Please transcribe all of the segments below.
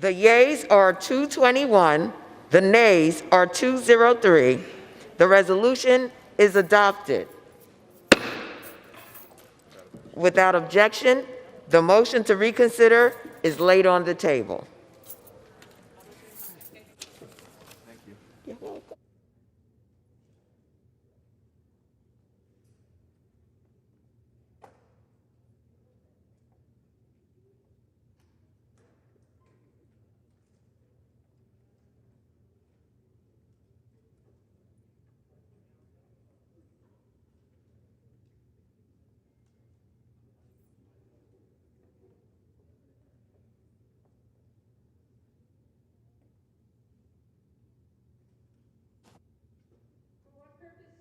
The yeas are 221, the nays are 203. The resolution is adopted. Without objection, the motion to reconsider is laid on the table.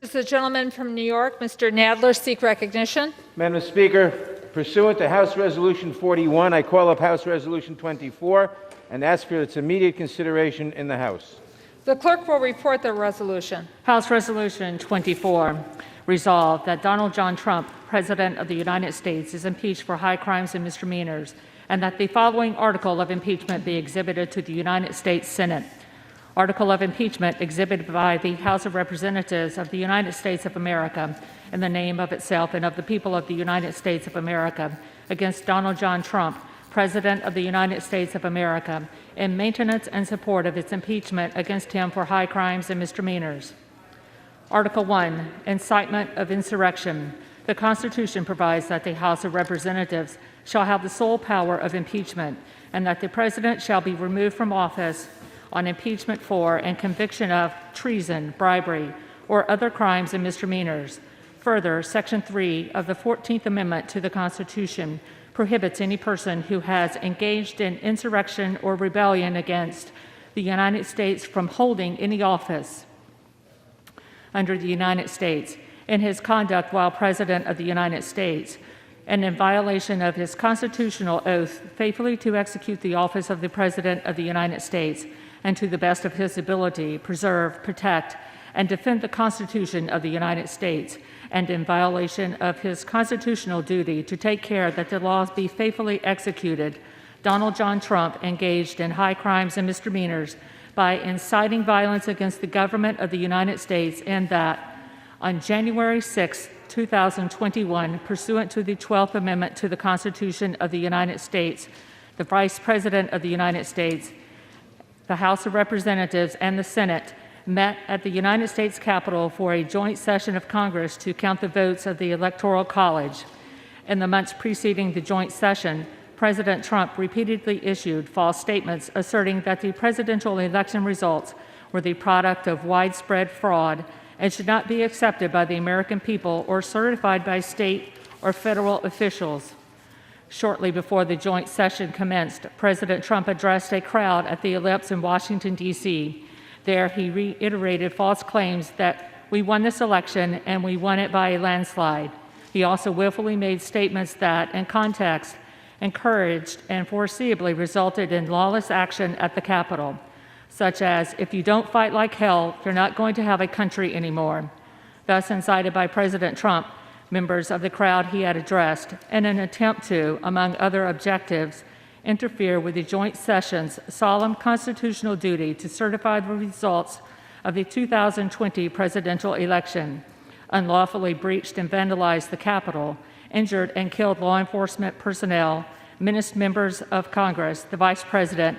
Does the gentleman from New York, Mr. Nadler, seek recognition? Madam Speaker, pursuant to House Resolution 41, I call up House Resolution 24 and ask for its immediate consideration in the House. The clerk will report the resolution. House Resolution 24, resolved that Donald John Trump, President of the United States, is impeached for high crimes and misdemeanors, and that the following article of impeachment be exhibited to the United States Senate. Article of impeachment exhibited by the House of Representatives of the United States of America in the name of itself and of the people of the United States of America against Donald John Trump, President of the United States of America, in maintenance and support of its impeachment against him for high crimes and misdemeanors. Article 1, incitement of insurrection. The Constitution provides that the House of Representatives shall have the sole power of impeachment, and that the President shall be removed from office on impeachment for and conviction of treason, bribery, or other crimes and misdemeanors. Further, Section 3 of the 14th Amendment to the Constitution prohibits any person who has engaged in insurrection or rebellion against the United States from holding any office under the United States in his conduct while President of the United States, and in violation of his constitutional oath faithfully to execute the office of the President of the United States and to the best of his ability preserve, protect, and defend the Constitution of the United States, and in violation of his constitutional duty to take care that the laws be faithfully executed, Donald John Trump engaged in high crimes and misdemeanors by inciting violence against the government of the United States, and that on January 6, 2021, pursuant to the 12th Amendment to the Constitution of the United States, the Vice President of the United States, the House of Representatives, and the Senate met at the United States Capitol for a joint session of Congress to count the votes of the Electoral College. In the months preceding the joint session, President Trump repeatedly issued false statements asserting that the presidential election results were the product of widespread fraud and should not be accepted by the American people or certified by state or federal officials. Shortly before the joint session commenced, President Trump addressed a crowd at the Ellipse in Washington, D.C. There, he reiterated false claims that we won this election and we won it by a landslide. He also willfully made statements that, in context, encouraged and foreseeably resulted in lawless action at the Capitol, such as, if you don't fight like hell, you're not going to have a country anymore. Thus incited by President Trump, members of the crowd he had addressed, in an attempt to, among other objectives, interfere with the joint session's solemn constitutional duty to certify the results of the 2020 presidential election, unlawfully breached and vandalized the Capitol, injured and killed law enforcement personnel, menaced members of Congress, the Vice President,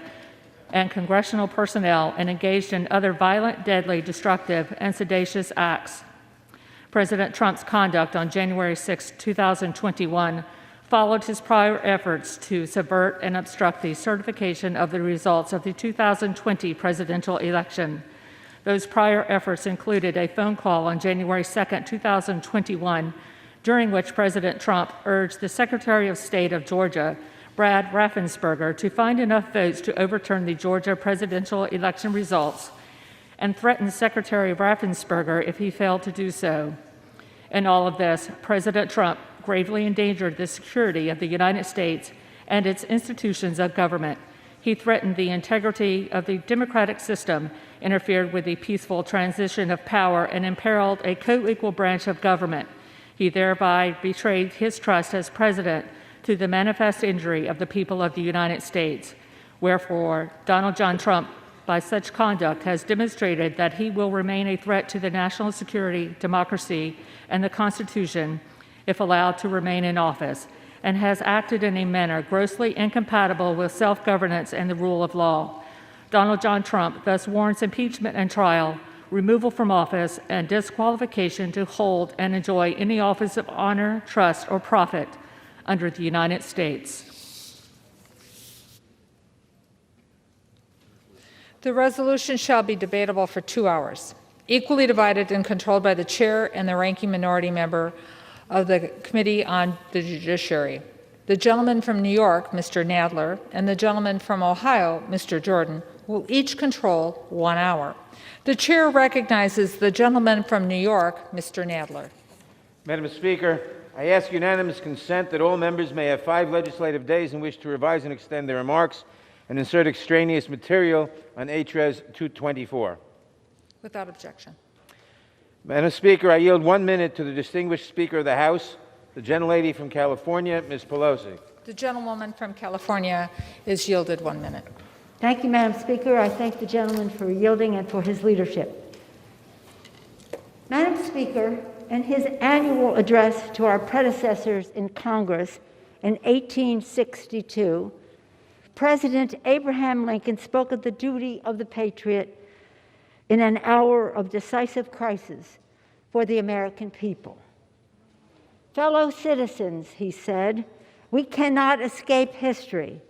and congressional personnel, and engaged in other violent, deadly, destructive, and seditious acts. President Trump's conduct on January 6, 2021 followed his prior efforts to subvert and obstruct the certification of the results of the 2020 presidential election. Those prior efforts included a phone call on January 2, 2021, during which President Trump urged the Secretary of State of Georgia, Brad Raffensperger, to find enough votes to overturn the Georgia presidential election results, and threatened Secretary Raffensperger if he failed to do so. In all of this, President Trump gravely endangered the security of the United States and its institutions of government. He threatened the integrity of the democratic system, interfered with the peaceful transition of power, and imperiled a co-equal branch of government. He thereby betrayed his trust as president to the manifest injury of the people of the United States. Wherefore, Donald John Trump, by such conduct, has demonstrated that he will remain a threat to the national security, democracy, and the Constitution if allowed to remain in office, and has acted in a manner grossly incompatible with self-governance and the rule of law. Donald John Trump thus warrants impeachment and trial, removal from office, and disqualification to hold and enjoy any office of honor, trust, or profit under the United States. The resolution shall be debatable for 2 hours, equally divided and controlled by the chair and the ranking minority member of the Committee on the Judiciary. The gentleman from New York, Mr. Nadler, and the gentleman from Ohio, Mr. Jordan, will each control 1 hour. The chair recognizes the gentleman from New York, Mr. Nadler. Madam Speaker, I ask unanimous consent that all members may have 5 legislative days in which to revise and extend their remarks and insert extraneous material on HRes 224. Without objection. Madam Speaker, I yield 1 minute to the distinguished Speaker of the House, the gentlelady from California, Ms. Pelosi. The gentlewoman from California is yielded 1 minute. Thank you, Madam Speaker. I thank the gentleman for yielding and for his leadership. Madam Speaker, in his annual address to our predecessors in Congress in 1862, President Abraham Lincoln spoke of the duty of the patriot in an hour of decisive crisis for the American people. Fellow citizens, he said, we cannot escape history.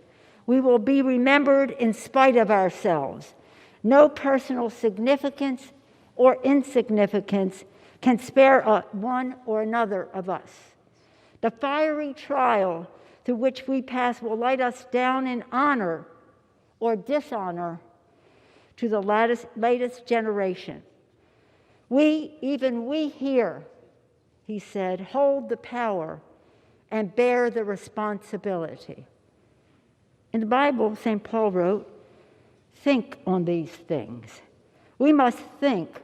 We will be remembered in spite of ourselves. No personal significance or insignificance can spare one or another of us. The fiery trial through which we pass will light us down in honor or dishonor to the latest generation. Even we here, he said, hold the power and bear the responsibility. In the Bible, St. Paul wrote, think on these things. We must think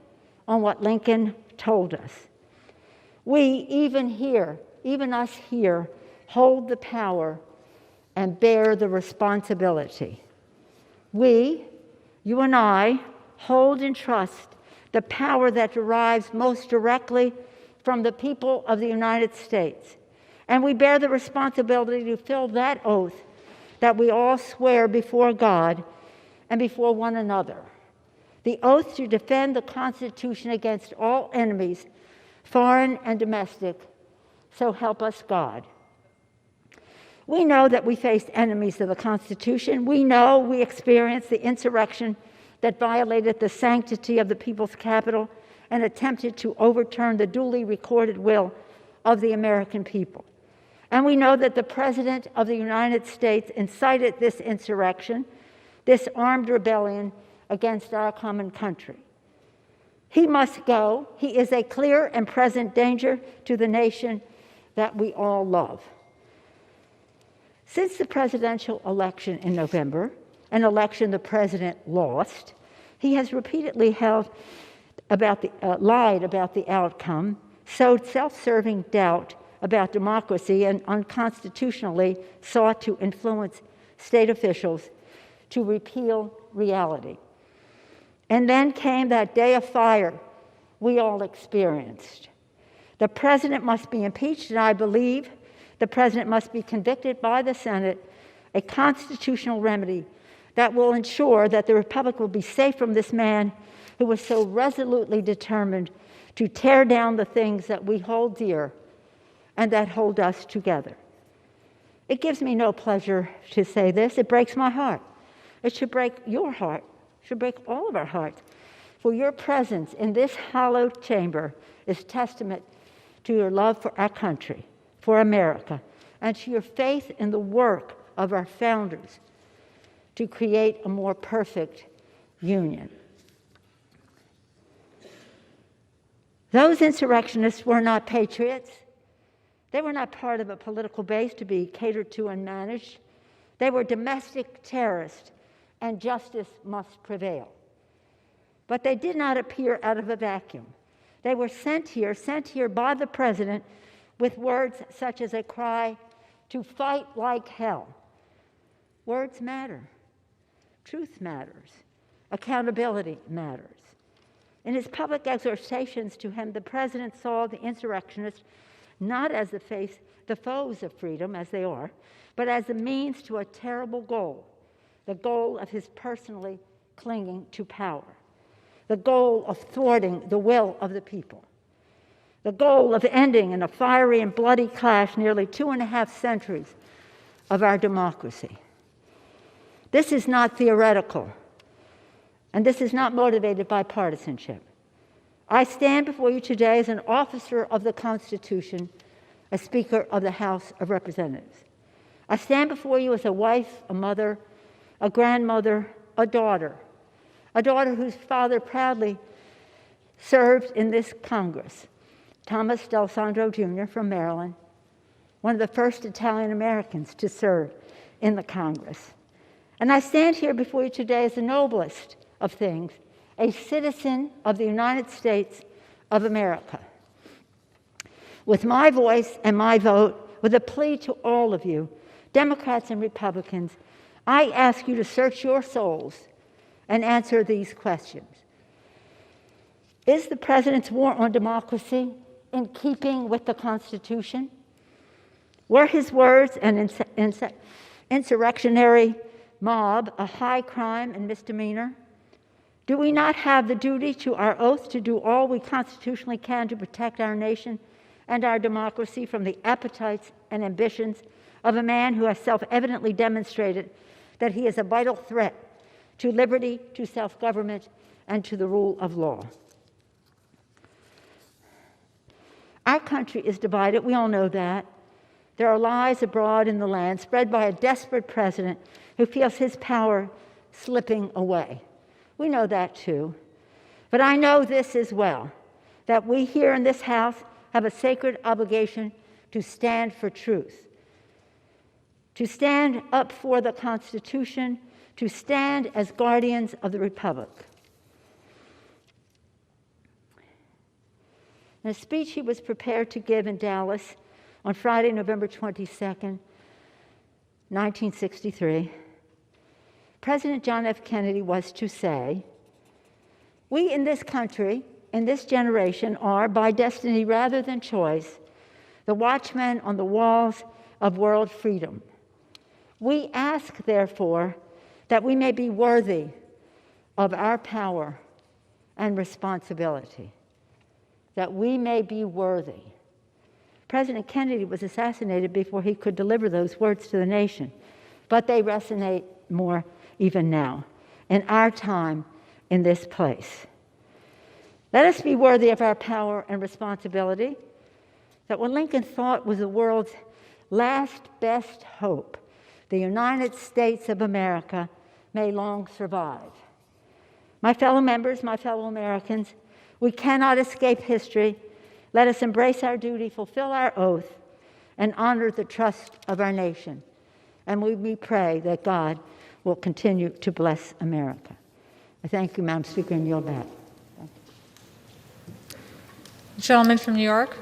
on what Lincoln told us. We, even us here, hold the power and bear the responsibility. We, you and I, hold and trust the power that derives most directly from the people of the United States. And we bear the responsibility to fill that oath that we all swear before God and before one another. The oath to defend the Constitution against all enemies, foreign and domestic, so help us God. We know that we faced enemies of the Constitution. We know we experienced the insurrection that violated the sanctity of the people's capital and attempted to overturn the duly recorded will of the American people. And we know that the President of the United States incited this insurrection, this armed rebellion against our common country. He must go. He is a clear and present danger to the nation that we all love. Since the presidential election in November, an election the president lost, he has repeatedly lied about the outcome, sowed self-serving doubt about democracy, and unconstitutionally sought to influence state officials to repeal reality. And then came that day of fire we all experienced. The president must be impeached, and I believe the president must be convicted by the Senate, a constitutional remedy that will ensure that the Republic will be safe from this man who was so resolutely determined to tear down the things that we hold dear and that hold us together. It gives me no pleasure to say this. It breaks my heart. It should break your heart. It should break all of our hearts. For your presence in this hallowed chamber is testament to your love for our country, for America, and to your faith in the work of our founders to create a more perfect union. Those insurrectionists were not patriots. They were not part of a political base to be catered to and managed. They were domestic terrorists, and justice must prevail. But they did not appear out of a vacuum. They were sent here by the president with words such as a cry to fight like hell. Words matter. Truth matters. Accountability matters. In his public exhortations to him, the president saw the insurrectionists not as the foes of freedom, as they are, but as a means to a terrible goal, the goal of his personally clinging to power, the goal of thwarting the will of the people, the goal of ending in a fiery and bloody clash nearly 2.5 centuries of our democracy. This is not theoretical, and this is not motivated by partisanship. I stand before you today as an officer of the Constitution, a Speaker of the House of Representatives. I stand before you as a wife, a mother, a grandmother, a daughter whose father proudly served in this Congress, Thomas D'Alessandro Jr. from Maryland, one of the first Italian Americans to serve in the Congress. And I stand here before you today as the noblest of things, a citizen of the United States of America. With my voice and my vote, with a plea to all of you, Democrats and Republicans, I ask you to search your souls and answer these questions. Is the president's war on democracy in keeping with the Constitution? Were his words an insurrectionary mob a high crime and misdemeanor? Do we not have the duty to our oath to do all we constitutionally can to protect our nation and our democracy from the appetites and ambitions of a man who has self-evidently demonstrated that he is a vital threat to liberty, to self-government, and to the rule of law? Our country is divided, we all know that. There are lies abroad in the land spread by a desperate president who feels his power slipping away. We know that too. But I know this as well, that we here in this House have a sacred obligation to stand for truth, to stand up for the Constitution, to stand as guardians of the Republic. In a speech he was prepared to give in Dallas on Friday, November 22nd, 1963, President John F. Kennedy was to say, "We in this country, in this generation, are, by destiny rather than choice, the watchmen on the walls of world freedom. We ask, therefore, that we may be worthy of our power and responsibility." That we may be worthy. President Kennedy was assassinated before he could deliver those words to the nation, but they resonate more even now, in our time, in this place. Let us be worthy of our power and responsibility, that what Lincoln thought was the world's last best hope, the United States of America, may long survive. My fellow members, my fellow Americans, we cannot escape history. Let us embrace our duty, fulfill our oath, and honor the trust of our nation. And we pray that God will continue to bless America. I thank you, Madam Speaker, and yield back. The gentleman from New York,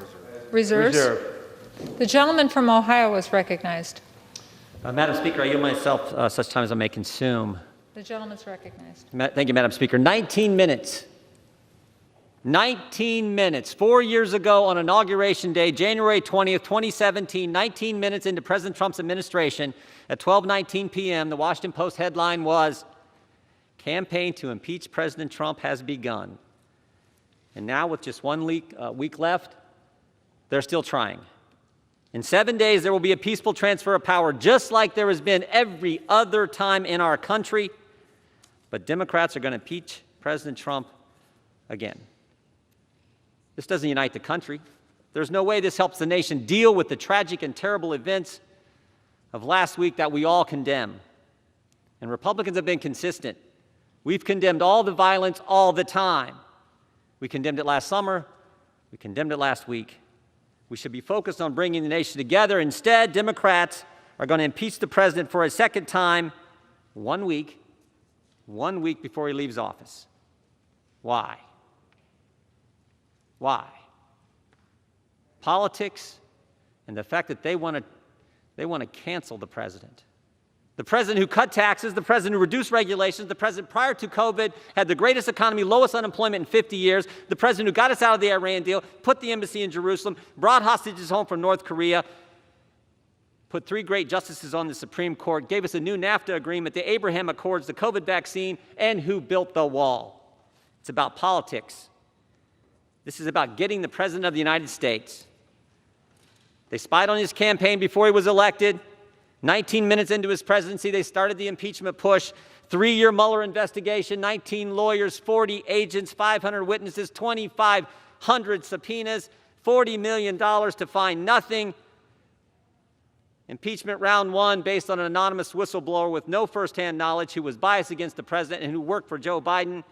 reserves. Reserve. The gentleman from Ohio is recognized. Madam Speaker, I yield myself such time as I may consume. The gentleman's recognized. Thank you, Madam Speaker. 19 minutes. 19 minutes. 4 years ago on Inauguration Day, January 20th, 2017, 19 minutes into President Trump's administration, at 12:19 p.m., the Washington Post headline was, "Campaign to impeach President Trump has begun." And now, with just 1 week left, they're still trying. In 7 days, there will be a peaceful transfer of power, just like there has been every other time in our country. But Democrats are going to impeach President Trump again. This doesn't unite the country. There's no way this helps the nation deal with the tragic and terrible events of last week that we all condemn. And Republicans have been consistent. We've condemned all the violence all the time. We condemned it last summer. We condemned it last week. We should be focused on bringing the nation together. Instead, Democrats are going to impeach the president for a second time 1 week before he leaves office. Why? Why? Politics and the fact that they want to cancel the president. The president who cut taxes, the president who reduced regulations, the president prior to COVID had the greatest economy, lowest unemployment in 50 years, the president who got us out of the Iran deal, put the embassy in Jerusalem, brought hostages home from North Korea, put 3 great justices on the Supreme Court, gave us a new NAFTA agreement, the Abraham Accords, the COVID vaccine, and who built the wall. It's about politics. This is about getting the president of the United States. They spied on his campaign before he was elected. 19 minutes into his presidency, they started the impeachment push. 3-year Mueller investigation, 19 lawyers, 40 agents, 500 witnesses, 2,500 subpoenas, $40 million to find nothing. Impeachment round 1 based on an anonymous whistleblower with no firsthand knowledge who was biased against the president and who worked for Joe Biden.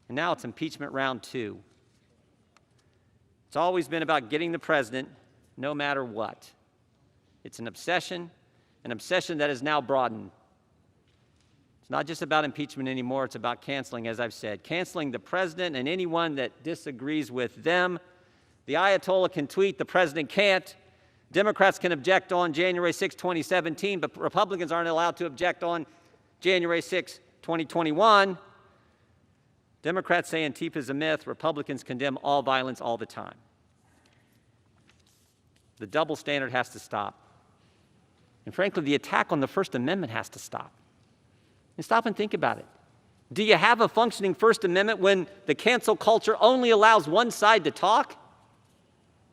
And now it's impeachment round 2. It's always been about getting the president no matter what. It's an obsession that is now broadened. It's not just about impeachment anymore, it's about canceling, as I've said. Canceling the president and anyone that disagrees with them. The Ayatollah can tweet, the president can't. Democrats can object on January 6, 2017, but Republicans aren't allowed to object on January 6, 2021. Democrats say Antifa is a myth. Republicans condemn all violence all the time. The double standard has to stop. And frankly, the attack on the First Amendment has to stop. And stop and think about it. Do you have a functioning First Amendment when the cancel culture only allows one side to talk?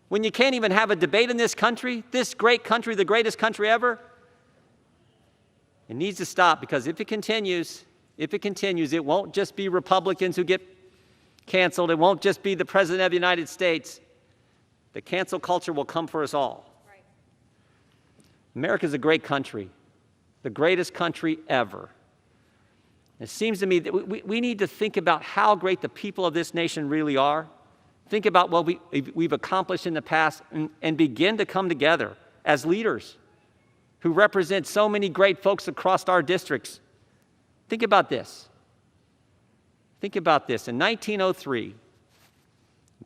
When you can't even have a debate in this country, this great country, the greatest country ever? It needs to stop, because if it continues, it won't just be Republicans who get canceled. It won't just be the President of the United States. The cancel culture will come for us all. Right. America's a great country, the greatest country ever. It seems to me that we need to think about how great the people of this nation really are. Think about what we've accomplished in the past and begin to come together as leaders who represent so many great folks across our districts. Think about this. Think about this. In 1903, in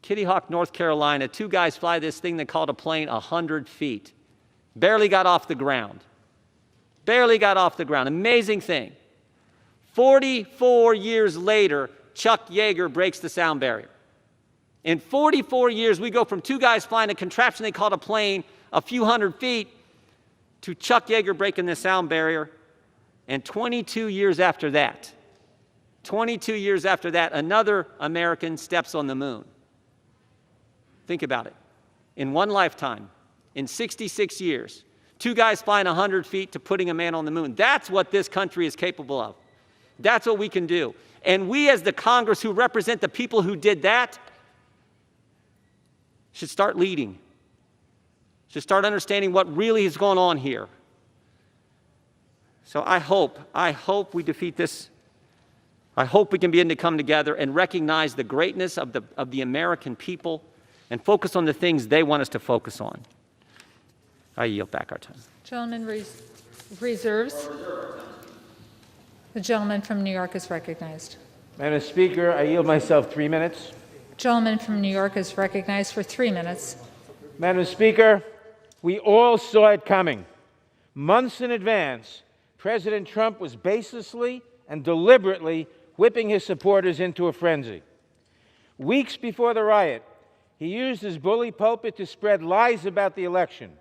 Kitty Hawk, North Carolina, 2 guys fly this thing they called a plane 100 feet. Barely got off the ground. Barely got off the ground. Amazing thing. 44 years later, Chuck Yeager breaks the sound barrier. In 44 years, we go from 2 guys flying a contraption they called a plane a few hundred feet to Chuck Yeager breaking the sound barrier. And 22 years after that, another American steps on the moon. Think about it. In one lifetime, in 66 years, 2 guys flying 100 feet to putting a man on the moon. That's what this country is capable of. That's what we can do. And we, as the Congress who represent the people who did that, should start leading. Should start understanding what really is going on here. So I hope we defeat this. I hope we can begin to come together and recognize the greatness of the American people and focus on the things they want us to focus on. I yield back our time. Gentleman reserves. The gentleman from New York is recognized. Madam Speaker, I yield myself 3 minutes. Gentleman from New York is recognized for 3 minutes. Madam Speaker, we all saw it coming. Months in advance, President Trump was baselessly and deliberately whipping his supporters into a frenzy. Weeks before the riot, he used his bully pulpit to spread lies about the election.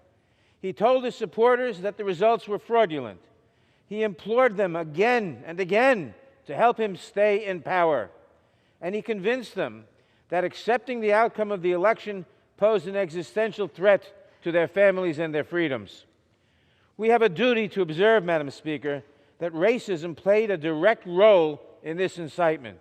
He told his supporters that the results were fraudulent. He implored them again and again to help him stay in power. And he convinced them that accepting the outcome of the election posed an existential threat to their families and their freedoms. We have a duty to observe, Madam Speaker, that racism played a direct role in this incitement.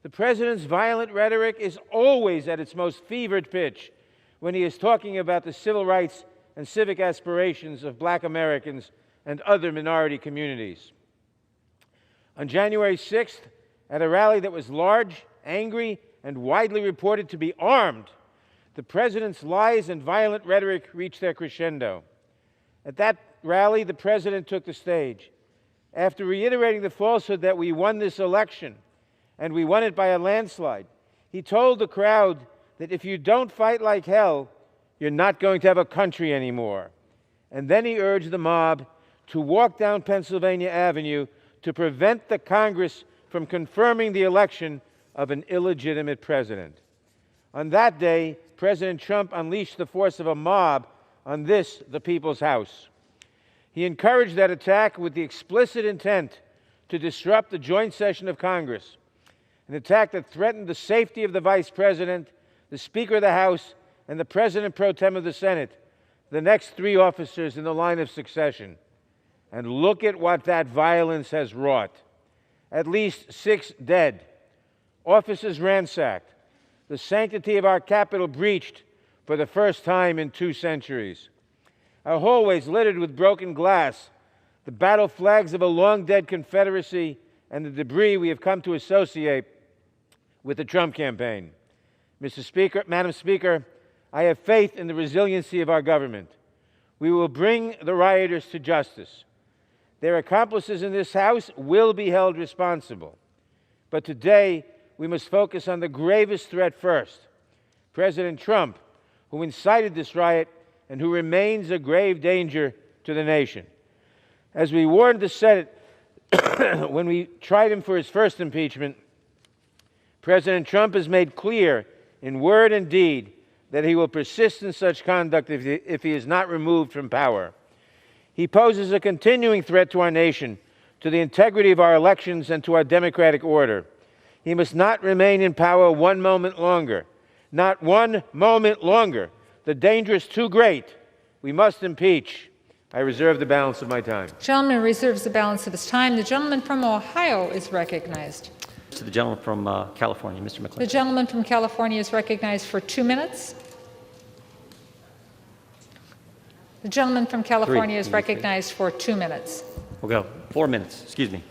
The president's violent rhetoric is always at its most fevered pitch when he is talking about the civil rights and civic aspirations of Black Americans and other minority communities. On January 6th, at a rally that was large, angry, and widely reported to be armed, the president's lies and violent rhetoric reached their crescendo. At that rally, the president took the stage. After reiterating the falsehood that we won this election, and we won it by a landslide, he told the crowd that if you don't fight like hell, you're not going to have a country anymore. And then he urged the mob to walk down Pennsylvania Avenue to prevent the Congress from confirming the election of an illegitimate president. On that day, President Trump unleashed the force of a mob on this, the People's House. He encouraged that attack with the explicit intent to disrupt the joint session of Congress, an attack that threatened the safety of the Vice President, the Speaker of the House, and the President pro tem of the Senate, the next three officers in the line of succession. And look at what that violence has wrought. At least 6 dead, offices ransacked, the sanctity of our Capitol breached for the first time in 2 centuries. Our hallways littered with broken glass, the battle flags of a long-dead Confederacy, and the debris we have come to associate with the Trump campaign. Madam Speaker, I have faith in the resiliency of our government. We will bring the rioters to justice. Their accomplices in this House will be held responsible. But today, we must focus on the gravest threat first. President Trump, who incited this riot and who remains a grave danger to the nation. As we warned the Senate when we tried him for his first impeachment, President Trump has made clear in word and deed that he will persist in such conduct if he is not removed from power. He poses a continuing threat to our nation, to the integrity of our elections, and to our democratic order. He must not remain in power one moment longer. Not one moment longer. The danger is too great. We must impeach. I reserve the balance of my time. The gentleman reserves the balance of his time. The gentleman from Ohio is recognized. To the gentleman from California, Mr. McClellan. The gentleman from California is recognized for 2 minutes. The gentleman from California is recognized for 2 minutes. We'll go 4 minutes. Excuse me.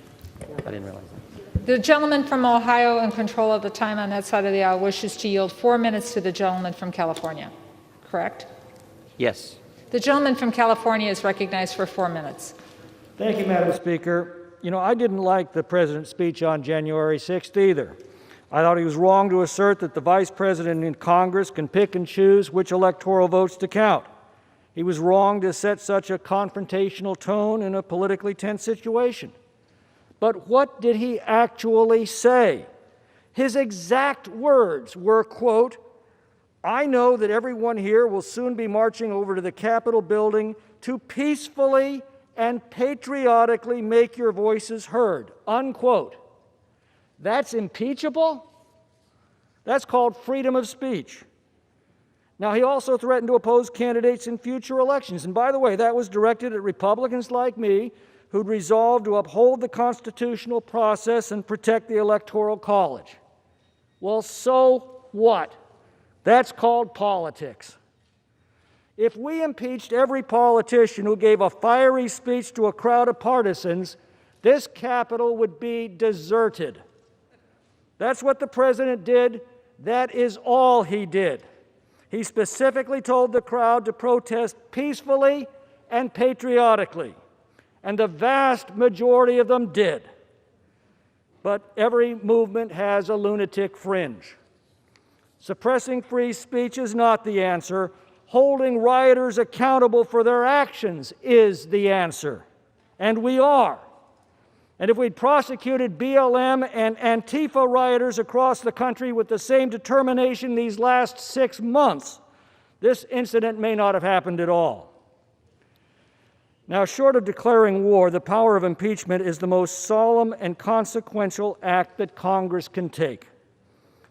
I didn't realize that. The gentleman from Ohio, in control of the time on that side of the aisle, wishes to yield 4 minutes to the gentleman from California. Correct? Yes. The gentleman from California is recognized for 4 minutes. Thank you, Madam Speaker. You know, I didn't like the President's speech on January 6th either. I thought he was wrong to assert that the Vice President in Congress can pick and choose which electoral votes to count. He was wrong to set such a confrontational tone in a politically tense situation. But what did he actually say? His exact words were, quote, "I know that everyone here will soon be marching over to the Capitol building to peacefully and patriotically make your voices heard," unquote. That's impeachable? That's called freedom of speech. Now, he also threatened to oppose candidates in future elections. And by the way, that was directed at Republicans like me who'd resolved to uphold the constitutional process and protect the Electoral College. Well, so what? That's called politics. If we impeached every politician who gave a fiery speech to a crowd of partisans, this Capitol would be deserted. That's what the President did. That is all he did. He specifically told the crowd to protest peacefully and patriotically, and the vast majority of them did. But every movement has a lunatic fringe. Suppressing free speech is not the answer. Holding rioters accountable for their actions is the answer. And we are. And if we'd prosecuted BLM and Antifa rioters across the country with the same determination these last 6 months, this incident may not have happened at all. Now, short of declaring war, the power of impeachment is the most solemn and consequential act that Congress can take.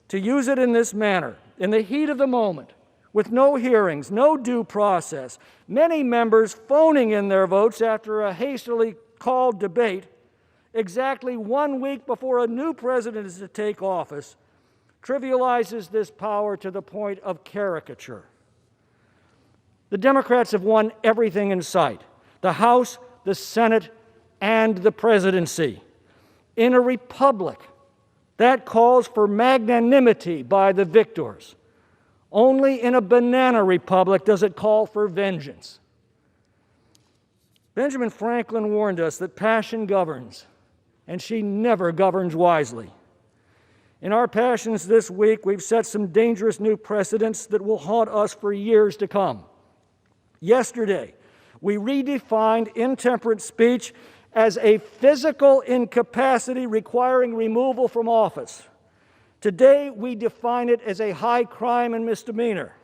To use it in this manner, in the heat of the moment, with no hearings, no due process, many members phoning in their votes after a hastily called debate, exactly 1 week before a new president is to take office, trivializes this power to the point of caricature. The Democrats have won everything in sight: the House, the Senate, and the presidency. In a republic, that calls for magnanimity by the victors. Only in a banana republic does it call for vengeance. Benjamin Franklin warned us that passion governs, and she never governs wisely. In our passions this week, we've set some dangerous new precedents that will haunt us for years to come. Yesterday, We redefined intemperate speech as a physical incapacity requiring removal from office. Today, we define it as a high crime and misdemeanor.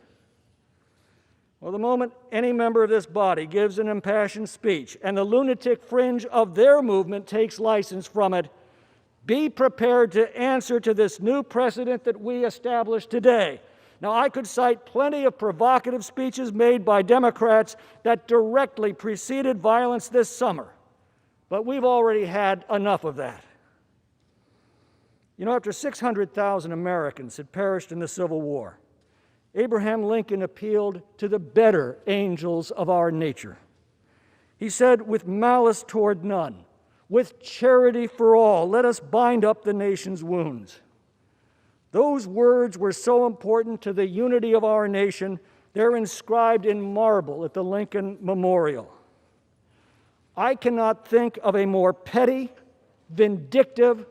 Well, the moment any member of this body gives an impassioned speech and the lunatic fringe of their movement takes license from it, be prepared to answer to this new precedent that we established today. Now, I could cite plenty of provocative speeches made by Democrats that directly preceded violence this summer, but we've already had enough of that. You know, after 600,000 Americans had perished in the Civil War, Abraham Lincoln appealed to the better angels of our nature. He said, "With malice toward none, with charity for all, let us bind up the nation's wounds." Those words were so important to the unity of our nation, they're inscribed in marble at the Lincoln Memorial. I cannot think of a more petty, vindictive,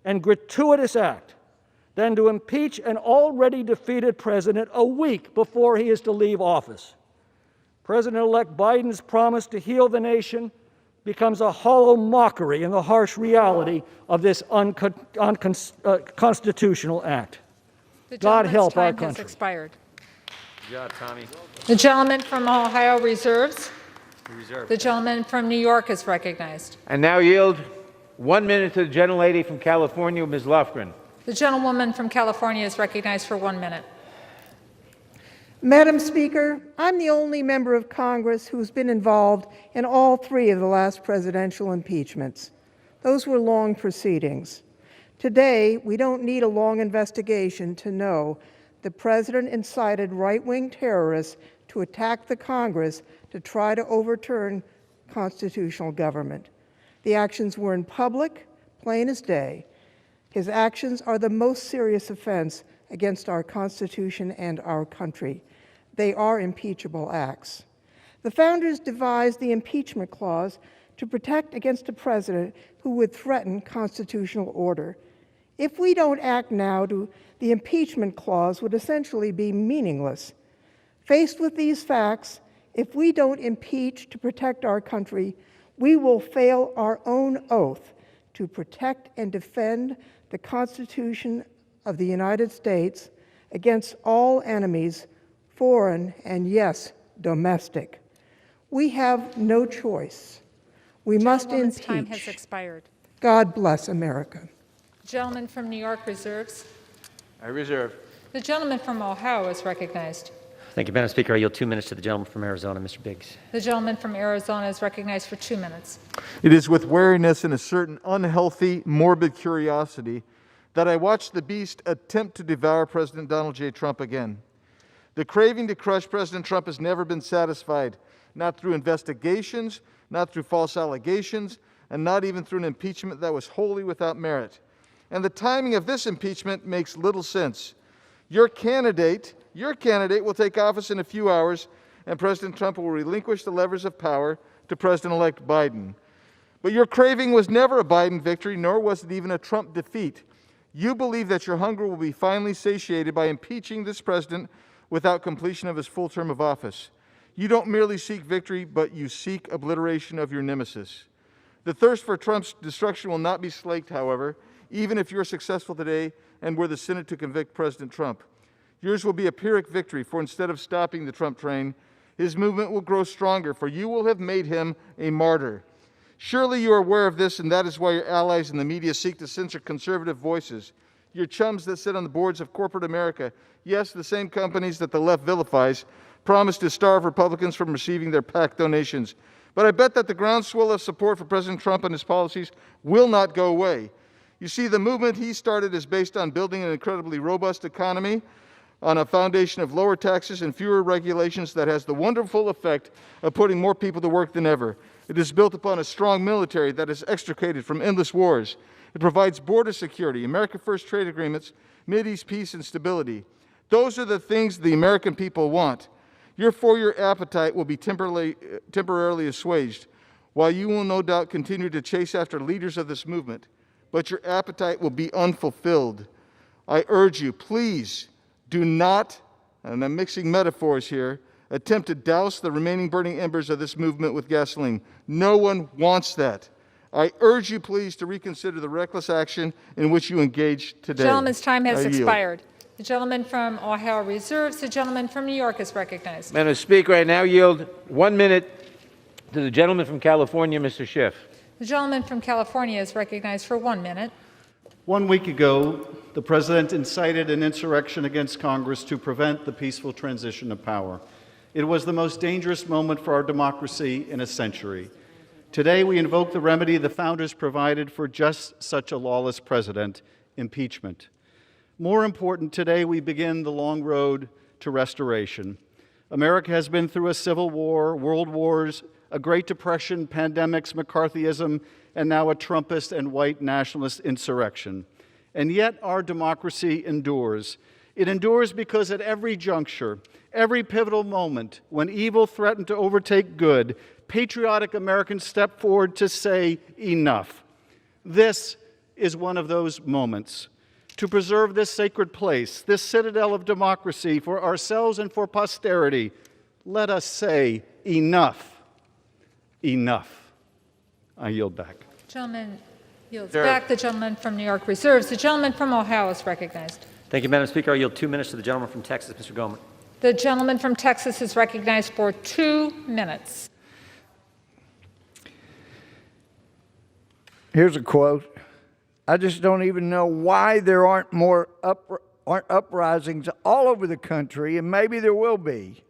and gratuitous act than to impeach an already defeated president a week before he is to leave office. President-elect Biden's promise to heal the nation becomes a hollow mockery in the harsh reality of this unconstitutional act. God help our country. The gentleman's time has expired. Good job, Tommy. The gentleman from Ohio reserves. The gentleman from New York is recognized. And now yield 1 minute to the gentlelady from California, Ms. Lofgren. The gentlewoman from California is recognized for 1 minute. Madam Speaker, I'm the only member of Congress who's been involved in all three of the last presidential impeachments. Those were long proceedings. Today, we don't need a long investigation to know the president incited right-wing terrorists to attack the Congress to try to overturn constitutional government. The actions were in public, plain as day. His actions are the most serious offense against our Constitution and our country. They are impeachable acts. The founders devised the impeachment clause to protect against a president who would threaten constitutional order. If we don't act now, the impeachment clause would essentially be meaningless. Faced with these facts, if we don't impeach to protect our country, we will fail our own oath to protect and defend the Constitution of the United States against all enemies, foreign and, yes, domestic. We have no choice. We must Gentlewoman's time has impeach. expired. God bless America. Gentleman from New York reserves. I reserve. The gentleman from Ohio is recognized. Thank you, Madam Speaker. I yield 2 minutes to the gentleman from Arizona, Mr. Biggs. The gentleman from Arizona is recognized for 2 minutes. It is with wariness and a certain unhealthy, morbid curiosity that I watch the beast attempt to devour President Donald J. Trump again. The craving to crush President Trump has never been satisfied, not through investigations, not through false allegations, and not even through an impeachment that was wholly without merit. And the timing of this impeachment makes little sense. Your candidate will take office in a few hours, and President Trump will relinquish the levers of power to President-elect Biden. But your craving was never a Biden victory, nor was it even a Trump defeat. You believe that your hunger will be finally satiated by impeaching this president without completion of his full term of office. You don't merely seek victory, but you seek obliteration of your nemesis. The thirst for Trump's destruction will not be slaked, however, even if you're successful today and were the Senate to convict President Trump. Yours will be a Pyrrhic victory, for instead of stopping the Trump train, his movement will grow stronger, for you will have made him a martyr. Surely you are aware of this, and that is why your allies in the media seek to censor conservative voices. Your chums that sit on the boards of corporate America, yes, the same companies that the left vilifies, promise to starve Republicans from receiving their PAC donations. But I bet that the groundswell of support for President Trump and his policies will not go away. You see, the movement he started is based on building an incredibly robust economy on a foundation of lower taxes and fewer regulations that has the wonderful effect of putting more people to work than ever. It is built upon a strong military that is extricated from endless wars. It provides border security, America First trade agreements, Mideast peace and stability. Those are the things the American people want. Your four-year appetite will be temporarily assuaged, while you will no doubt continue to chase after leaders of this movement. But your appetite will be unfulfilled. I urge you, please do not, and I'm mixing metaphors here, attempt to douse the remaining burning embers of this movement with gasoline. No one wants that. I urge you, please, to reconsider the reckless action in which you engaged today. The gentleman's time has I yield. expired. The gentleman from Ohio reserves. The gentleman from New York is recognized. Madam Speaker, I now yield 1 minute to the gentleman from California, Mr. Schiff. The gentleman from California is recognized for 1 minute. 1 week ago, the President incited an insurrection against Congress to prevent the peaceful transition of power. It was the most dangerous moment for our democracy in a century. Today, we invoke the remedy the founders provided for just such a lawless president, impeachment. More important, today we begin the long road to restoration. America has been through a civil war, world wars, a Great Depression, pandemics, McCarthyism, and now a Trumpist and white nationalist insurrection. And yet our democracy endures. It endures because at every juncture, every pivotal moment, when evil threatened to overtake good, patriotic Americans step forward to say enough. This is one of those moments. To preserve this sacred place, this citadel of democracy for ourselves and for posterity, let us say enough. Enough. I yield back. Gentleman yields back. The gentleman from New York reserves. The gentleman from Ohio is recognized. Thank you, Madam Speaker. I yield 2 minutes to the gentleman from Texas, Mr. Gohmert. The gentleman from Texas is recognized for 2 minutes. Here's a quote. I just don't even know why there aren't more uprisings all over the country, and maybe there will be.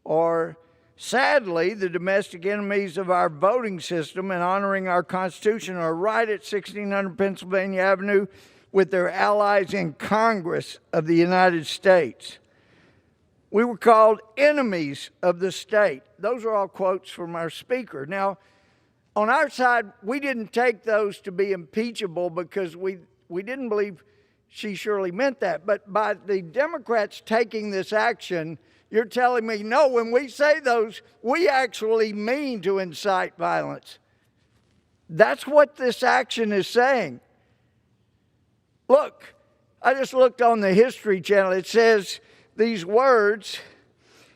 Or, sadly, the domestic enemies of our voting system and honoring our Constitution are right at 1600 Pennsylvania Avenue with their allies in Congress of the United States. We were called enemies of the state. Those are all quotes from our speaker. Now, on our side, we didn't take those to be impeachable because we didn't believe she surely meant that. But by the Democrats taking this action, you're telling me, no, when we say those, we actually mean to incite violence. That's what this action is saying. Look, I just looked on the History Channel. It says these words: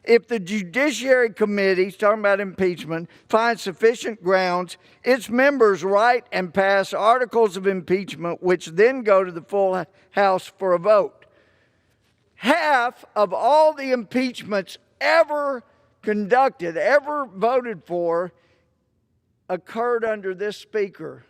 if the Judiciary Committee, talking about impeachment, finds sufficient grounds, its members write and pass articles of impeachment, which then go to the full House for a vote. Half of all the impeachments ever conducted, ever voted for, occurred under this speaker.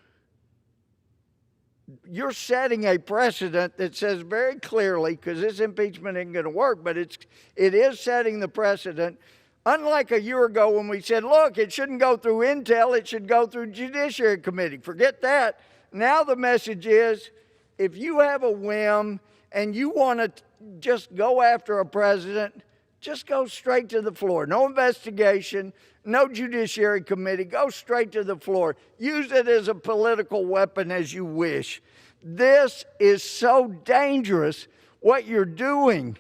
You're setting a precedent that says very clearly, because this impeachment isn't going to work, but it is setting the precedent. Unlike a year ago when we said, look, it shouldn't go through Intel, it should go through Judiciary Committee. Forget that. Now the message is, if you have a whim and you want to just go after a president, just go straight to the floor. No investigation, no Judiciary Committee. Go straight to the floor. Use it as a political weapon as you wish. This is so dangerous, what you're doing.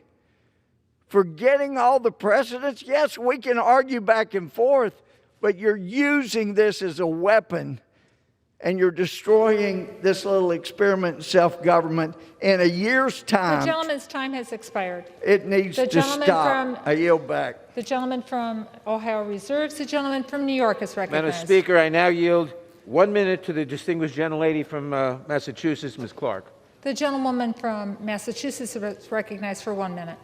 Forgetting all the precedents. Yes, we can argue back and forth, but you're using this as a weapon, and you're destroying this little experiment in self-government in a year's time. The gentleman's time has expired. It needs to stop. I yield back. The gentleman from Ohio reserves. The gentleman from New York is recognized. Madam Speaker, I now yield 1 minute to the distinguished gentlelady from Massachusetts, Ms. Clark. The gentlewoman from Massachusetts is recognized for 1 minute.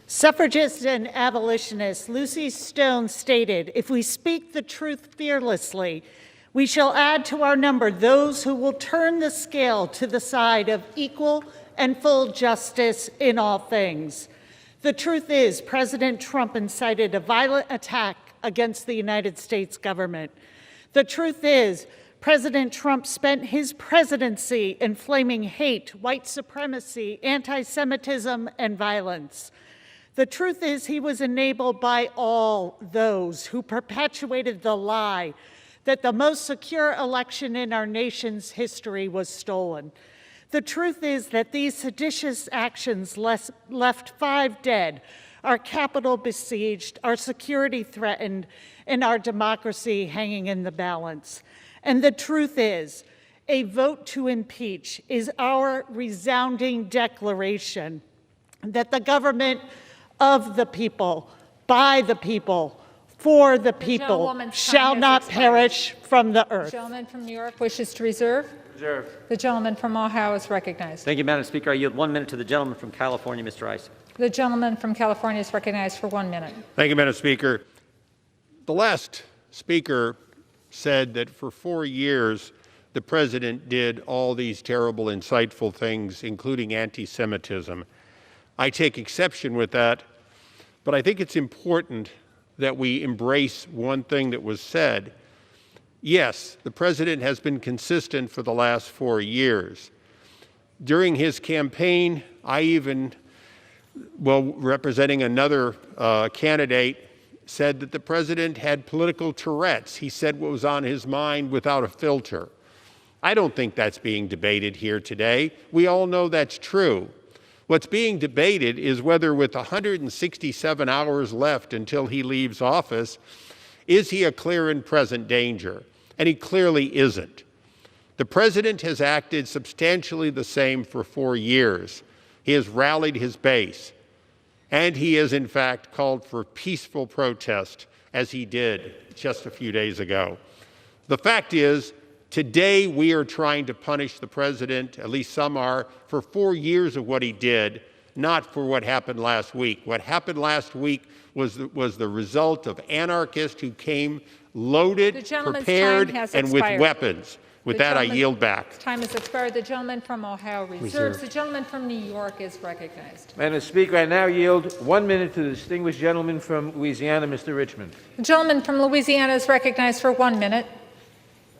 Suffragist and abolitionist Lucy Stone stated, "If we speak the truth fearlessly, we shall add to our number those who will turn the scale to the side of equal and full justice in all things." The truth is, President Trump incited a violent attack against the United States government. The truth is, President Trump spent his presidency inflaming hate, white supremacy, anti-Semitism, and violence. The truth is, he was enabled by all those who perpetuated the lie that the most secure election in our nation's history was stolen. The truth is that these seditious actions left 5 dead, our Capitol besieged, our security threatened, and our democracy hanging in the balance. And the truth is, a vote to impeach is our resounding declaration that the government of the people, by the people, for the people, gentlewoman's shall time has not expired. perish from the The earth. gentleman from New York wishes to reserve. Reserve. The gentleman from Ohio is recognized. Thank you, Madam Speaker. I yield 1 minute to the gentleman from California, Mr. Ice. The gentleman from California is recognized for 1 minute. Thank you, Madam Speaker. The last speaker said that for 4 years, the president did all these terrible, insightful things, including anti-Semitism. I take exception with that, but I think it's important that we embrace one thing that was said. Yes, the president has been consistent for the last 4 years. During his campaign, I even, representing another candidate, said that the president had political Tourette's. He said what was on his mind without a filter. I don't think that's being debated here today. We all know that's true. What's being debated is whether, with 167 hours left until he leaves office, is he a clear and present danger? And he clearly isn't. The president has acted substantially the same for 4 years. He has rallied his base, and he has, in fact, called for peaceful protest, as he did just a few days ago. The fact is, today we are trying to punish the president, at least some are, for 4 years of what he did, not for what happened last week. What happened last week was the result of anarchists who came loaded, prepared, and with weapons. With that, I yield back. Time has expired. The gentleman from Ohio reserves. The gentleman from New York is recognized. Madam Speaker, I now yield 1 minute to the distinguished gentleman from Louisiana, Mr. Richmond. The gentleman from Louisiana is recognized for 1 minute.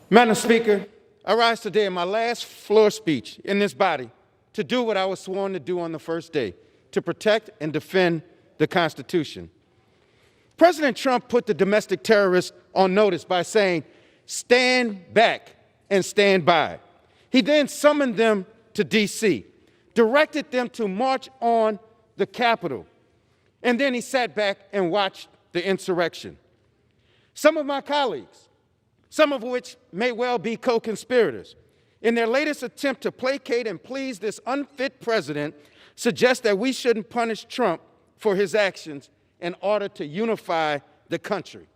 Madam Speaker, I rise today in my last floor speech in this body to do what I was sworn to do on the first day, to protect and defend the Constitution. President Trump put the domestic terrorists on notice by saying, "Stand back and stand by." He then summoned them to D.C., directed them to march on the Capitol, and then he sat back and watched the insurrection. Some of my colleagues, some of which may well be co-conspirators, in their latest attempt to placate and please this unfit president, suggest that we shouldn't punish Trump for his actions in order to unify the country.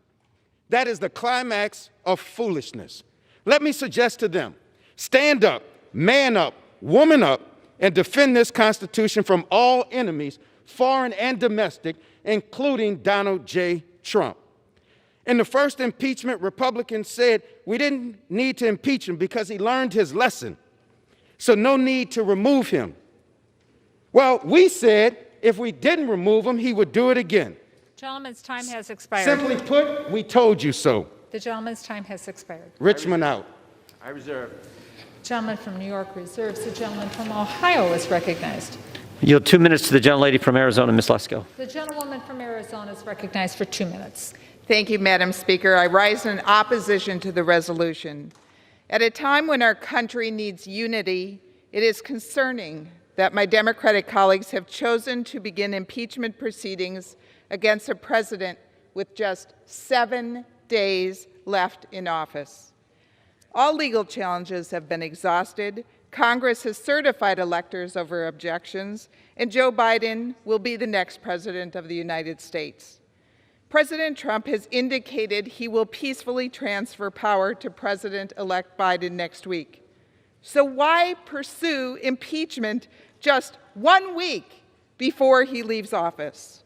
That is the climax of foolishness. Let me suggest to them, stand up, man up, woman up, and defend this Constitution from all enemies, foreign and domestic, including Donald J. Trump. In the first impeachment, Republicans said we didn't need to impeach him because he learned his lesson, so no need to remove him. Well, we said if we didn't remove him, he would do it again. Gentleman's time has expired. Simply put, we told you so. The gentleman's time has expired. Richmond out. I reserve. Gentleman from New York reserves. The gentleman from Ohio is recognized. I yield 2 minutes to the gentlelady from Arizona, Ms. Lesko. The gentlewoman from Arizona is recognized for 2 minutes. Thank you, Madam Speaker. I rise in opposition to the resolution. At a time when our country needs unity, it is concerning that my Democratic colleagues have chosen to begin impeachment proceedings against a president with just 7 days left in office. All legal challenges have been exhausted. Congress has certified electors over objections, and Joe Biden will be the next president of the United States. President Trump has indicated he will peacefully transfer power to President-elect Biden next week. So why pursue impeachment just 1 week before he leaves office?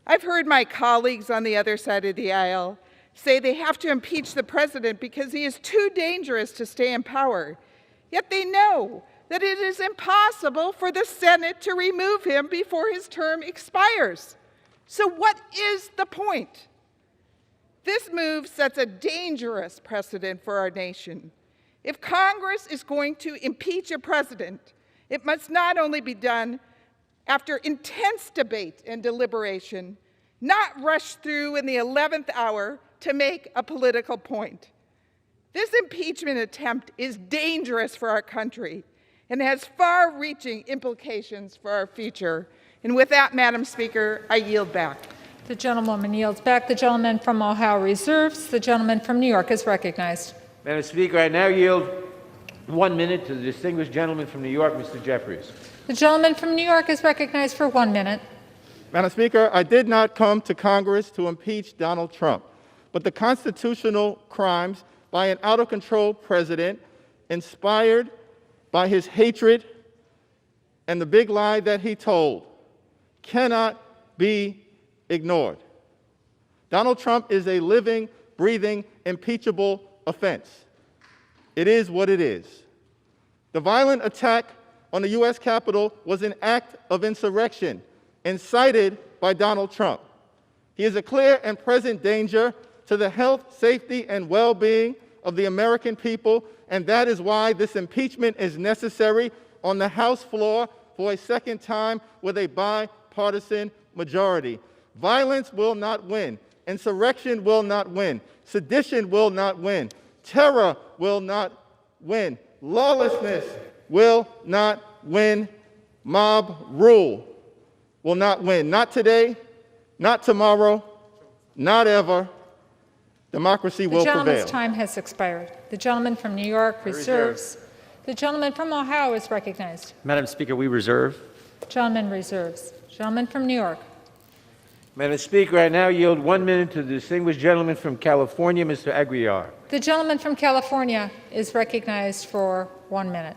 I've heard my colleagues on the other side of the aisle say they have to impeach the president because he is too dangerous to stay in power. Yet they know that it is impossible for the Senate to remove him before his term expires. So what is the point? This move sets a dangerous precedent for our nation. If Congress is going to impeach a president, it must not only be done after intense debate and deliberation, not rushed through in the 11th hour to make a political point. This impeachment attempt is dangerous for our country and has far-reaching implications for our future. And with that, Madam Speaker, I yield back. The gentlewoman yields back. The gentleman from Ohio reserves. The gentleman from New York is recognized. Madam Speaker, I now yield 1 minute to the distinguished gentleman from New York, Mr. Jeffries. The gentleman from New York is recognized for 1 minute. Madam Speaker, I did not come to Congress to impeach Donald Trump, but the constitutional crimes by an out-of-control president inspired by his hatred and the big lie that he told cannot be ignored. Donald Trump is a living, breathing, impeachable offense. It is what it is. The violent attack on the U.S. Capitol was an act of insurrection incited by Donald Trump. He is a clear and present danger to the health, safety, and well-being of the American people, and that is why this impeachment is necessary on the House floor for a second time with a bipartisan majority. Violence will not win. Insurrection will not win. Sedition will not win. Terror will not win. Lawlessness will not win. Mob rule will not win. Not today, not tomorrow, not ever. Democracy will prevail. The gentleman's time has expired. The gentleman from New York reserves. The gentleman from Ohio is recognized. Madam Speaker, we reserve. Gentleman reserves. Gentleman from New York. Madam Speaker, I now yield 1 minute to the distinguished gentleman from California, Mr. Aguilar. The gentleman from California is recognized for 1 minute.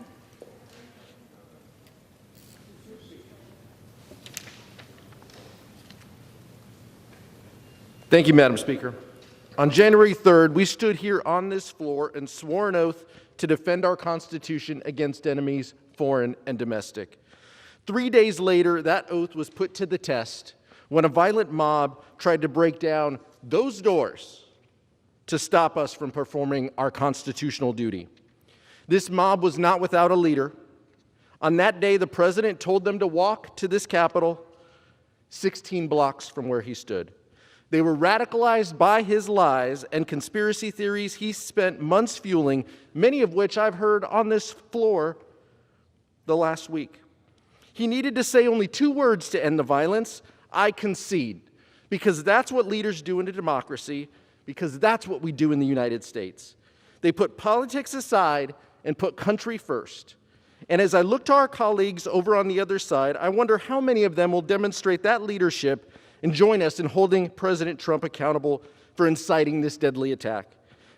Thank you, Madam Speaker. On January 3rd, we stood here on this floor and swore an oath to defend our Constitution against enemies, foreign and domestic. 3 days later, that oath was put to the test when a violent mob tried to break down those doors to stop us from performing our constitutional duty. This mob was not without a leader. On that day, the president told them to walk to this Capitol 16 blocks from where he stood. They were radicalized by his lies and conspiracy theories he spent months fueling, many of which I've heard on this floor the last week. He needed to say only 2 words to end the violence: I concede, because that's what leaders do in a democracy, because that's what we do in the United States. They put politics aside and put country first. And as I look to our colleagues over on the other side, I wonder how many of them will demonstrate that leadership and join us in holding President Trump accountable for inciting this deadly attack.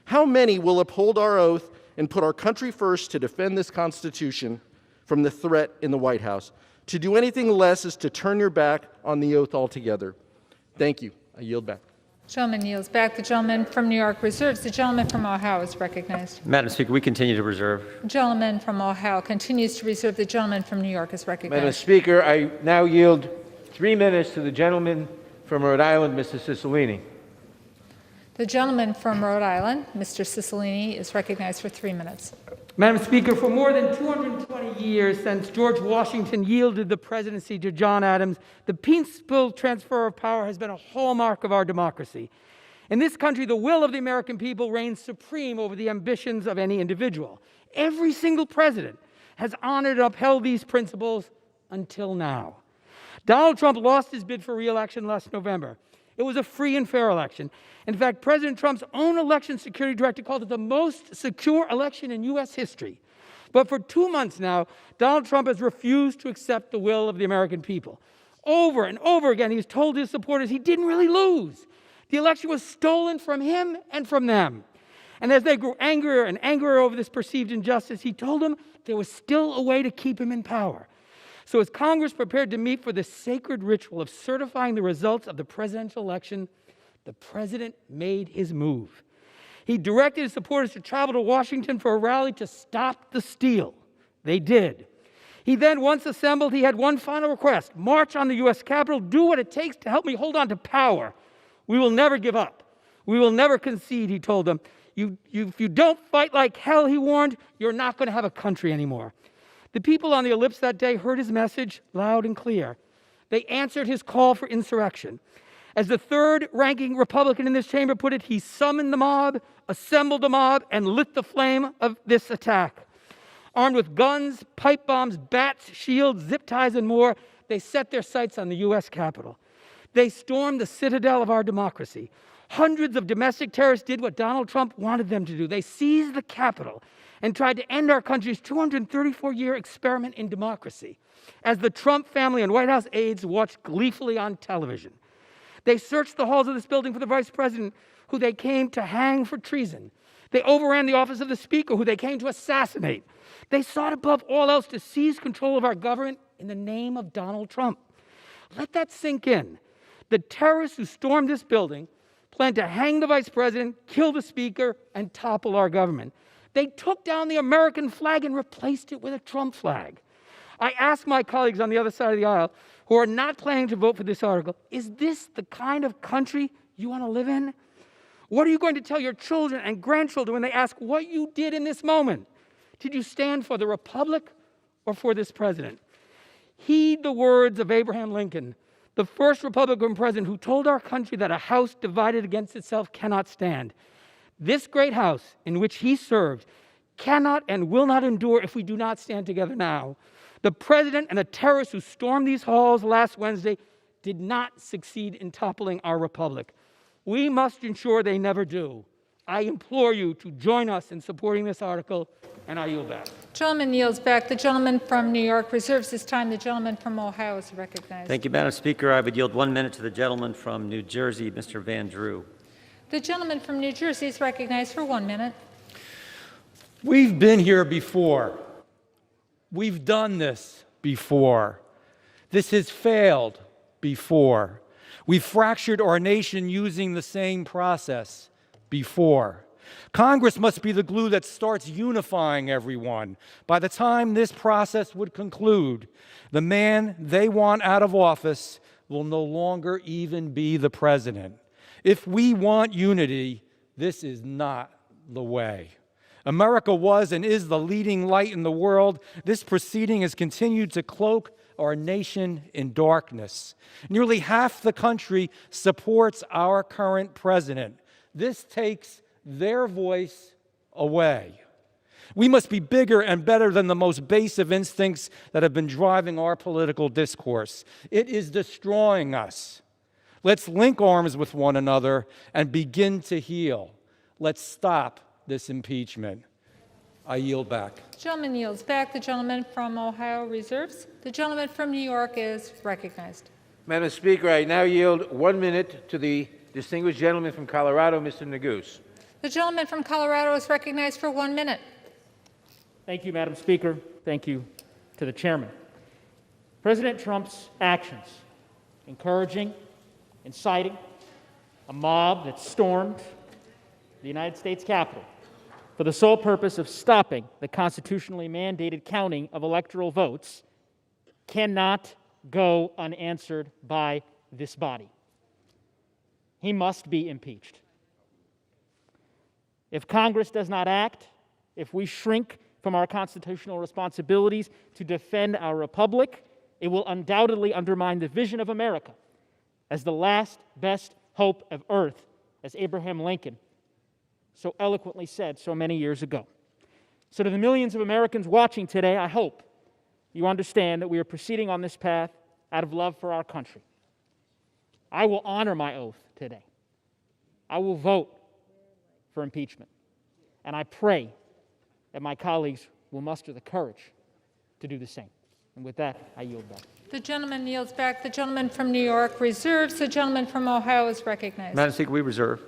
How many will uphold our oath and put our country first to defend this Constitution from the threat in the White House? To do anything less is to turn your back on the oath altogether. Thank you. I yield back. Gentleman yields back. The gentleman from New York reserves. The gentleman from Ohio is recognized. Madam Speaker, we continue to reserve. The gentleman from Ohio continues to reserve. The gentleman from New York is recognized. Madam Speaker, I now yield 3 minutes to the gentleman from Rhode Island, Mr. Cicilline. The gentleman from Rhode Island, Mr. Cicilline, is recognized for 3 minutes. Madam Speaker, for more than 220 years since George Washington yielded the presidency to John Adams, the peaceful transfer of power has been a hallmark of our democracy. In this country, the will of the American people reigns supreme over the ambitions of any individual. Every single president has honored and upheld these principles until now. Donald Trump lost his bid for re-election last November. It was a free and fair election. In fact, President Trump's own election security director called it the most secure election in U.S. history. But for 2 months now, Donald Trump has refused to accept the will of the American people. Over and over again, he's told his supporters he didn't really lose. The election was stolen from him and from them. And as they grew angrier and angrier over this perceived injustice, he told them there was still a way to keep him in power. So as Congress prepared to meet for the sacred ritual of certifying the results of the presidential election, the president made his move. He directed his supporters to travel to Washington for a rally to stop the steal. They did. He then, once assembled, he had one final request: march on the U.S. Capitol, do what it takes to help me hold on to power. We will never give up. We will never concede, he told them. If you don't fight like hell, he warned, you're not going to have a country anymore. The people on the ellipse that day heard his message loud and clear. They answered his call for insurrection. As the third-ranking Republican in this chamber put it, he summoned the mob, assembled the mob, and lit the flame of this attack. Armed with guns, pipe bombs, bats, shields, zip ties, and more, they set their sights on the U.S. Capitol. They stormed the citadel of our democracy, Hundreds of domestic terrorists did what Donald Trump wanted them to do. They seized the Capitol and tried to end our country's 234-year experiment in democracy, as the Trump family and White House aides watched gleefully on television. They searched the halls of this building for the vice president, who they came to hang for treason. They overran the office of the speaker, who they came to assassinate. They sought above all else to seize control of our government in the name of Donald Trump. Let that sink in. The terrorists who stormed this building planned to hang the vice president, kill the speaker, and topple our government. They took down the American flag and replaced it with a Trump flag. I ask my colleagues on the other side of the aisle who are not planning to vote for this article, is this the kind of country you want to live in? What are you going to tell your children and grandchildren when they ask what you did in this moment? Did you stand for the republic or for this president? Heed the words of Abraham Lincoln, the first Republican president who told our country that a house divided against itself cannot stand. This great house in which he served cannot and will not endure if we do not stand together now. The president and the terrorists who stormed these halls last Wednesday did not succeed in toppling our republic. We must ensure they never do. I implore you to join us in supporting this article, and I yield back. Gentleman yields back. The gentleman from New York reserves his time. The gentleman from Ohio is recognized. Thank you, Madam Speaker. I would yield 1 minute to the gentleman from New Jersey, Mr. Van Drew. The gentleman from New Jersey is recognized for 1 minute. We've been here before. We've done this before. This has failed before. We've fractured our nation using the same process before. Congress must be the glue that starts unifying everyone. By the time this process would conclude, the man they want out of office will no longer even be the president. If we want unity, this is not the way. America was and is the leading light in the world. This proceeding has continued to cloak our nation in darkness. Nearly half the country supports our current president. This takes their voice away. We must be bigger and better than the most base of instincts that have been driving our political discourse. It is destroying us. Let's link arms with one another and begin to heal. Let's stop this impeachment. I yield back. Gentleman yields back. The gentleman from Ohio reserves. The gentleman from New York is recognized. Madam Speaker, I now yield 1 minute to the distinguished gentleman from Colorado, Mr. Neguse. The gentleman from Colorado is recognized for 1 minute. Thank you, Madam Speaker. Thank you to the chairman. President Trump's actions, encouraging, inciting a mob that stormed the United States Capitol for the sole purpose of stopping the constitutionally mandated counting of electoral votes, cannot go unanswered by this body. He must be impeached. If Congress does not act, if we shrink from our constitutional responsibilities to defend our republic, it will undoubtedly undermine the vision of America as the last best hope of earth, as Abraham Lincoln so eloquently said so many years ago. So to the millions of Americans watching today, I hope you understand that we are proceeding on this path out of love for our country. I will honor my oath today. I will vote for impeachment. And I pray that my colleagues will muster the courage to do the same. And with that, I yield back. The gentleman yields back. The gentleman from New York reserves. The gentleman from Ohio is recognized. Madam Speaker, we reserve.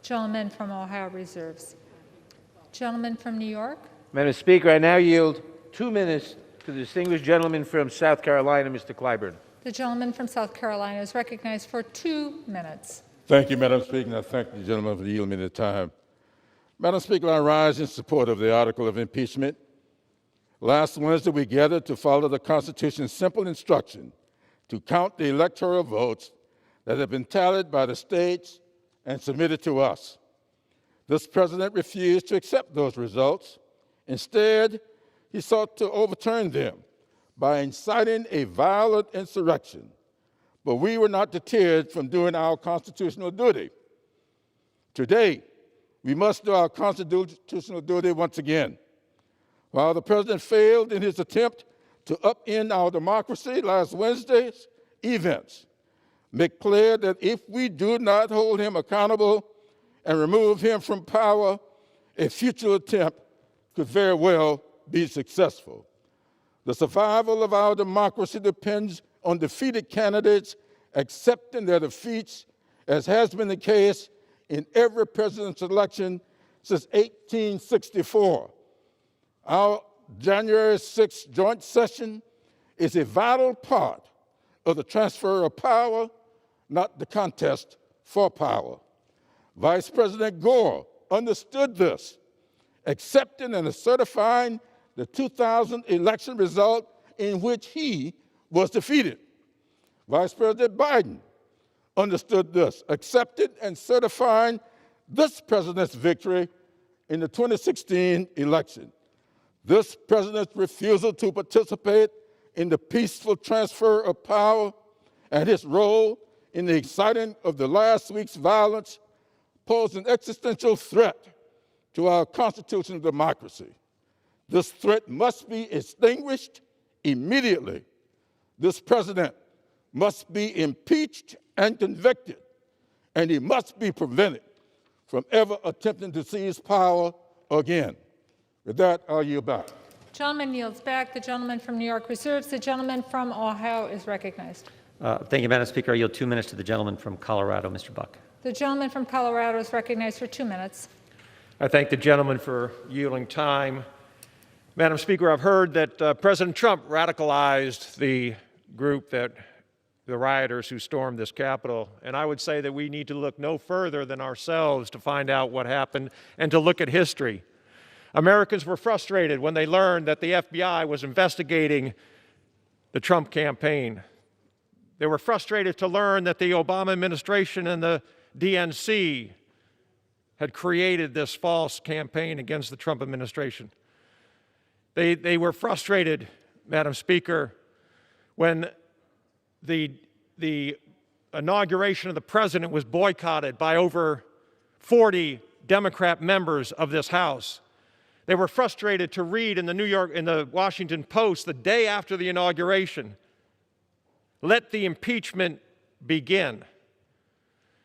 Gentleman from Ohio reserves. Gentleman from New York. Madam Speaker, I now yield 2 minutes to the distinguished gentleman from South Carolina, Mr. Clyburn. The gentleman from South Carolina is recognized for 2 minutes. Thank you, Madam Speaker, and I thank the gentleman for yielding me the time. Madam Speaker, I rise in support of the article of impeachment. Last Wednesday, we gathered to follow the Constitution's simple instruction to count the electoral votes that have been tallied by the states and submitted to us. This president refused to accept those results. Instead, he sought to overturn them by inciting a violent insurrection. But we were not deterred from doing our constitutional duty. Today, we must do our constitutional duty once again. While the president failed in his attempt to upend our democracy last Wednesday's events, make clear that if we do not hold him accountable and remove him from power, a future attempt could very well be successful. The survival of our democracy depends on defeated candidates accepting their defeats, as has been the case in every presidential election since 1864. Our January 6th joint session is a vital part of the transfer of power, not the contest for power. Vice President Gore understood this, accepting and certifying the 2000 election result in which he was defeated. Vice President Biden understood this, accepted and certifying this president's victory in the 2016 election. This president's refusal to participate in the peaceful transfer of power and his role in the inciting of the last week's violence pose an existential threat to our constitutional democracy. This threat must be extinguished immediately. This president must be impeached and convicted, and he must be prevented from ever attempting to seize power again. With that, I'll yield back. Gentleman yields back. The gentleman from New York reserves. The gentleman from Ohio is recognized. Thank you, Madam Speaker. I yield 2 minutes to the gentleman from Colorado, Mr. Buck. The gentleman from Colorado is recognized for 2 minutes. I thank the gentleman for yielding time. Madam Speaker, I've heard that President Trump radicalized the group the rioters who stormed this Capitol, and I would say that we need to look no further than ourselves to find out what happened and to look at history. Americans were frustrated when they learned that the FBI was investigating the Trump campaign. They were frustrated to learn that the Obama administration and the DNC had created this false campaign against the Trump administration. They were frustrated, Madam Speaker, when the inauguration of the president was boycotted by over 40 Democrat members of this House. They were frustrated to read in the Washington Post the day after the inauguration, "Let the impeachment begin."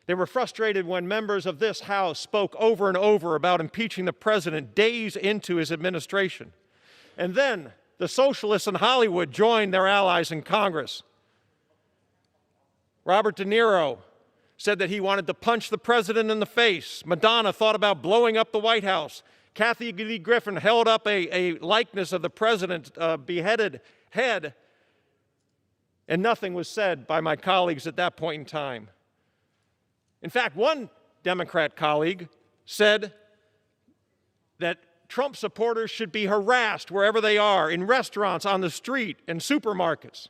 They were frustrated when members of this House spoke over and over about impeaching the president days into his administration. And then the socialists in Hollywood joined their allies in Congress. Robert De Niro said that he wanted to punch the president in the face. Madonna thought about blowing up the White House. Kathy Lee Griffin held up a likeness of the president's beheaded head, and nothing was said by my colleagues at that point in time. In fact, one Democrat colleague said that Trump supporters should be harassed wherever they are, in restaurants, on the street, in supermarkets.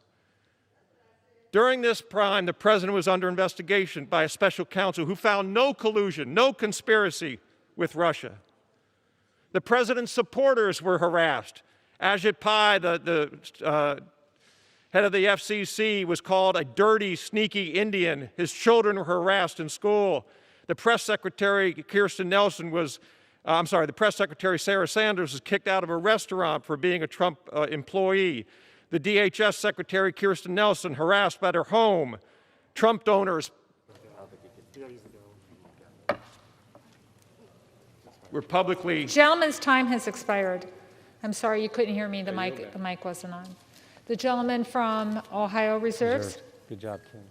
During this time, the president was under investigation by a special counsel who found no collusion, no conspiracy with Russia. The president's supporters were harassed. Ajit Pai, the head of the FCC, was called a dirty, sneaky Indian. His children were harassed in school. The press secretary, the press secretary, Sarah Sanders, was kicked out of a restaurant for being a Trump employee. The DHS secretary, Kirsten Nelson, harassed at her home. Trump donors were publicly... Gentleman's time has expired. I'm sorry you couldn't hear me. The mic wasn't on. The gentleman from Ohio reserves. Good job, Tim.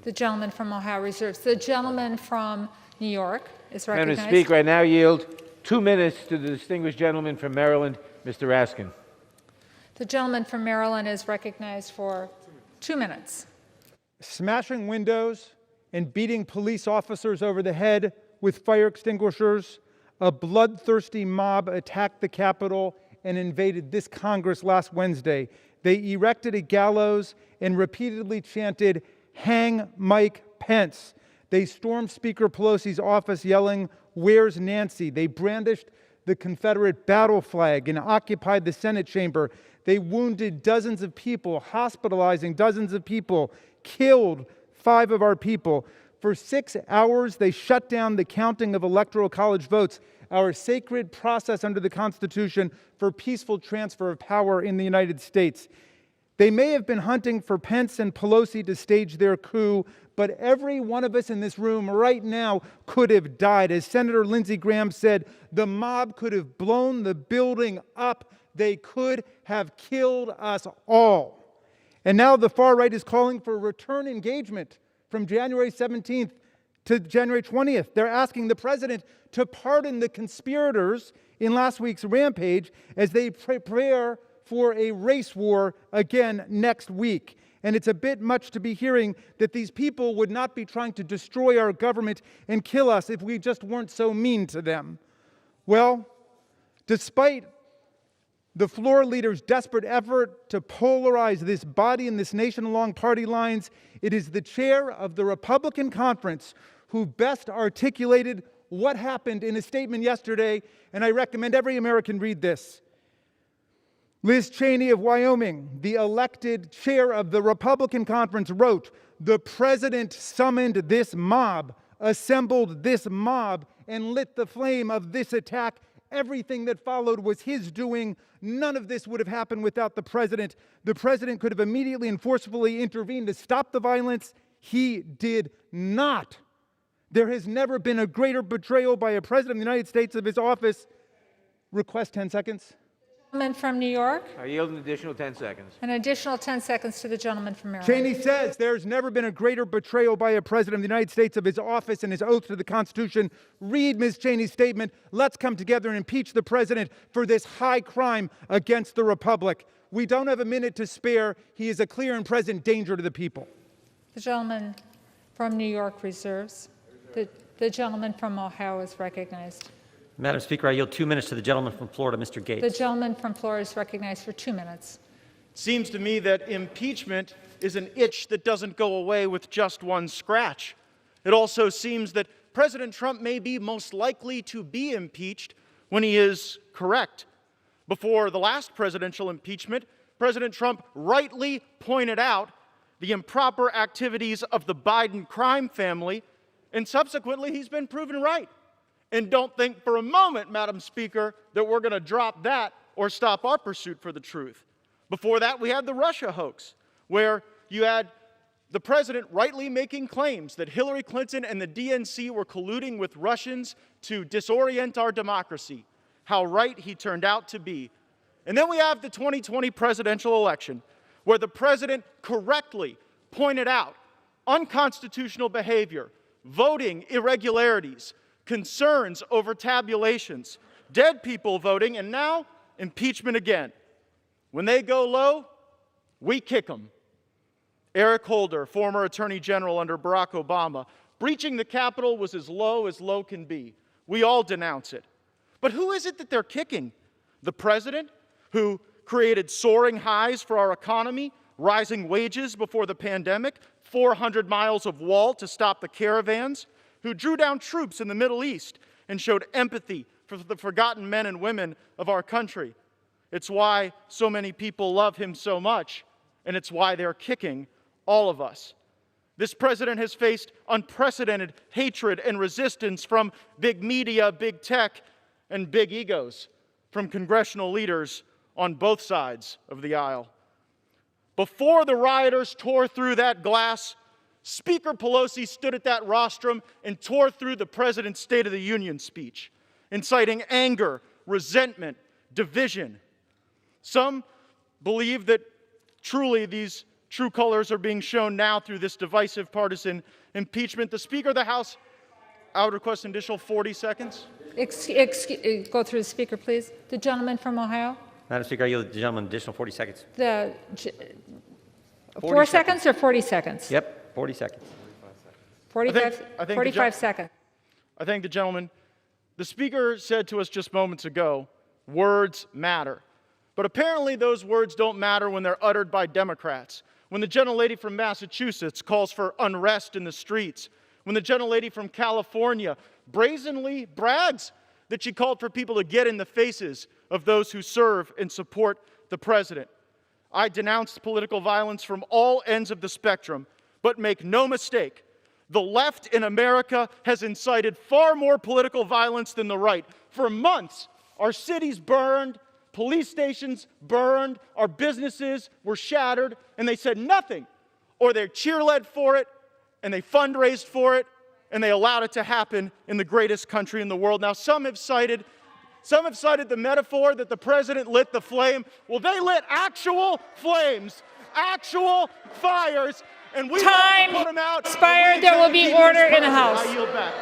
The gentleman from Ohio reserves. The gentleman from New York is recognized. Madam Speaker, I now yield 2 minutes to the distinguished gentleman from Maryland, Mr. Raskin. The gentleman from Maryland is recognized for 2 minutes. Smashing windows and beating police officers over the head with fire extinguishers, a bloodthirsty mob attacked the Capitol and invaded this Congress last Wednesday. They erected a gallows and repeatedly chanted, "Hang Mike Pence." They stormed Speaker Pelosi's office yelling, "Where's Nancy?" They brandished the Confederate battle flag and occupied the Senate chamber. They wounded dozens of people, hospitalizing dozens of people, killed 5 of our people. For 6 hours, they shut down the counting of electoral college votes. our sacred process under the Constitution for peaceful transfer of power in the United States. They may have been hunting for Pence and Pelosi to stage their coup, but every one of us in this room right now could have died. As Senator Lindsey Graham said, the mob could have blown the building up. They could have killed us all. And now the far right is calling for return engagement from January 17th to January 20th. They're asking the president to pardon the conspirators in last week's rampage as they prepare for a race war again next week. And it's a bit much to be hearing that these people would not be trying to destroy our government and kill us if we just weren't so mean to them. Well, despite the floor leader's desperate effort to polarize this body and this nation along party lines, it is the chair of the Republican conference who best articulated what happened in a statement yesterday, and I recommend every American read this. Liz Cheney of Wyoming, the elected chair of the Republican conference, wrote, "The president summoned this mob, assembled this mob, and lit the flame of this attack. Everything that followed was his doing. None of this would have happened without the president. The president could have immediately and forcefully intervened to stop the violence. He did not. There has never been a greater betrayal by a president of the United States of his office." Request 10 seconds. Gentleman from New York, I yield an additional 10 seconds. an additional 10 seconds to the gentleman from Maryland. Cheney says there's never been a greater betrayal by a president of the United States of his office and his oath to the Constitution. Read Ms. Cheney's statement. Let's come together and impeach the president for this high crime against the republic. We don't have a minute to spare. He is a clear and present danger to the people. The gentleman from New York reserves. The gentleman from Ohio is recognized. Madam Speaker, I yield 2 minutes to the gentleman from Florida, Mr. Gates. The gentleman from Florida is recognized for 2 minutes. Seems to me that impeachment is an itch that doesn't go away with just one scratch. It also seems that President Trump may be most likely to be impeached when he is correct. Before the last presidential impeachment, President Trump rightly pointed out the improper activities of the Biden crime family, and subsequently he's been proven right. And don't think for a moment, Madam Speaker, that we're going to drop that or stop our pursuit for the truth. Before that, we had the Russia hoax, where you had the president rightly making claims that Hillary Clinton and the DNC were colluding with Russians to disorient our democracy. How right he turned out to be. And then we have the 2020 presidential election, where the president correctly pointed out unconstitutional behavior, voting irregularities, concerns over tabulations, dead people voting, and now impeachment again. When they go low, we kick them. Eric Holder, former Attorney General under Barack Obama, breaching the Capitol was as low can be. We all denounce it. But who is it that they're kicking? The president, who created soaring highs for our economy, rising wages before the pandemic, 400 miles of wall to stop the caravans, who drew down troops in the Middle East and showed empathy for the forgotten men and women of our country. It's why so many people love him so much, and it's why they're kicking all of us. This president has faced unprecedented hatred and resistance from big media, big tech, and big egos, from congressional leaders on both sides of the aisle. Before the rioters tore through that glass, Speaker Pelosi stood at that rostrum and tore through the president's State of the Union speech, inciting anger, resentment, division. Some believe that truly these true colors are being shown now through this divisive partisan impeachment. The Speaker of the House, I would request an additional 40 seconds. Go through the speaker, please. The gentleman from Ohio. Madam Speaker, I yield the gentleman an additional 40 seconds. 4 seconds or 40 seconds? Yep. 40 seconds. 45 seconds. I thank the gentleman. The Speaker said to us just moments ago, words matter. But apparently those words don't matter when they're uttered by Democrats. When the gentlelady from Massachusetts calls for unrest in the streets. When the gentlelady from California brazenly brags that she called for people to get in the faces of those who serve and support the president. I denounce political violence from all ends of the spectrum. But make no mistake, The left in America has incited far more political violence than the right. For months, our cities burned, police stations burned, our businesses were shattered, and they said nothing. Or they cheerled for it, and they fundraised for it, and they allowed it to happen in the greatest country in the world. Now, some have cited the metaphor that the president lit the flame. Well, they lit actual flames, actual fires, and we Time put them out. expired. There will be order in the House. I yield back.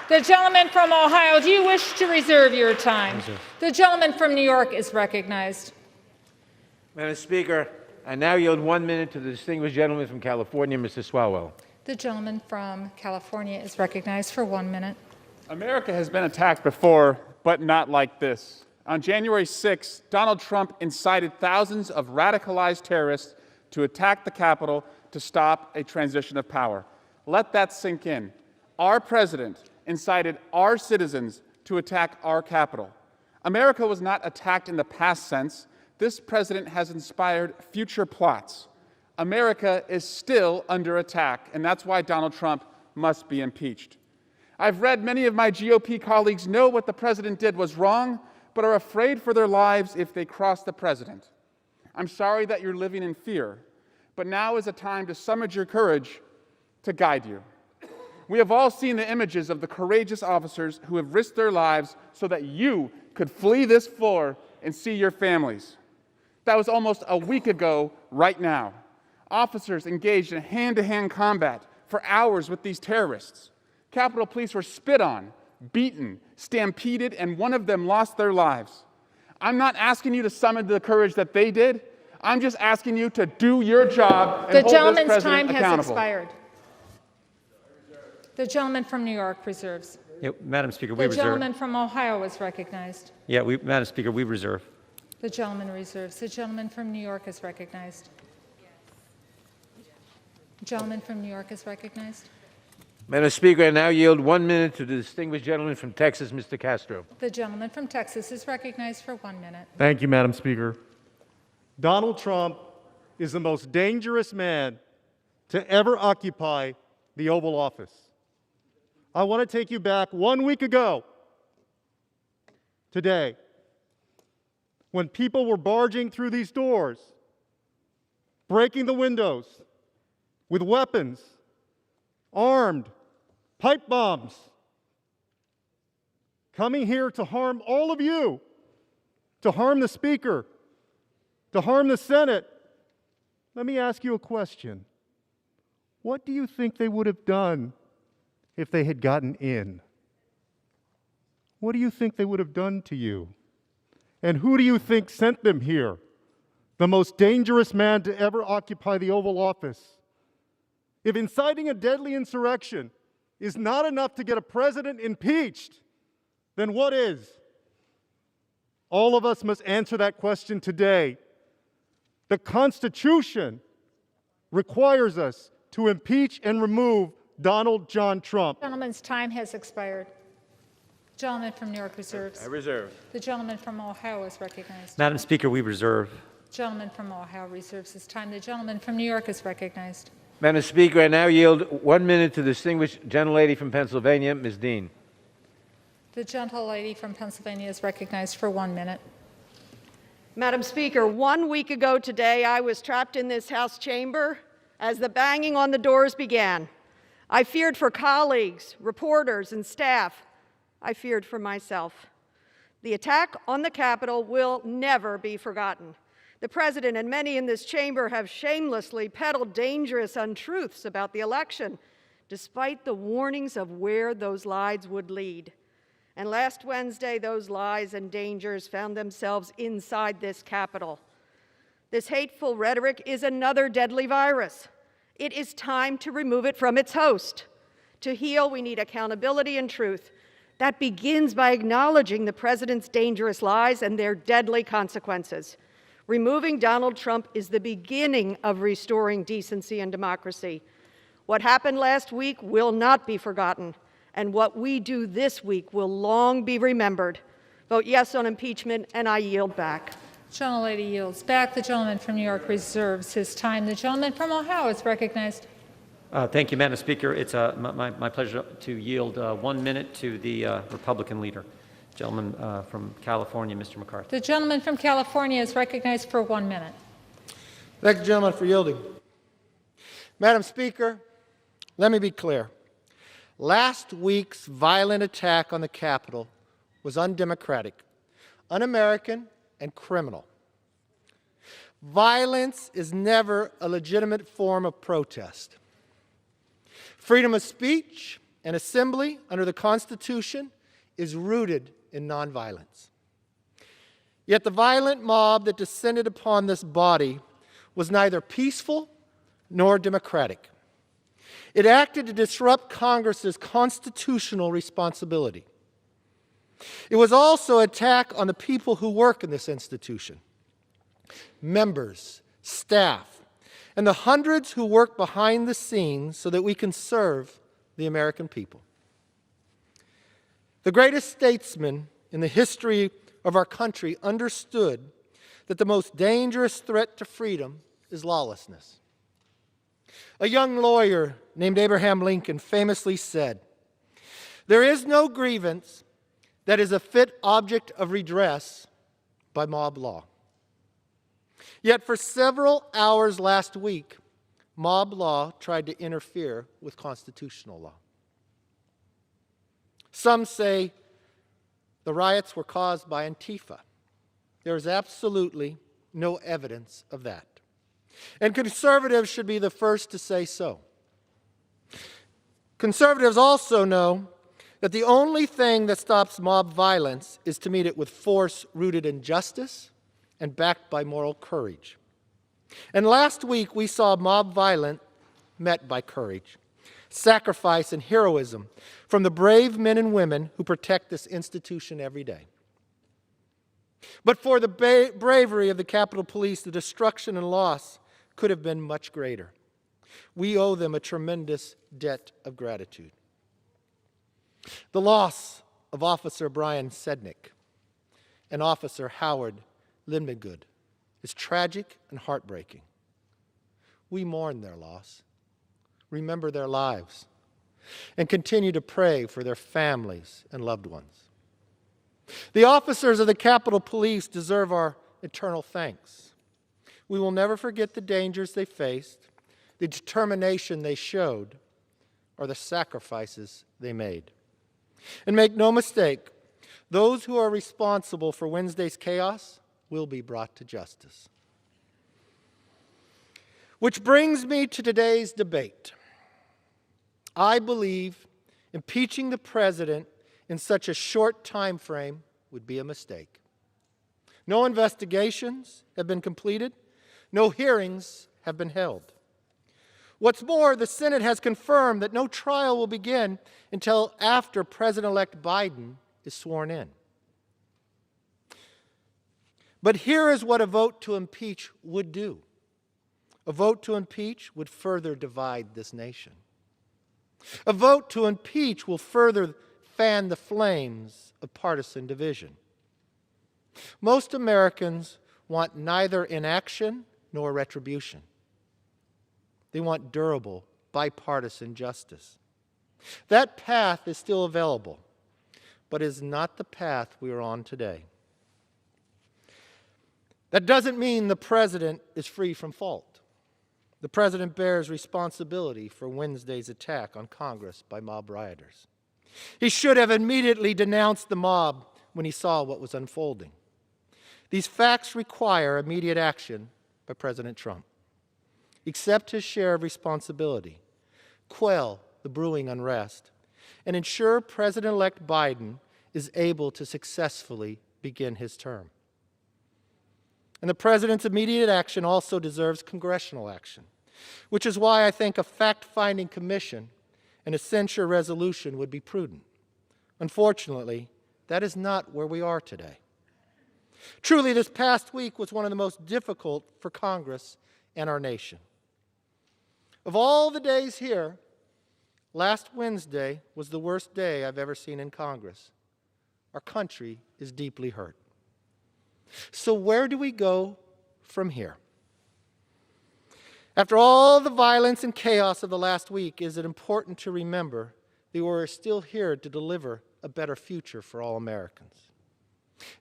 The gentleman from Ohio, do you wish to reserve your time? The gentleman from New York is recognized. Madam Speaker, I now yield 1 minute to the distinguished gentleman from California, Mr. Swalwell. The gentleman from California is recognized for 1 minute. America has been attacked before, but not like this. On January 6, Donald Trump incited thousands of radicalized terrorists to attack the Capitol to stop a transition of power. Let that sink in. Our president incited our citizens to attack our Capitol. America was not attacked in the past sense. This president has inspired future plots. America is still under attack, and that's why Donald Trump must be impeached. I've read many of my GOP colleagues know what the president did was wrong, but are afraid for their lives if they cross the president. I'm sorry that you're living in fear, but now is a time to summon your courage to guide you. We have all seen the images of the courageous officers who have risked their lives so that you could flee this floor and see your families. That was almost a week ago right now. Officers engaged in hand-to-hand combat for hours with these terrorists. Capitol Police were spit on, beaten, stampeded, and one of them lost their lives. I'm not asking you to summon the courage that they did. I'm just asking you to do your job and hold this president accountable. The gentleman's time has expired. The gentleman from New York reserves. Yeah, Madam Speaker, we The reserve. gentleman from Ohio is recognized. Yeah, Madam Speaker, we reserve. The gentleman reserves. The gentleman from New York is recognized. The gentleman from New York is recognized. Madam Speaker, I now yield 1 minute to the distinguished gentleman from Texas, Mr. Castro. The gentleman from Texas is recognized for 1 minute. Thank you, Madam Speaker. Donald Trump is the most dangerous man to ever occupy the Oval Office. I want to take you back 1 week ago today, when people were barging through these doors, breaking the windows with weapons, armed, pipe bombs, coming here to harm all of you, to harm the Speaker, to harm the Senate. Let me ask you a question. What do you think they would have done if they had gotten in? What do you think they would have done to you? And who do you think sent them here? The most dangerous man to ever occupy the Oval Office. If inciting a deadly insurrection is not enough to get a president impeached, then what is? All of us must answer that question today. The Constitution requires us to impeach and remove Donald John Trump. The gentleman's time has expired. Gentleman from New York reserves. I reserve. The gentleman from Ohio is recognized. Madam Speaker, we reserve. Gentleman from Ohio reserves his time. The gentleman from New York is recognized. Madam Speaker, I now yield 1 minute to the distinguished gentlelady from Pennsylvania, Ms. Dean. The gentlelady from Pennsylvania is recognized for 1 minute. Madam Speaker, 1 week ago today, I was trapped in this House chamber as the banging on the doors began. I feared for colleagues, reporters, and staff. I feared for myself. The attack on the Capitol will never be forgotten. The President and many in this chamber have shamelessly peddled dangerous untruths about the election, despite the warnings of where those lies would lead. And last Wednesday, those lies and dangers found themselves inside this Capitol. This hateful rhetoric is another deadly virus. It is time to remove it from its host. To heal, we need accountability and truth. That begins by acknowledging the President's dangerous lies and their deadly consequences. Removing Donald Trump is the beginning of restoring decency and democracy. What happened last week will not be forgotten, and what we do this week will long be remembered. Vote yes on impeachment, and I yield back. Gentlelady yields back. The gentleman from New York reserves his time. The gentleman from Ohio is recognized. Thank you, Madam Speaker. It's my pleasure to yield 1 minute to the Republican leader, gentleman from California, Mr. McCarthy. The gentleman from California is recognized for 1 minute. Thank the gentleman for yielding. Madam Speaker, let me be clear. Last week's violent attack on the Capitol was undemocratic, un-American, and criminal. Violence is never a legitimate form of protest. Freedom of speech and assembly under the Constitution is rooted in nonviolence. Yet the violent mob that descended upon this body was neither peaceful nor democratic. It acted to disrupt Congress's constitutional responsibility. It was also an attack on the people who work in this institution, members, staff, and the hundreds who work behind the scenes so that we can serve the American people. The greatest statesman in the history of our country understood that the most dangerous threat to freedom is lawlessness. A young lawyer named Abraham Lincoln famously said, "There is no grievance that is a fit object of redress by mob law." Yet for several hours last week, mob law tried to interfere with constitutional law. Some say the riots were caused by Antifa. There is absolutely no evidence of that. And conservatives should be the first to say so. Conservatives also know that the only thing that stops mob violence is to meet it with force rooted in justice and backed by moral courage. And last week we saw mob violence met by courage, sacrifice, and heroism from the brave men and women who protect this institution every day. But for the bravery of the Capitol Police, the destruction and loss could have been much greater. We owe them a tremendous debt of gratitude. The loss of Officer Brian Sednick and Officer Howard Lindmagood is tragic and heartbreaking. We mourn their loss, remember their lives, and continue to pray for their families and loved ones. The officers of the Capitol Police deserve our eternal thanks. We will never forget the dangers they faced, the determination they showed, or the sacrifices they made. And make no mistake, those who are responsible for Wednesday's chaos will be brought to justice. Which brings me to today's debate. I believe impeaching the president in such a short time frame would be a mistake. No investigations have been completed. No hearings have been held. What's more, the Senate has confirmed that no trial will begin until after President-elect Biden is sworn in. But here is what a vote to impeach would do. A vote to impeach would further divide this nation. A vote to impeach will further fan the flames of partisan division. Most Americans want neither inaction nor retribution. They want durable, bipartisan justice. That path is still available, but is not the path we are on today. That doesn't mean the president is free from fault. The president bears responsibility for Wednesday's attack on Congress by mob rioters. He should have immediately denounced the mob when he saw what was unfolding. These facts require immediate action by President Trump. Accept his share of responsibility, quell the brewing unrest, and ensure President-elect Biden is able to successfully begin his term. And the president's immediate action also deserves congressional action, which is why I think a fact-finding commission and a censure resolution would be prudent. Unfortunately, that is not where we are today. Truly, this past week was one of the most difficult for Congress and our nation. Of all the days here, last Wednesday was the worst day I've ever seen in Congress. Our country is deeply hurt. So where do we go from here? After all the violence and chaos of the last week, is it important to remember that we're still here to deliver a better future for all Americans.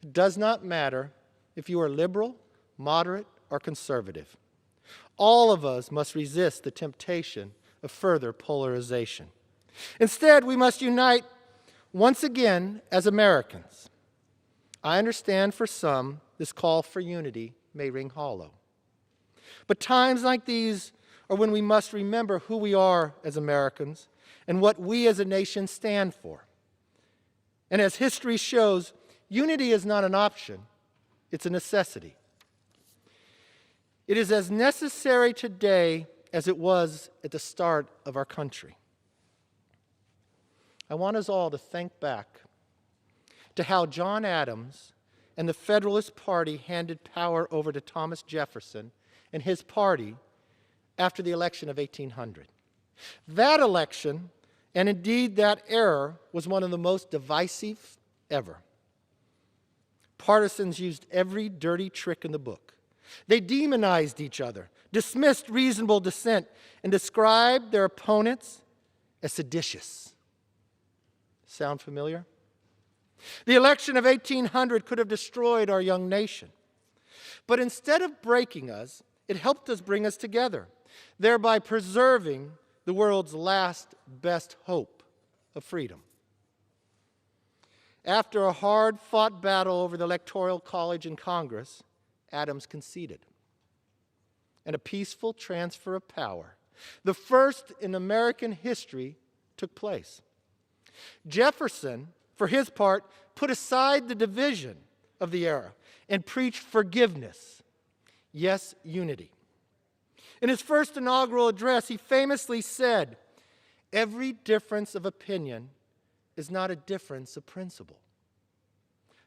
It does not matter if you are liberal, moderate, or conservative. All of us must resist the temptation of further polarization. Instead, we must unite once again as Americans. I understand for some this call for unity may ring hollow. But times like these are when we must remember who we are as Americans and what we as a nation stand for. And as history shows, unity is not an option, it's a necessity. It is as necessary today as it was at the start of our country. I want us all to think back to how John Adams and the Federalist Party handed power over to Thomas Jefferson and his party after the election of 1800. That election, and indeed that era, was one of the most divisive ever. Partisans used every dirty trick in the book. They demonized each other, dismissed reasonable dissent, and described their opponents as seditious. Sound familiar? The election of 1800 could have destroyed our young nation. But instead of breaking us, it helped us bring us together, thereby preserving the world's last best hope of freedom. After a hard-fought battle over the Electoral College in Congress, Adams conceded. And a peaceful transfer of power, the first in American history, took place. Jefferson, for his part, put aside the division of the era and preached forgiveness, yes, unity. In his first inaugural address, he famously said, "Every difference of opinion is not a difference of principle."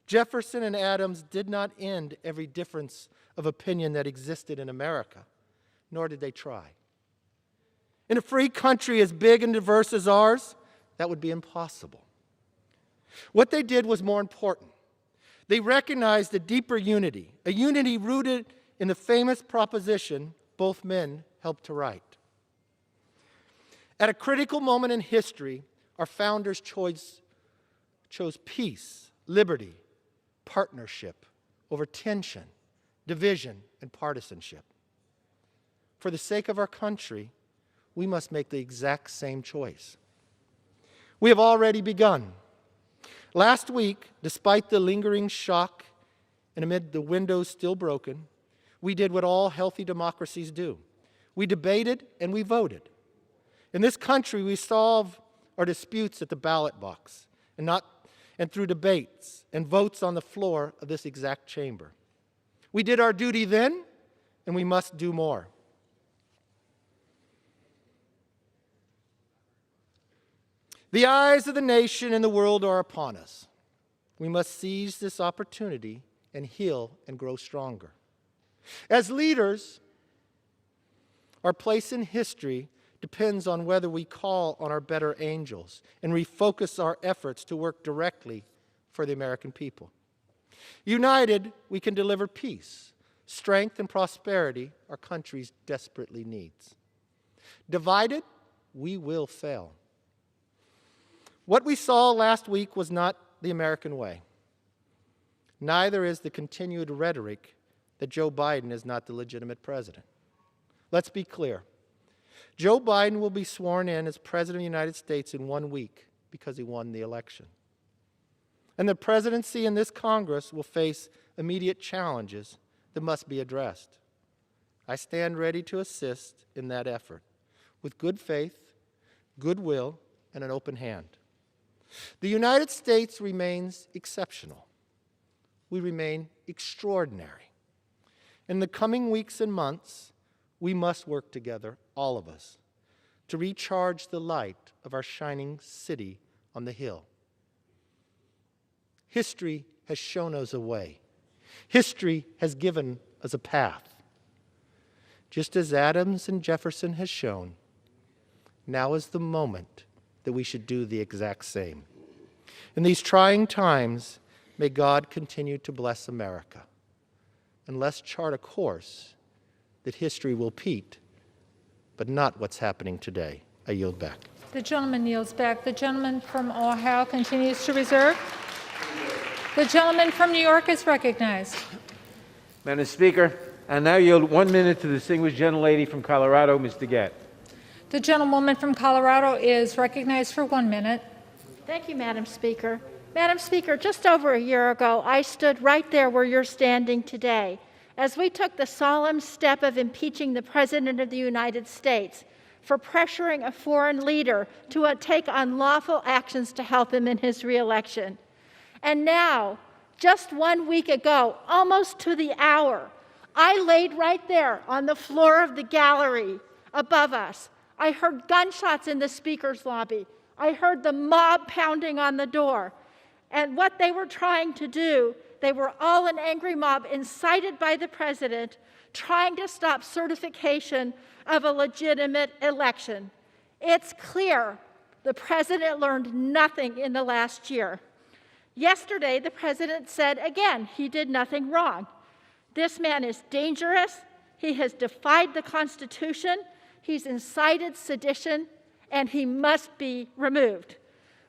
Jefferson and Adams did not end every difference of opinion that existed in America, nor did they try. In a free country as big and diverse as ours, that would be impossible. What they did was more important. They recognized a deeper unity, a unity rooted in the famous proposition both men helped to write. At a critical moment in history, our founders chose peace, liberty, partnership over tension, division, and partisanship. For the sake of our country, we must make the exact same choice. We have already begun. Last week, despite the lingering shock and amid the windows still broken, we did what all healthy democracies do. We debated and we voted. In this country, we solve our disputes at the ballot box and through debates and votes on the floor of this exact chamber. We did our duty then, and we must do more. The eyes of the nation and the world are upon us. We must seize this opportunity and heal and grow stronger. As leaders, our place in history depends on whether we call on our better angels and refocus our efforts to work directly for the American people. United, we can deliver peace, strength, and prosperity our country desperately needs. Divided, we will fail. What we saw last week was not the American way. Neither is the continued rhetoric that Joe Biden is not the legitimate president. Let's be clear. Joe Biden will be sworn in as President of the United States in 1 week because he won the election. And the presidency and this Congress will face immediate challenges that must be addressed. I stand ready to assist in that effort with good faith, goodwill, and an open hand. The United States remains exceptional. We remain extraordinary. In the coming weeks and months, we must work together, all of us, to recharge the light of our shining city on the hill. History has shown us a way. History has given us a path. Just as Adams and Jefferson has shown, now is the moment that we should do the exact same. In these trying times, may God continue to bless America. And let's chart a course that history will repeat but not what's happening today. I yield back. The gentleman yields back. The gentleman from Ohio continues to reserve. The gentleman from New York is recognized. Madam Speaker, I now yield 1 minute to the distinguished gentlelady from Colorado, Ms. DeGette. The gentlewoman from Colorado is recognized for 1 minute. Thank you, Madam Speaker. Madam Speaker, just over a year ago, I stood right there where you're standing today as we took the solemn step of impeaching the President of the United States for pressuring a foreign leader to take unlawful actions to help him in his reelection. And now, just 1 week ago, almost to the hour, I laid right there on the floor of the gallery above us. I heard gunshots in the Speaker's lobby. I heard the mob pounding on the door. And what they were trying to do, they were all an angry mob incited by the President, trying to stop certification of a legitimate election. It's clear the President learned nothing in the last year. Yesterday, the President said again he did nothing wrong. This man is dangerous. He has defied the Constitution. He's incited sedition, and he must be removed.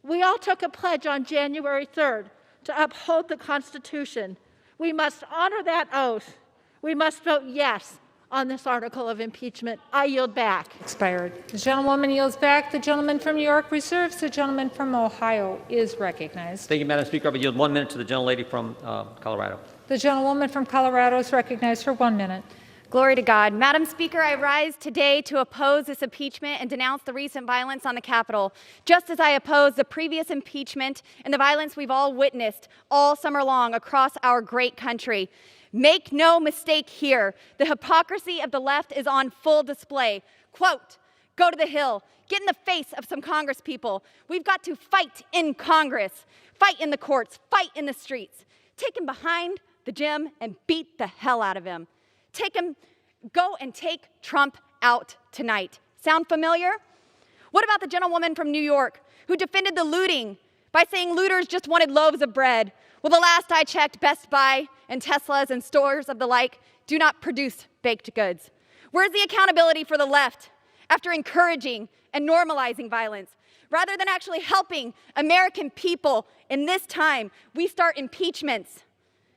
We all took a pledge on January 3rd to uphold the Constitution. We must honor that oath. We must vote yes on this article of impeachment. I yield back. Expired. The gentlewoman yields back. The gentleman from New York reserves. The gentleman from Ohio is recognized. Thank you, Madam Speaker. I would yield 1 minute to the gentlelady from Colorado. The gentlewoman from Colorado is recognized for 1 minute. Glory to God. Madam Speaker, I rise today to oppose this impeachment and denounce the recent violence on the Capitol, just as I oppose the previous impeachment and the violence we've all witnessed all summer long across our great country. Make no mistake here, the hypocrisy of the left is on full display. Quote, go to the Hill, get in the face of some Congress people. We've got to fight in Congress, fight in the courts, fight in the streets. Take him behind the gym and beat the hell out of him. Go and take Trump out tonight. Sound familiar? What about the gentlewoman from New York who defended the looting by saying looters just wanted loaves of bread? Well, the last I checked, Best Buy and Teslas and stores of the like do not produce baked goods. Where's the accountability for the left after encouraging and normalizing violence? Rather than actually helping American people in this time, we start impeachments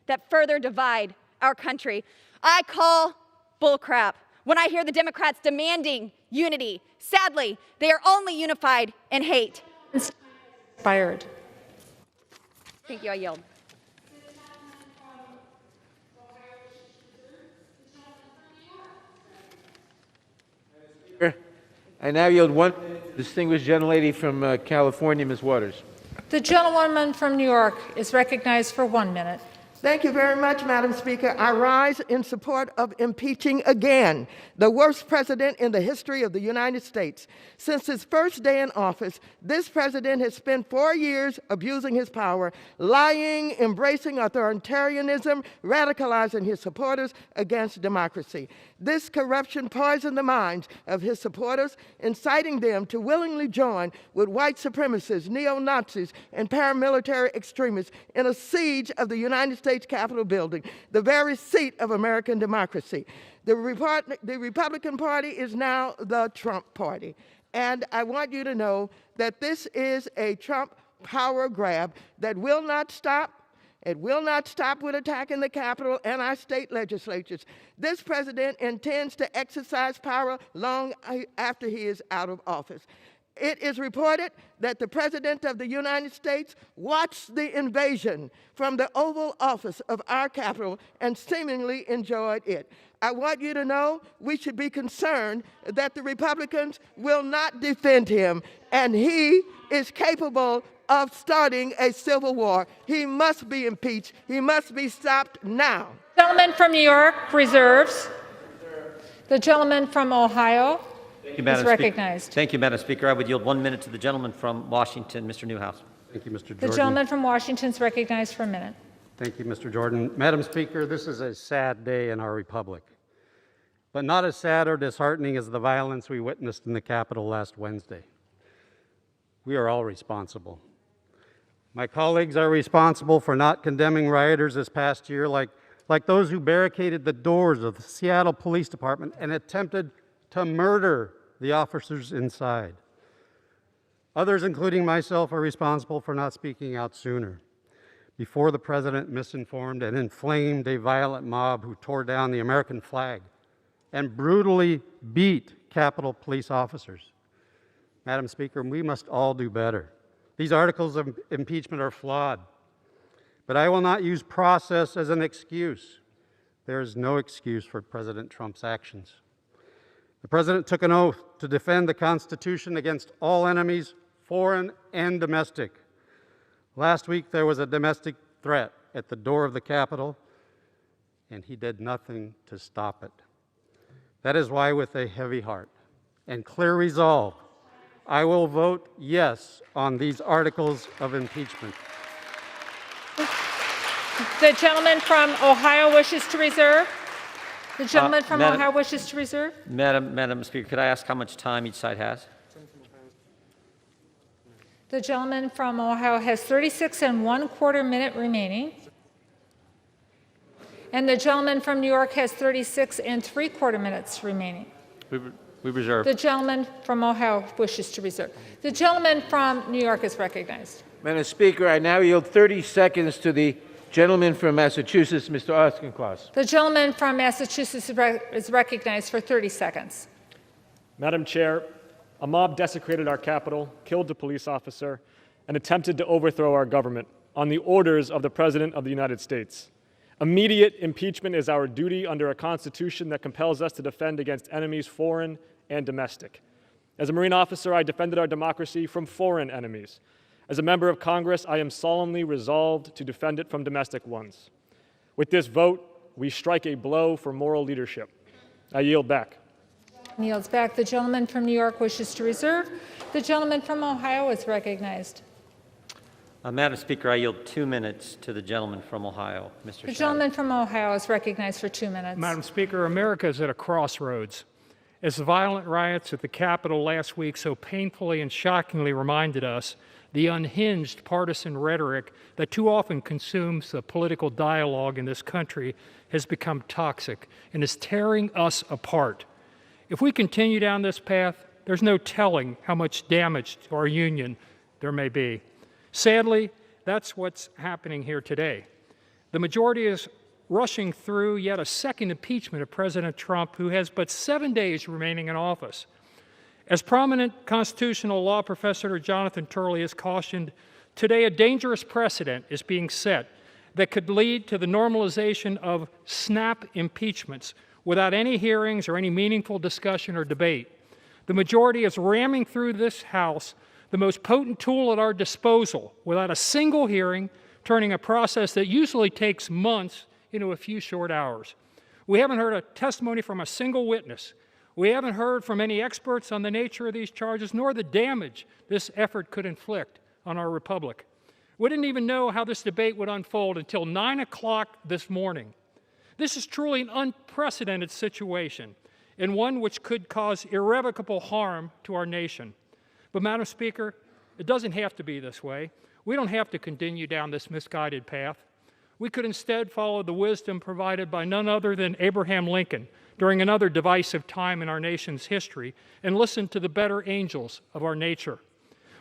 that further divide our country. I call bullcrap when I hear the Democrats demanding unity. Sadly, they are only unified in hate. Expired. Thank you. I yield. I now yield 1 minute to the distinguished gentlelady from California, Ms. Waters. The gentlewoman from New York is recognized for 1 minute. Thank you very much, Madam Speaker. I rise in support of impeaching again the worst president in the history of the United States. Since his first day in office, this president has spent 4 years abusing his power, lying, embracing authoritarianism, radicalizing his supporters against democracy. This corruption poisoned the minds of his supporters, inciting them to willingly join with white supremacists, neo-Nazis, and paramilitary extremists in a siege of the United States Capitol building, the very seat of American democracy. The Republican Party is now the Trump Party. And I want you to know that this is a Trump power grab that will not stop. It will not stop with attacking the Capitol and our state legislatures. This president intends to exercise power long after he is out of office. It is reported that the President of the United States watched the invasion from the Oval Office of our Capitol and seemingly enjoyed it. I want you to know we should be concerned that the Republicans will not defend him, and he is capable of starting a civil war. He must be impeached. He must be stopped now. The gentleman from New York reserves. The gentleman from Ohio is recognized. Thank you, Madam Speaker. I would yield 1 minute to the gentleman from Washington, Mr. Newhouse. Thank you, Mr. Jordan. The gentleman from Washington is recognized for a minute. Thank you, Mr. Jordan. Madam Speaker, this is a sad day in our republic, but not as sad or disheartening as the violence we witnessed in the Capitol last Wednesday. We are all responsible. My colleagues are responsible for not condemning rioters this past year, like those who barricaded the doors of the Seattle Police Department and attempted to murder the officers inside. Others, including myself, are responsible for not speaking out sooner, before the president misinformed and inflamed a violent mob who tore down the American flag and brutally beat Capitol Police officers. Madam Speaker, we must all do better. These articles of impeachment are flawed, but I will not use process as an excuse. There is no excuse for President Trump's actions. The president took an oath to defend the Constitution against all enemies, foreign and domestic. Last week, there was a domestic threat at the door of the Capitol, and he did nothing to stop it. That is why, with a heavy heart and clear resolve, I will vote yes on these articles of impeachment. The gentleman from Ohio wishes to reserve. The gentleman from Ohio wishes to reserve. Madam Speaker, could I ask how much time each side has? The gentleman from Ohio has 36 1/4 minutes remaining. And the gentleman from New York has 36 3/4 minutes remaining. We reserve. The gentleman from Ohio wishes to reserve. The gentleman from New York is recognized. Madam Speaker, I now yield 30 seconds to the gentleman from Massachusetts, Mr. Auchincloss. The gentleman from Massachusetts is recognized for 30 seconds. Madam Chair, a mob desecrated our Capitol, killed a police officer, and attempted to overthrow our government on the orders of the President of the United States. Immediate impeachment is our duty under a Constitution that compels us to defend against enemies, foreign and domestic. As a Marine officer, I defended our democracy from foreign enemies. As a member of Congress, I am solemnly resolved to defend it from domestic ones. With this vote, we strike a blow for moral leadership. I yield back. Yields back. The gentleman from New York wishes to reserve. The gentleman from Ohio is recognized. Madam Speaker, I yield 2 minutes to the gentleman from Ohio, Mr. The gentleman from Ohio is recognized for 2 minutes. Madam Speaker, America is at a crossroads. As the violent riots at the Capitol last week so painfully and shockingly reminded us, the unhinged partisan rhetoric that too often consumes the political dialogue in this country has become toxic and is tearing us apart. If we continue down this path, there's no telling how much damage to our union there may be. Sadly, that's what's happening here today. The majority is rushing through yet a second impeachment of President Trump, who has but 7 days remaining in office. As prominent constitutional law professor Jonathan Turley has cautioned, today a dangerous precedent is being set that could lead to the normalization of snap impeachments without any hearings or any meaningful discussion or debate. The majority is ramming through this House the most potent tool at our disposal without a single hearing, turning a process that usually takes months into a few short hours. We haven't heard a testimony from a single witness. We haven't heard from any experts on the nature of these charges, nor the damage this effort could inflict on our republic. We didn't even know how this debate would unfold until 9 o'clock this morning. This is truly an unprecedented situation, and one which could cause irrevocable harm to our nation. But, Madam Speaker, it doesn't have to be this way. We don't have to continue down this misguided path. We could instead follow the wisdom provided by none other than Abraham Lincoln during another divisive time in our nation's history and listen to the better angels of our nature.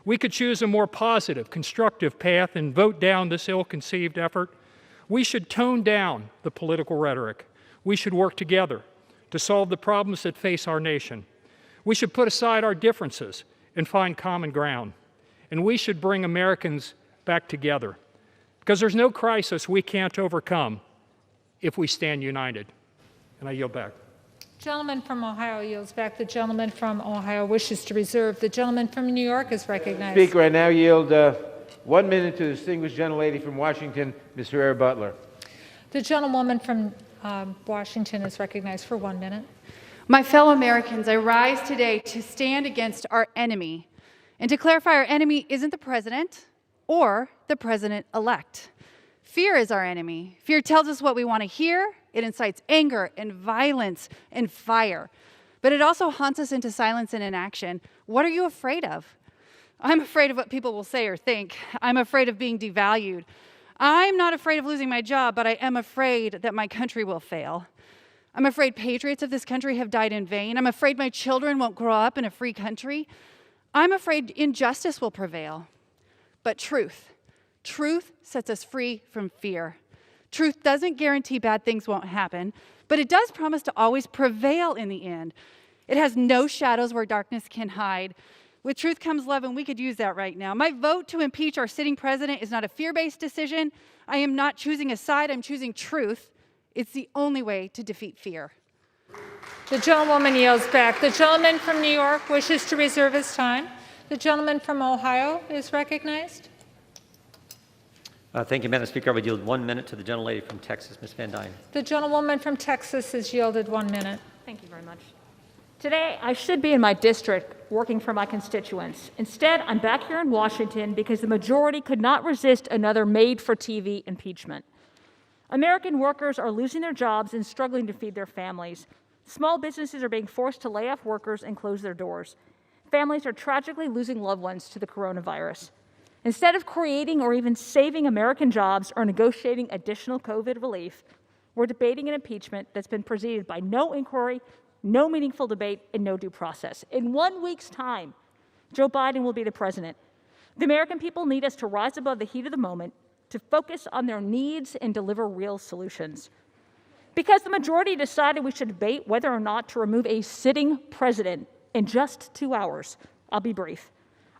We could choose a more positive, constructive path and vote down this ill-conceived effort. We should tone down the political rhetoric. We should work together to solve the problems that face our nation. We should put aside our differences and find common ground. And we should bring Americans back together, because there's no crisis we can't overcome if we stand united. And I yield back. Gentleman from Ohio yields back. The gentleman from Ohio wishes to reserve. The gentleman from New York is recognized. Speaker, I now yield 1 minute to the distinguished gentlelady from Washington, Ms. Herrera Butler. The gentlewoman from Washington is recognized for 1 minute. My fellow Americans, I rise today to stand against our enemy. And to clarify, our enemy isn't the president or the president-elect. Fear is our enemy. Fear tells us what we want to hear. It incites anger and violence and fire. But it also haunts us into silence and inaction. What are you afraid of? I'm afraid of what people will say or think. I'm afraid of being devalued. I'm not afraid of losing my job, but I am afraid that my country will fail. I'm afraid patriots of this country have died in vain. I'm afraid my children won't grow up in a free country. I'm afraid injustice will prevail. But truth sets us free from fear. Truth doesn't guarantee bad things won't happen, but it does promise to always prevail in the end. It has no shadows where darkness can hide. With truth comes love, and we could use that right now. My vote to impeach our sitting president is not a fear-based decision. I am not choosing a side, I'm choosing truth. It's the only way to defeat fear. The gentlewoman yields back. The gentleman from New York wishes to reserve his time. The gentleman from Ohio is recognized. Thank you, Madam Speaker. I would yield 1 minute to the gentlelady from Texas, Ms. Van Dyne. The gentlewoman from Texas is yielded 1 minute. Thank you very much. Today, I should be in my district working for my constituents. Instead, I'm back here in Washington because the majority could not resist another made-for-TV impeachment. American workers are losing their jobs and struggling to feed their families. Small businesses are being forced to lay off workers and close their doors. Families are tragically losing loved ones to the coronavirus. Instead of creating or even saving American jobs or negotiating additional COVID relief, we're debating an impeachment that's been preceded by no inquiry, no meaningful debate, and no due process. In 1 week's time, Joe Biden will be the president. The American people need us to rise above the heat of the moment, to focus on their needs and deliver real solutions. Because the majority decided we should debate whether or not to remove a sitting president in just 2 hours, I'll be brief.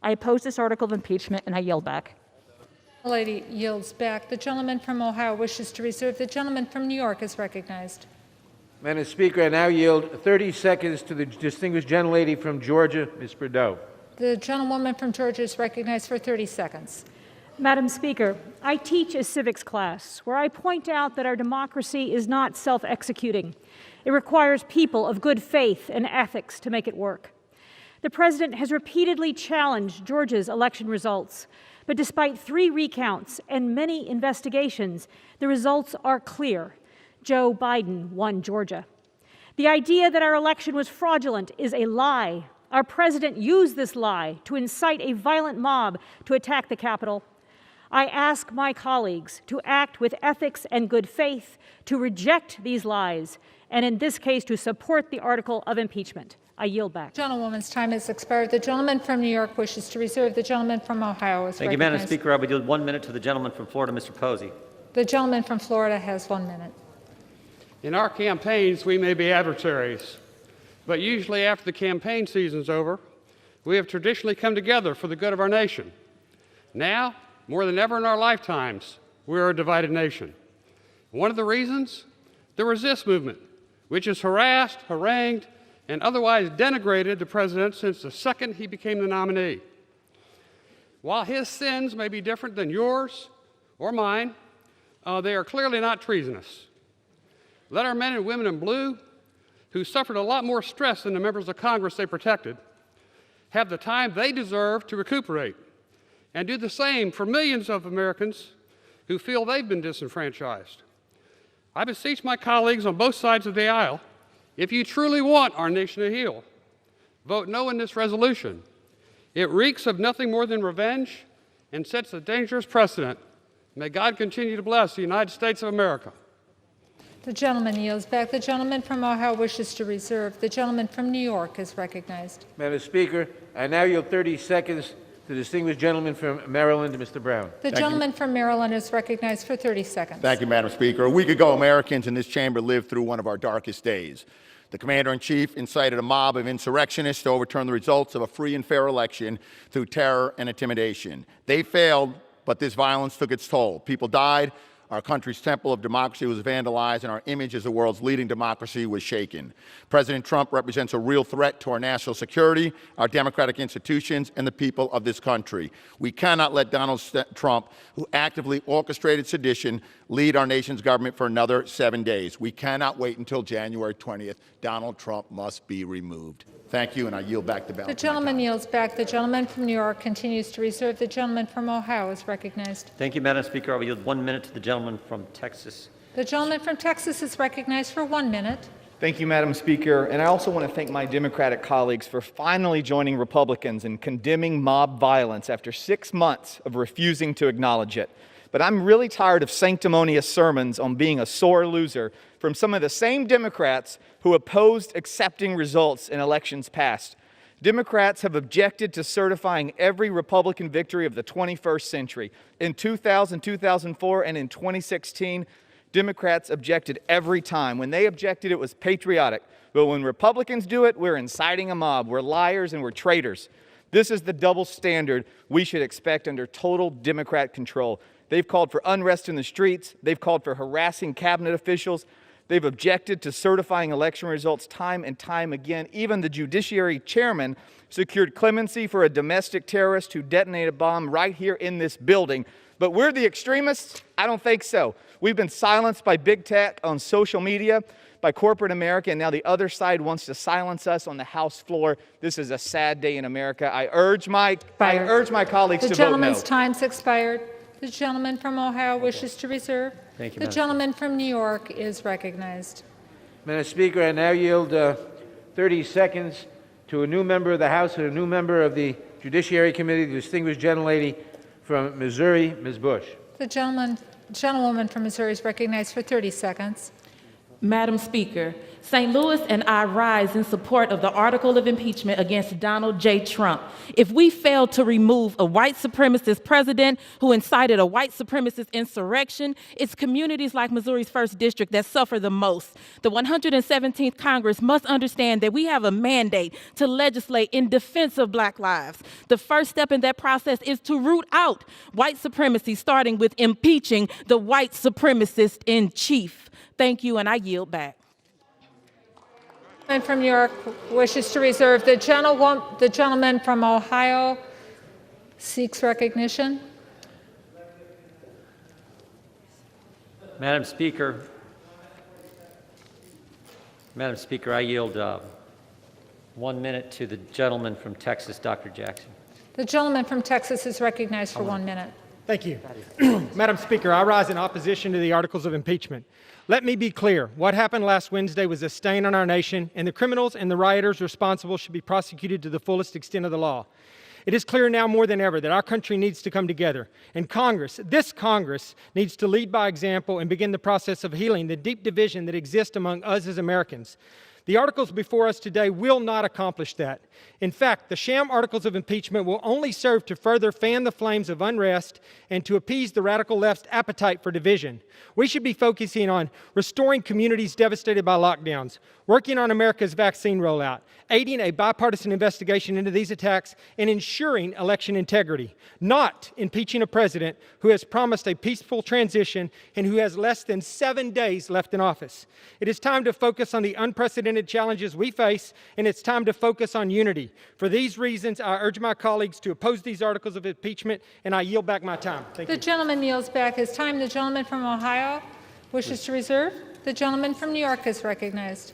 I oppose this article of impeachment, and I yield back. The lady yields back. The gentleman from Ohio wishes to reserve. The gentleman from New York is recognized. Madam Speaker, I now yield 30 seconds to the distinguished gentlelady from Georgia, Ms. Bordeaux. The gentlewoman from Georgia is recognized for 30 seconds. Madam Speaker, I teach a civics class where I point out that our democracy is not self-executing. It requires people of good faith and ethics to make it work. The President has repeatedly challenged Georgia's election results, but despite 3 recounts and many investigations, the results are clear. Joe Biden won Georgia. The idea that our election was fraudulent is a lie. Our president used this lie to incite a violent mob to attack the Capitol. I ask my colleagues to act with ethics and good faith, to reject these lies, and in this case, to support the article of impeachment. I yield back. Gentlewoman's time has expired. The gentleman from New York wishes to reserve. The gentleman from Ohio is recognized. Thank you, Madam Speaker. I would yield 1 minute to the gentleman from Florida, Mr. Posey. The gentleman from Florida has 1 minute. In our campaigns, we may be adversaries, but usually after the campaign season's over, we have traditionally come together for the good of our nation. Now, more than ever in our lifetimes, we are a divided nation. One of the reasons? The resist movement, which has harassed, harangued, and otherwise denigrated the president since the second he became the nominee. While his sins may be different than yours or mine, they are clearly not treasonous. Let our men and women in blue, who suffered a lot more stress than the members of Congress they protected, have the time they deserve to recuperate, and do the same for millions of Americans who feel they've been disenfranchised. I beseech my colleagues on both sides of the aisle, if you truly want our nation to heal, vote no in this resolution. It reeks of nothing more than revenge and sets a dangerous precedent. May God continue to bless the United States of America. The gentleman yields back. The gentleman from Ohio wishes to reserve. The gentleman from New York is recognized. Madam Speaker, I now yield 30 seconds to the distinguished gentleman from Maryland, Mr. Brown. The gentleman from Maryland is recognized for 30 seconds. Thank you, Madam Speaker. A week ago, Americans in this chamber lived through one of our darkest days. The Commander-in-Chief incited a mob of insurrectionists to overturn the results of a free and fair election through terror and intimidation. They failed, but this violence took its toll. People died, our country's temple of democracy was vandalized, and our image as the world's leading democracy was shaken. President Trump represents a real threat to our national security, our democratic institutions, and the people of this country. We cannot let Donald Trump, who actively orchestrated sedition, lead our nation's government for another 7 days. We cannot wait until January 20th. Donald Trump must be removed. Thank you, and I yield back the balance. The gentleman yields back. The gentleman from New York continues to reserve. The gentleman from Ohio is recognized. Thank you, Madam Speaker. I will yield 1 minute to the gentleman from Texas. The gentleman from Texas is recognized for 1 minute. Thank you, Madam Speaker. And I also want to thank my Democratic colleagues for finally joining Republicans in condemning mob violence after 6 months of refusing to acknowledge it. but I'm really tired of sanctimonious sermons on being a sore loser from some of the same Democrats who opposed accepting results in elections past. Democrats have objected to certifying every Republican victory of the 21st century. In 2000, 2004, and in 2016, Democrats objected every time. When they objected, it was patriotic. But when Republicans do it, we're inciting a mob. We're liars and we're traitors. This is the double standard we should expect under total Democrat control. They've called for unrest in the streets. They've called for harassing cabinet officials. They've objected to certifying election results time and time again. Even the Judiciary Chairman secured clemency for a domestic terrorist who detonated a bomb right here in this building. But we're the extremists? I don't think so. We've been silenced by big tech on social media, by corporate America, and now the other side wants to silence us on the House floor. This is a sad day in America. I urge my colleagues to vote no. The gentleman's time's expired. The gentleman from Ohio wishes to reserve. Thank you, The Madam gentleman from New York is recognized. Madam Speaker, I now yield 30 seconds to a new member of the House and a new member of the Judiciary Committee, the distinguished gentlelady from Missouri, Ms. Bush. The gentlewoman from Missouri is recognized for 30 seconds. Madam Speaker, St. Louis and I rise in support of the article of impeachment against Donald J. Trump. If we fail to remove a white supremacist president who incited a white supremacist insurrection, it's communities like Missouri's 1st District that suffer the most. The 117th Congress must understand that we have a mandate to legislate in defense of Black lives. The first step in that process is to root out white supremacy, starting with impeaching the white supremacist in chief. Thank you, and I yield back. And from New York wishes to reserve. The gentleman from Ohio seeks recognition. Madam Speaker, I yield 1 minute to the gentleman from Texas, Dr. Jackson. The gentleman from Texas is recognized for 1 minute. Thank you. Madam Speaker, I rise in opposition to the articles of impeachment. Let me be clear. What happened last Wednesday was a stain on our nation, and the criminals and the rioters responsible should be prosecuted to the fullest extent of the law. It is clear now more than ever that our country needs to come together. And Congress, this Congress, needs to lead by example and begin the process of healing the deep division that exists among us as Americans. The articles before us today will not accomplish that. In fact, the sham articles of impeachment will only serve to further fan the flames of unrest and to appease the radical left's appetite for division. We should be focusing on restoring communities devastated by lockdowns, working on America's vaccine rollout, aiding a bipartisan investigation into these attacks, and ensuring election integrity, not impeaching a president who has promised a peaceful transition and who has less than 7 days left in office. It is time to focus on the unprecedented challenges we face, and it's time to focus on unity. For these reasons, I urge my colleagues to oppose these articles of impeachment, and I yield back my time. Thank you. The gentleman yields back his time. The gentleman from Ohio wishes to reserve. The gentleman from New York is recognized.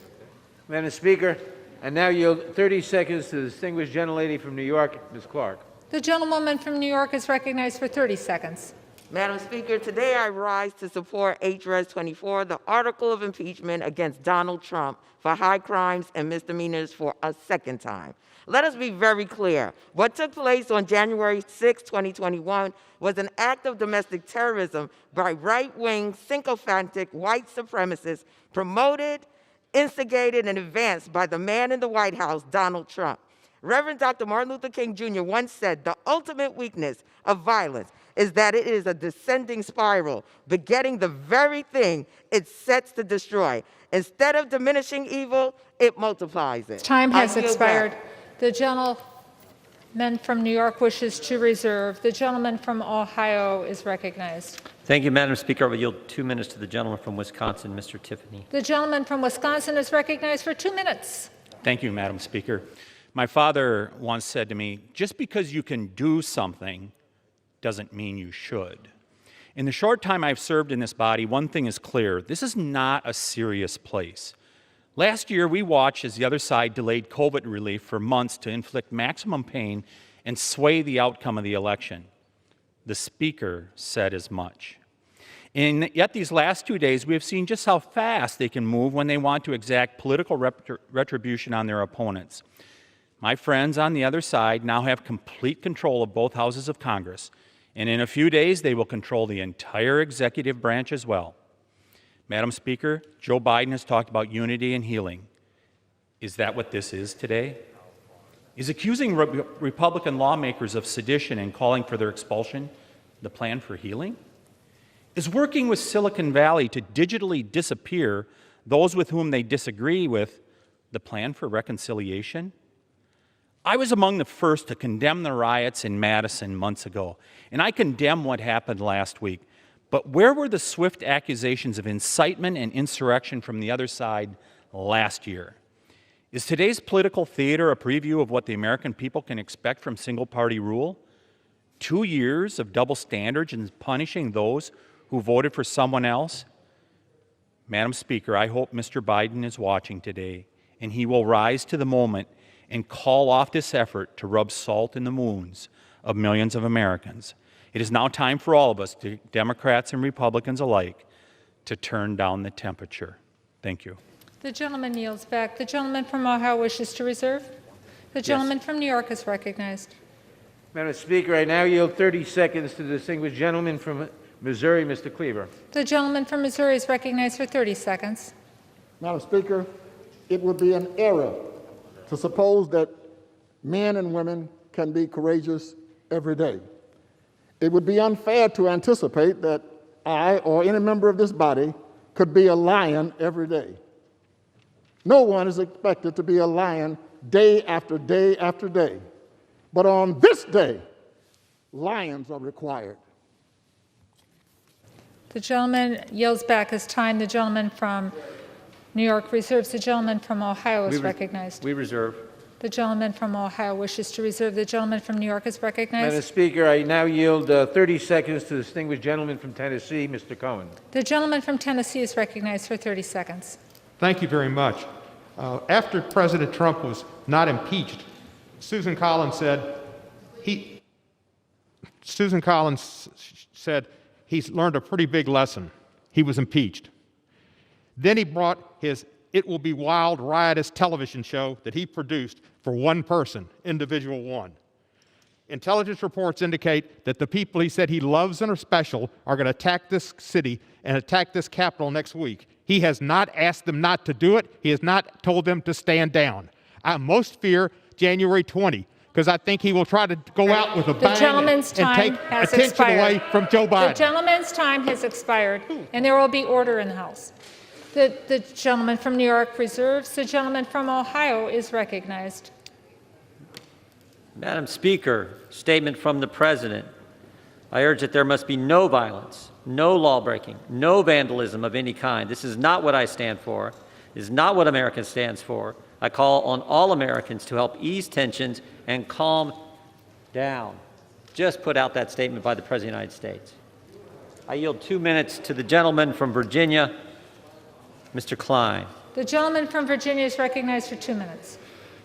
Madam Speaker, I now yield 30 seconds to the distinguished gentlelady from New York, Ms. Clark. The gentlewoman from New York is recognized for 30 seconds. Madam Speaker, today I rise to support H.Res. 24, the article of impeachment against Donald Trump for high crimes and misdemeanors for a second time. Let us be very clear. What took place on January 6, 2021 was an act of domestic terrorism by right-wing, sycophantic white supremacists promoted, instigated, and advanced by the man in the White House, Donald Trump. Reverend Dr. Martin Luther King Jr. once said, "The ultimate weakness of violence is that it is a descending spiral, begetting the very thing it sets to destroy. Instead of diminishing evil, it multiplies it." Time has expired. The gentleman from New York wishes to reserve. The gentleman from Ohio is recognized. Thank you, Madam Speaker. I will yield 2 minutes to the gentleman from Wisconsin, Mr. Tiffany. The gentleman from Wisconsin is recognized for 2 minutes. Thank you, Madam Speaker. My father once said to me, just because you can do something doesn't mean you should. In the short time I've served in this body, one thing is clear. This is not a serious place. Last year, we watched as the other side delayed COVID relief for months to inflict maximum pain and sway the outcome of the election. The Speaker said as much. And yet these last 2 days, we have seen just how fast they can move when they want to exact political retribution on their opponents. My friends on the other side now have complete control of both houses of Congress, And in a few days, they will control the entire executive branch as well. Madam Speaker, Joe Biden has talked about unity and healing. Is that what this is today? Is accusing Republican lawmakers of sedition and calling for their expulsion the plan for healing? Is working with Silicon Valley to digitally disappear those with whom they disagree with the plan for reconciliation? I was among the first to condemn the riots in Madison months ago, and I condemn what happened last week. But where were the swift accusations of incitement and insurrection from the other side last year? Is today's political theater a preview of what the American people can expect from single-party rule? 2 years of double standards and punishing those who voted for someone else? Madam Speaker, I hope Mr. Biden is watching today, and he will rise to the moment and call off this effort to rub salt in the wounds of millions of Americans. It is now time for all of us, Democrats and Republicans alike, to turn down the temperature. Thank you. The gentleman yields back. The gentleman from Ohio wishes to reserve. The gentleman from New York is recognized. Madam Speaker, I now yield 30 seconds to the distinguished gentleman from Missouri, Mr. Cleaver. The gentleman from Missouri is recognized for 30 seconds. Madam Speaker, it would be an error to suppose that men and women can be courageous every day. It would be unfair to anticipate that I or any member of this body could be a lion every day. No one is expected to be a lion day after day after day. But on this day, lions are required. The gentleman yields back his time. The gentleman from New York reserves. The gentleman from Ohio is recognized. We reserve. The gentleman from Ohio wishes to reserve. The gentleman from New York is recognized. Madam Speaker, I now yield 30 seconds to the distinguished gentleman from Tennessee, Mr. Cohen. The gentleman from Tennessee is recognized for 30 seconds. Thank you very much. After President Trump was not impeached, Susan Collins said he's learned a pretty big lesson. He was impeached. Then he brought his It Will Be Wild, riotous television show that he produced for one person, individual one. Intelligence reports indicate that the people he said he loves and are special are going to attack this city and attack this Capitol next week. He has not asked them not to do it. He has not told them to stand down. I most fear January 20, because I think he will try to go out with a bang and take attention away from Joe Biden. The gentleman's time has expired, and there will be order in the House. The gentleman from New York reserves. The gentleman from Ohio is recognized. Madam Speaker, statement from the President. I urge that there must be no violence, no lawbreaking, no vandalism of any kind. This is not what I stand for. This is not what America stands for. I call on all Americans to help ease tensions and calm down. Just put out that statement by the President of the United States. I yield 2 minutes to the gentleman from Virginia, Mr. Klein. The gentleman from Virginia is recognized for 2 minutes.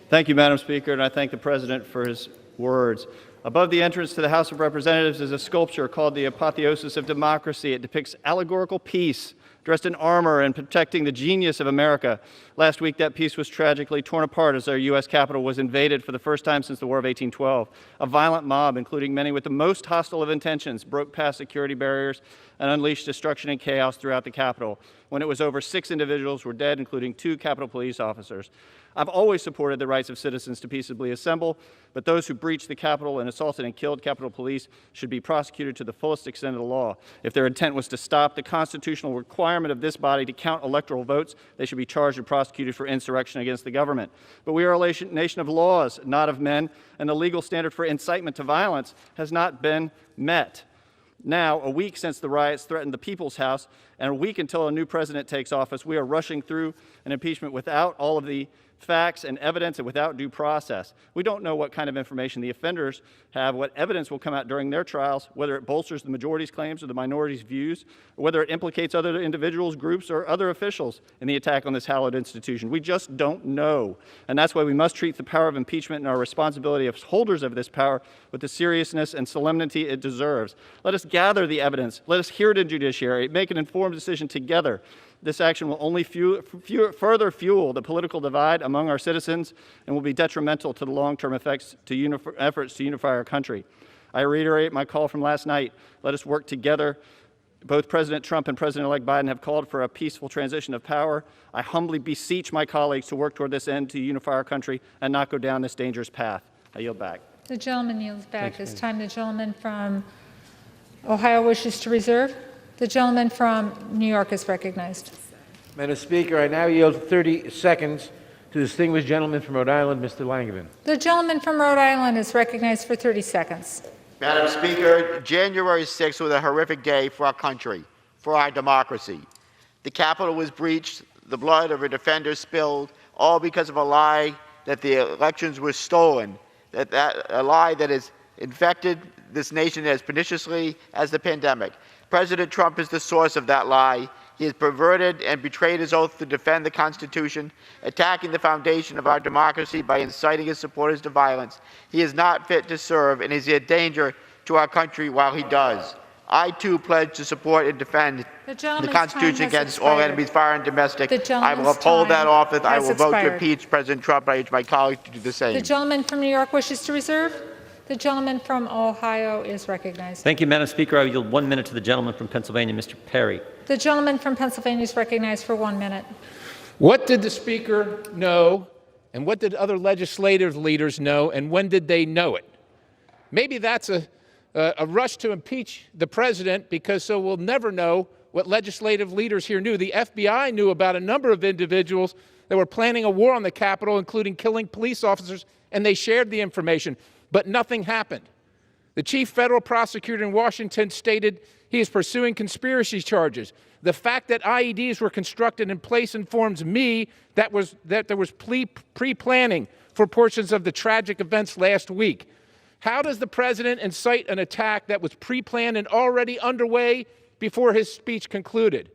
Thank you, Madam Speaker, and I thank the President for his words. Above the entrance to the House of Representatives is a sculpture called The Apotheosis of Democracy. It depicts allegorical peace, dressed in armor and protecting the genius of America. Last week, that peace was tragically torn apart as our U.S. Capitol was invaded for the first time since the War of 1812. A violent mob, including many with the most hostile of intentions, broke past security barriers and unleashed destruction and chaos throughout the Capitol. When it was over, 6 individuals were dead, including 2 Capitol Police officers. I've always supported the rights of citizens to peaceably assemble, but those who breached the Capitol and assaulted and killed Capitol Police should be prosecuted to the fullest extent of the law. If their intent was to stop the constitutional requirement of this body to count electoral votes, they should be charged and prosecuted for insurrection against the government. But we are a nation of laws, not of men, and the legal standard for incitement to violence has not been met. Now, a week since the riots threatened the People's House, and a week until a new president takes office, we are rushing through an impeachment without all of the facts and evidence and without due process. We don't know what kind of information the offenders have, what evidence will come out during their trials, whether it bolsters the majority's claims or the minority's views, or whether it implicates other individuals, groups, or other officials in the attack on this hallowed institution. We just don't know. And that's why we must treat the power of impeachment and our responsibility as holders of this power with the seriousness and solemnity it deserves. Let us gather the evidence. Let us hear it in judiciary. Make an informed decision together. This action will only further fuel the political divide among our citizens and will be detrimental to the long-term efforts to unify our country. I reiterate my call from last night. Let us work together. Both President Trump and President-elect Biden have called for a peaceful transition of power. I humbly beseech my colleagues to work toward this end, to unify our country and not go down this dangerous path. I yield back. The gentleman yields back his time. The gentleman from Ohio wishes to reserve. The gentleman from New York is recognized. Madam Speaker, I now yield 30 seconds to the distinguished gentleman from Rhode Island, Mr. Langevin. The gentleman from Rhode Island is recognized for 30 seconds. Madam Speaker, January 6th was a horrific day for our country, for our democracy. The Capitol was breached, the blood of our defenders spilled, all because of a lie that the elections were stolen, a lie that has infected this nation as perniciously as the pandemic. President Trump is the source of that lie. He has perverted and betrayed his oath to defend the Constitution, attacking the foundation of our democracy by inciting his supporters to violence. He is not fit to serve and is a danger to our country while he does. I, too, pledge to support and defend the Constitution against all enemies, foreign and domestic. I will uphold that office. I will vote to impeach President Trump. I urge my colleagues to do the same. The gentleman from New York wishes to reserve. The gentleman from Ohio is recognized. Thank you, Madam Speaker. I yield 1 minute to the gentleman from Pennsylvania, Mr. Perry. The gentleman from Pennsylvania is recognized for 1 minute. What did the Speaker know, and what did other legislative leaders know, and when did they know it? Maybe that's a rush to impeach the president, because so we'll never know what legislative leaders here knew. The FBI knew about a number of individuals that were planning a war on the Capitol, including killing police officers, and they shared the information, but nothing happened. The chief federal prosecutor in Washington stated he is pursuing conspiracy charges. The fact that IEDs were constructed in place informs me that there was pre-planning for portions of the tragic events last week. How does the president incite an attack that was pre-planned and already underway before his speech concluded?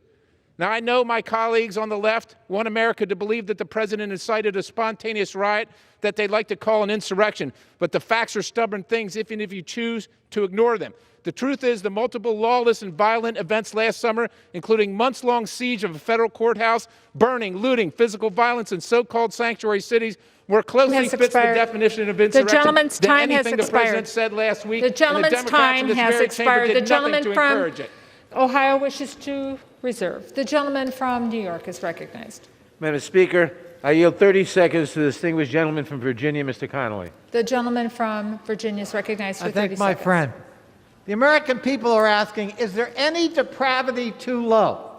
Now, I know my colleagues on the left want America to believe that the president incited a spontaneous riot that they'd like to call an insurrection, but the facts are stubborn things, even if you choose to ignore them. The truth is the multiple lawless and violent events last summer, including months-long siege of a federal courthouse, burning, looting, physical violence in so-called sanctuary cities, more closely fits the definition of insurrection the gentleman's than time anything has the president expired. said last week. The gentleman's time has expired. The gentleman from encourage it. Ohio wishes to reserve. The gentleman from New York is recognized. Madam Speaker, I yield 30 seconds to the distinguished gentleman from Virginia, Mr. Connolly. The gentleman from Virginia is recognized for 30 seconds. My friend, the American people are asking, is there any depravity too low?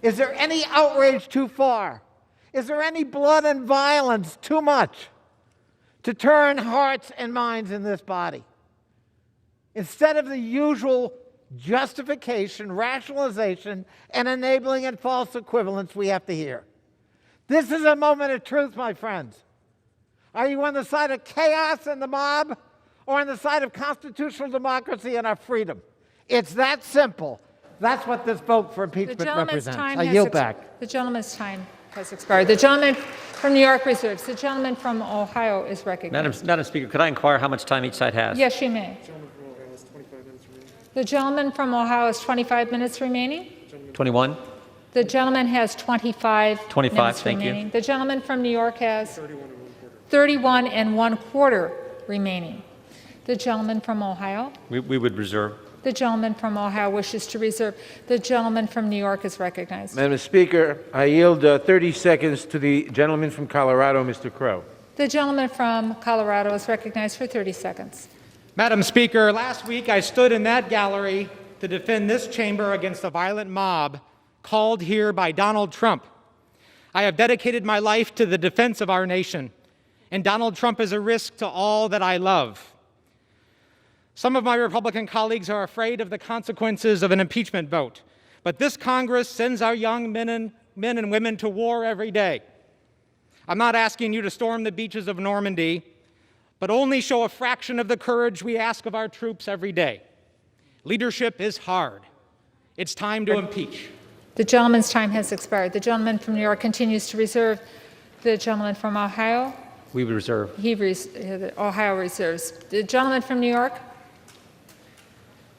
Is there any outrage too far? Is there any blood and violence too much to turn hearts and minds in this body? Instead of the usual justification, rationalization, and enabling and false equivalence we have to hear. This is a moment of truth, my friends. Are you on the side of chaos and the mob, or on the side of constitutional democracy and our freedom? It's that simple. That's what this vote for impeachment represents. I yield back. The gentleman's time has expired. The gentleman from New York reserves. The gentleman from Ohio is recognized. Madam Speaker, could I inquire how much time each side has? Yes, you may. The gentleman from Ohio has 25 minutes remaining. 21. The gentleman has 25 minutes thank remaining. you. The gentleman from New York has 31 1/4 remaining. The gentleman from Ohio. We would reserve. The gentleman from Ohio wishes to reserve. The gentleman from New York is recognized. Madam Speaker, I yield 30 seconds to the gentleman from Colorado, Mr. Crow. The gentleman from Colorado is recognized for 30 seconds. Madam Speaker, last week I stood in that gallery to defend this chamber against a violent mob called here by Donald Trump. I have dedicated my life to the defense of our nation, and Donald Trump is a risk to all that I love. Some of my Republican colleagues are afraid of the consequences of an impeachment vote, but this Congress sends our young men and women to war every day. I'm not asking you to storm the beaches of Normandy, but only show a fraction of the courage we ask of our troops every day. Leadership is hard. It's time to impeach. The gentleman's time has expired. The gentleman from New York continues to reserve. The gentleman from Ohio? We would reserve. Ohio reserves. The gentleman from New York?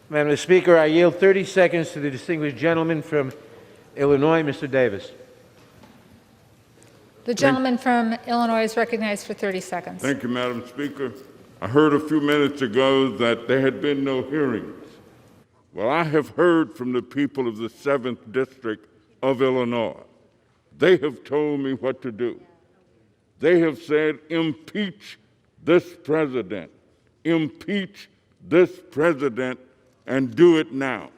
Madam Speaker, I yield 30 seconds to the distinguished gentleman from Illinois, Mr. Davis. The gentleman from Illinois is recognized for 30 seconds. Thank you, Madam Speaker. I heard a few minutes ago that there had been no hearings. Well, I have heard from the people of the 7th District of Illinois. They have told me what to do. They have said, impeach this president, impeach this president, and do it now.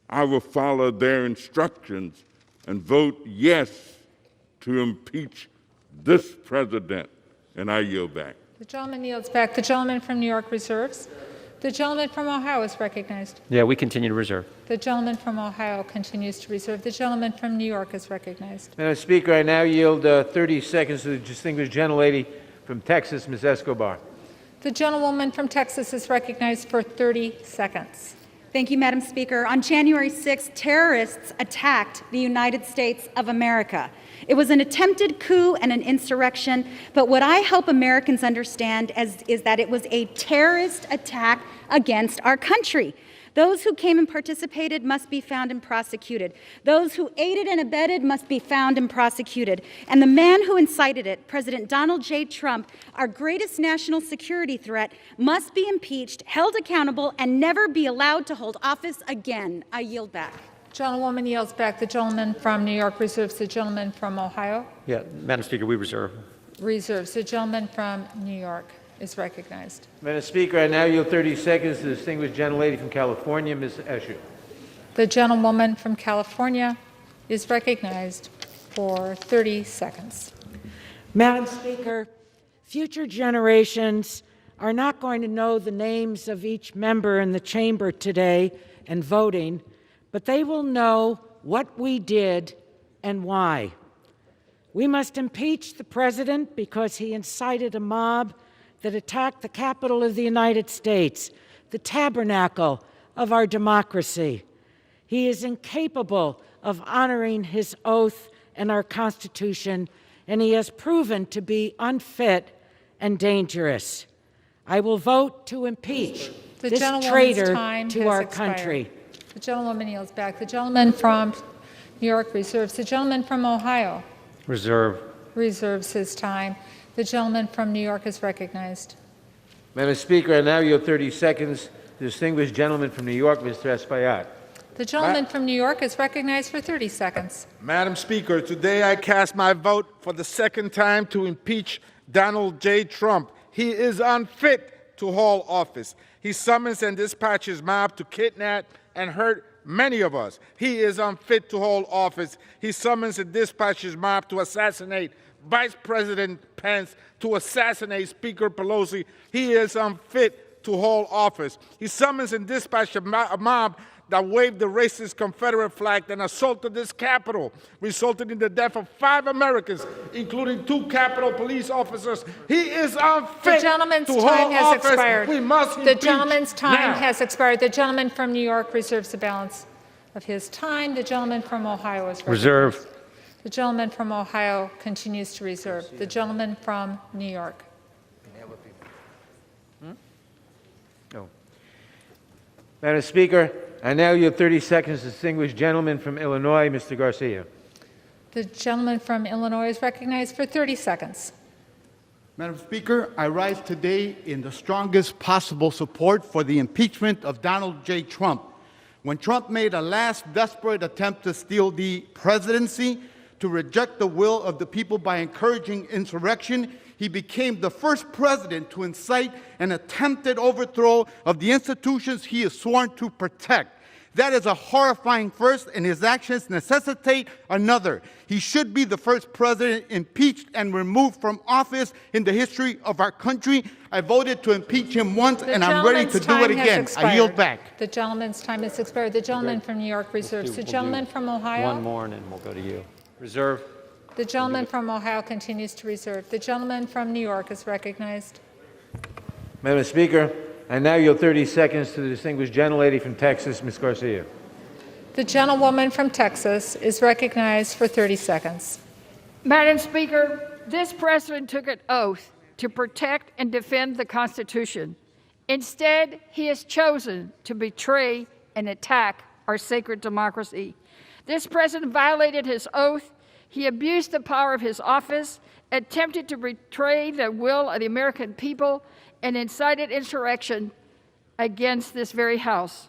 I will follow their instructions and vote yes to impeach this president, and I yield back. The gentleman yields back. The gentleman from New York reserves. The gentleman from Ohio is recognized. Yeah, we continue to reserve. The gentleman from Ohio continues to reserve. The gentleman from New York is recognized. Madam Speaker, I now yield 30 seconds to the distinguished gentlelady from Texas, Ms. Escobar. The gentlewoman from Texas is recognized for 30 seconds. Thank you, Madam Speaker. On January 6th, terrorists attacked the United States of America. It was an attempted coup and an insurrection, but what I hope Americans understand is that it was a terrorist attack against our country. Those who came and participated must be found and prosecuted. Those who aided and abetted must be found and prosecuted. And the man who incited it, President Donald J. Trump, our greatest national security threat, must be impeached, held accountable, and never be allowed to hold office again. I yield back. Gentlewoman yields back. The gentleman from New York reserves. The gentleman from Ohio Yeah, Madam Speaker, we reserve. reserves. The gentleman from New York is recognized. Madam Speaker, I now yield 30 seconds to the distinguished gentlelady from California, Ms. Escher. The gentlewoman from California is recognized for 30 seconds. Madam Speaker, future generations are not going to know the names of each member in the chamber today and voting, but they will know what we did and why. We must impeach the president because he incited a mob that attacked the Capitol of the United States, the tabernacle of our democracy. He is incapable of honoring his oath and our Constitution, and he has proven to be unfit and dangerous. I will vote to impeach this traitor to our country. The gentlewoman yields back. The gentleman from New York reserves. The gentleman from Ohio Reserve. reserves his time. The gentleman from New York is recognized. Madam Speaker, I now yield 30 seconds to the distinguished gentleman from New York, Mr. Espaillat. The gentleman from New York is recognized for 30 seconds. Madam Speaker, today I cast my vote for the second time to impeach Donald J. Trump. He is unfit to hold office. He summons and dispatches mob to kidnap and hurt many of us. He is unfit to hold office. He summons and dispatches mob to assassinate Vice President Pence, to assassinate Speaker Pelosi. He is unfit to hold office. He summons and dispatches a mob that waved the racist Confederate flag and assaulted this Capitol, resulting in the death of 5 Americans, including 2 Capitol police officers. He is unfit The gentleman's to time hold has office. expired. We must The impeach gentleman's time now. has expired. The gentleman from New York reserves the balance of his time. The gentleman from Ohio is recognized. Reserve. The gentleman from Ohio continues to reserve. The gentleman from New York. No. Madam Speaker, I now yield 30 seconds to the distinguished gentleman from Illinois, Mr. Garcia. The gentleman from Illinois is recognized for 30 seconds. Madam Speaker, I rise today in the strongest possible support for the impeachment of Donald J. Trump. When Trump made a last desperate attempt to steal the presidency, to reject the will of the people by encouraging insurrection, he became the first president to incite an attempted overthrow of the institutions he is sworn to protect. That is a horrifying first, and his actions necessitate another. He should be the first president impeached and removed from office in the history of our country. I voted to impeach him once, and I'm ready to do it again. I yield back. The gentleman's time has expired. The gentleman from New York reserves. The gentleman from Ohio. One more, and then we'll go to you. Reserve. The gentleman from Ohio continues to reserve. The gentleman from New York is recognized. Madam Speaker, I now yield 30 seconds to the distinguished gentlelady from Texas, Ms. Garcia. The gentlewoman from Texas is recognized for 30 seconds. Madam Speaker, this president took an oath to protect and defend the Constitution. Instead, he has chosen to betray and attack our sacred democracy. This president violated his oath. He abused the power of his office attempted to betray the will of the American people, and incited insurrection against this very House.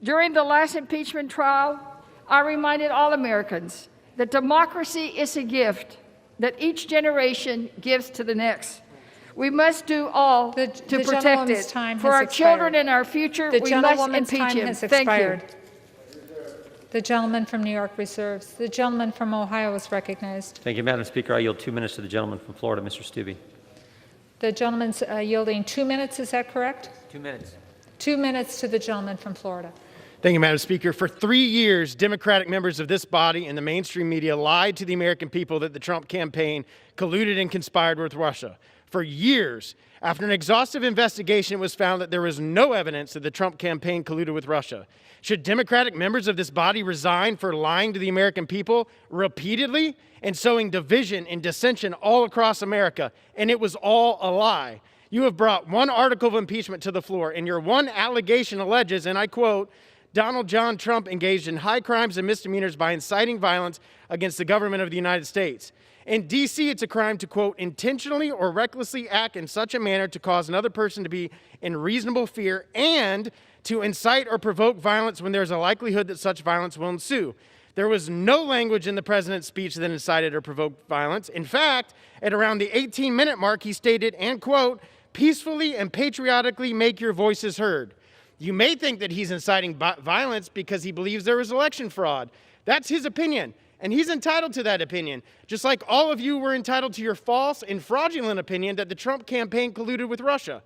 During the last impeachment trial, I reminded all Americans that democracy is a gift that each generation gives to the next. We must do all to protect it. For our children and our future, we must impeach him. Thank you. The gentleman from New York reserves. The gentleman from Ohio is recognized. Thank you, Madam Speaker. I yield 2 minutes to the gentleman from Florida, Mr. Stubbe. The gentleman's yielding 2 minutes, is that correct? 2 minutes. 2 minutes to the gentleman from Florida. Thank you, Madam Speaker. For 3 years, Democratic members of this body and the mainstream media lied to the American people that the Trump campaign colluded and conspired with Russia. For years, after an exhaustive investigation, it was found that there was no evidence that the Trump campaign colluded with Russia. Should Democratic members of this body resign for lying to the American people repeatedly and sowing division and dissension all across America? And it was all a lie. You have brought one article of impeachment to the floor, and your one allegation alleges, and I quote, Donald John Trump engaged in high crimes and misdemeanors by inciting violence against the government of the United States. In D.C., it's a crime to, quote, intentionally or recklessly act in such a manner to cause another person to be in reasonable fear and to incite or provoke violence when there's a likelihood that such violence will ensue. There was no language in the president's speech that incited or provoked violence. In fact, at around the 18-minute mark, he stated, and quote, peacefully and patriotically make your voices heard. You may think that he's inciting violence because he believes there was election fraud. That's his opinion, and he's entitled to that opinion, just like all of you were entitled to your false and fraudulent opinion that the Trump campaign colluded with Russia.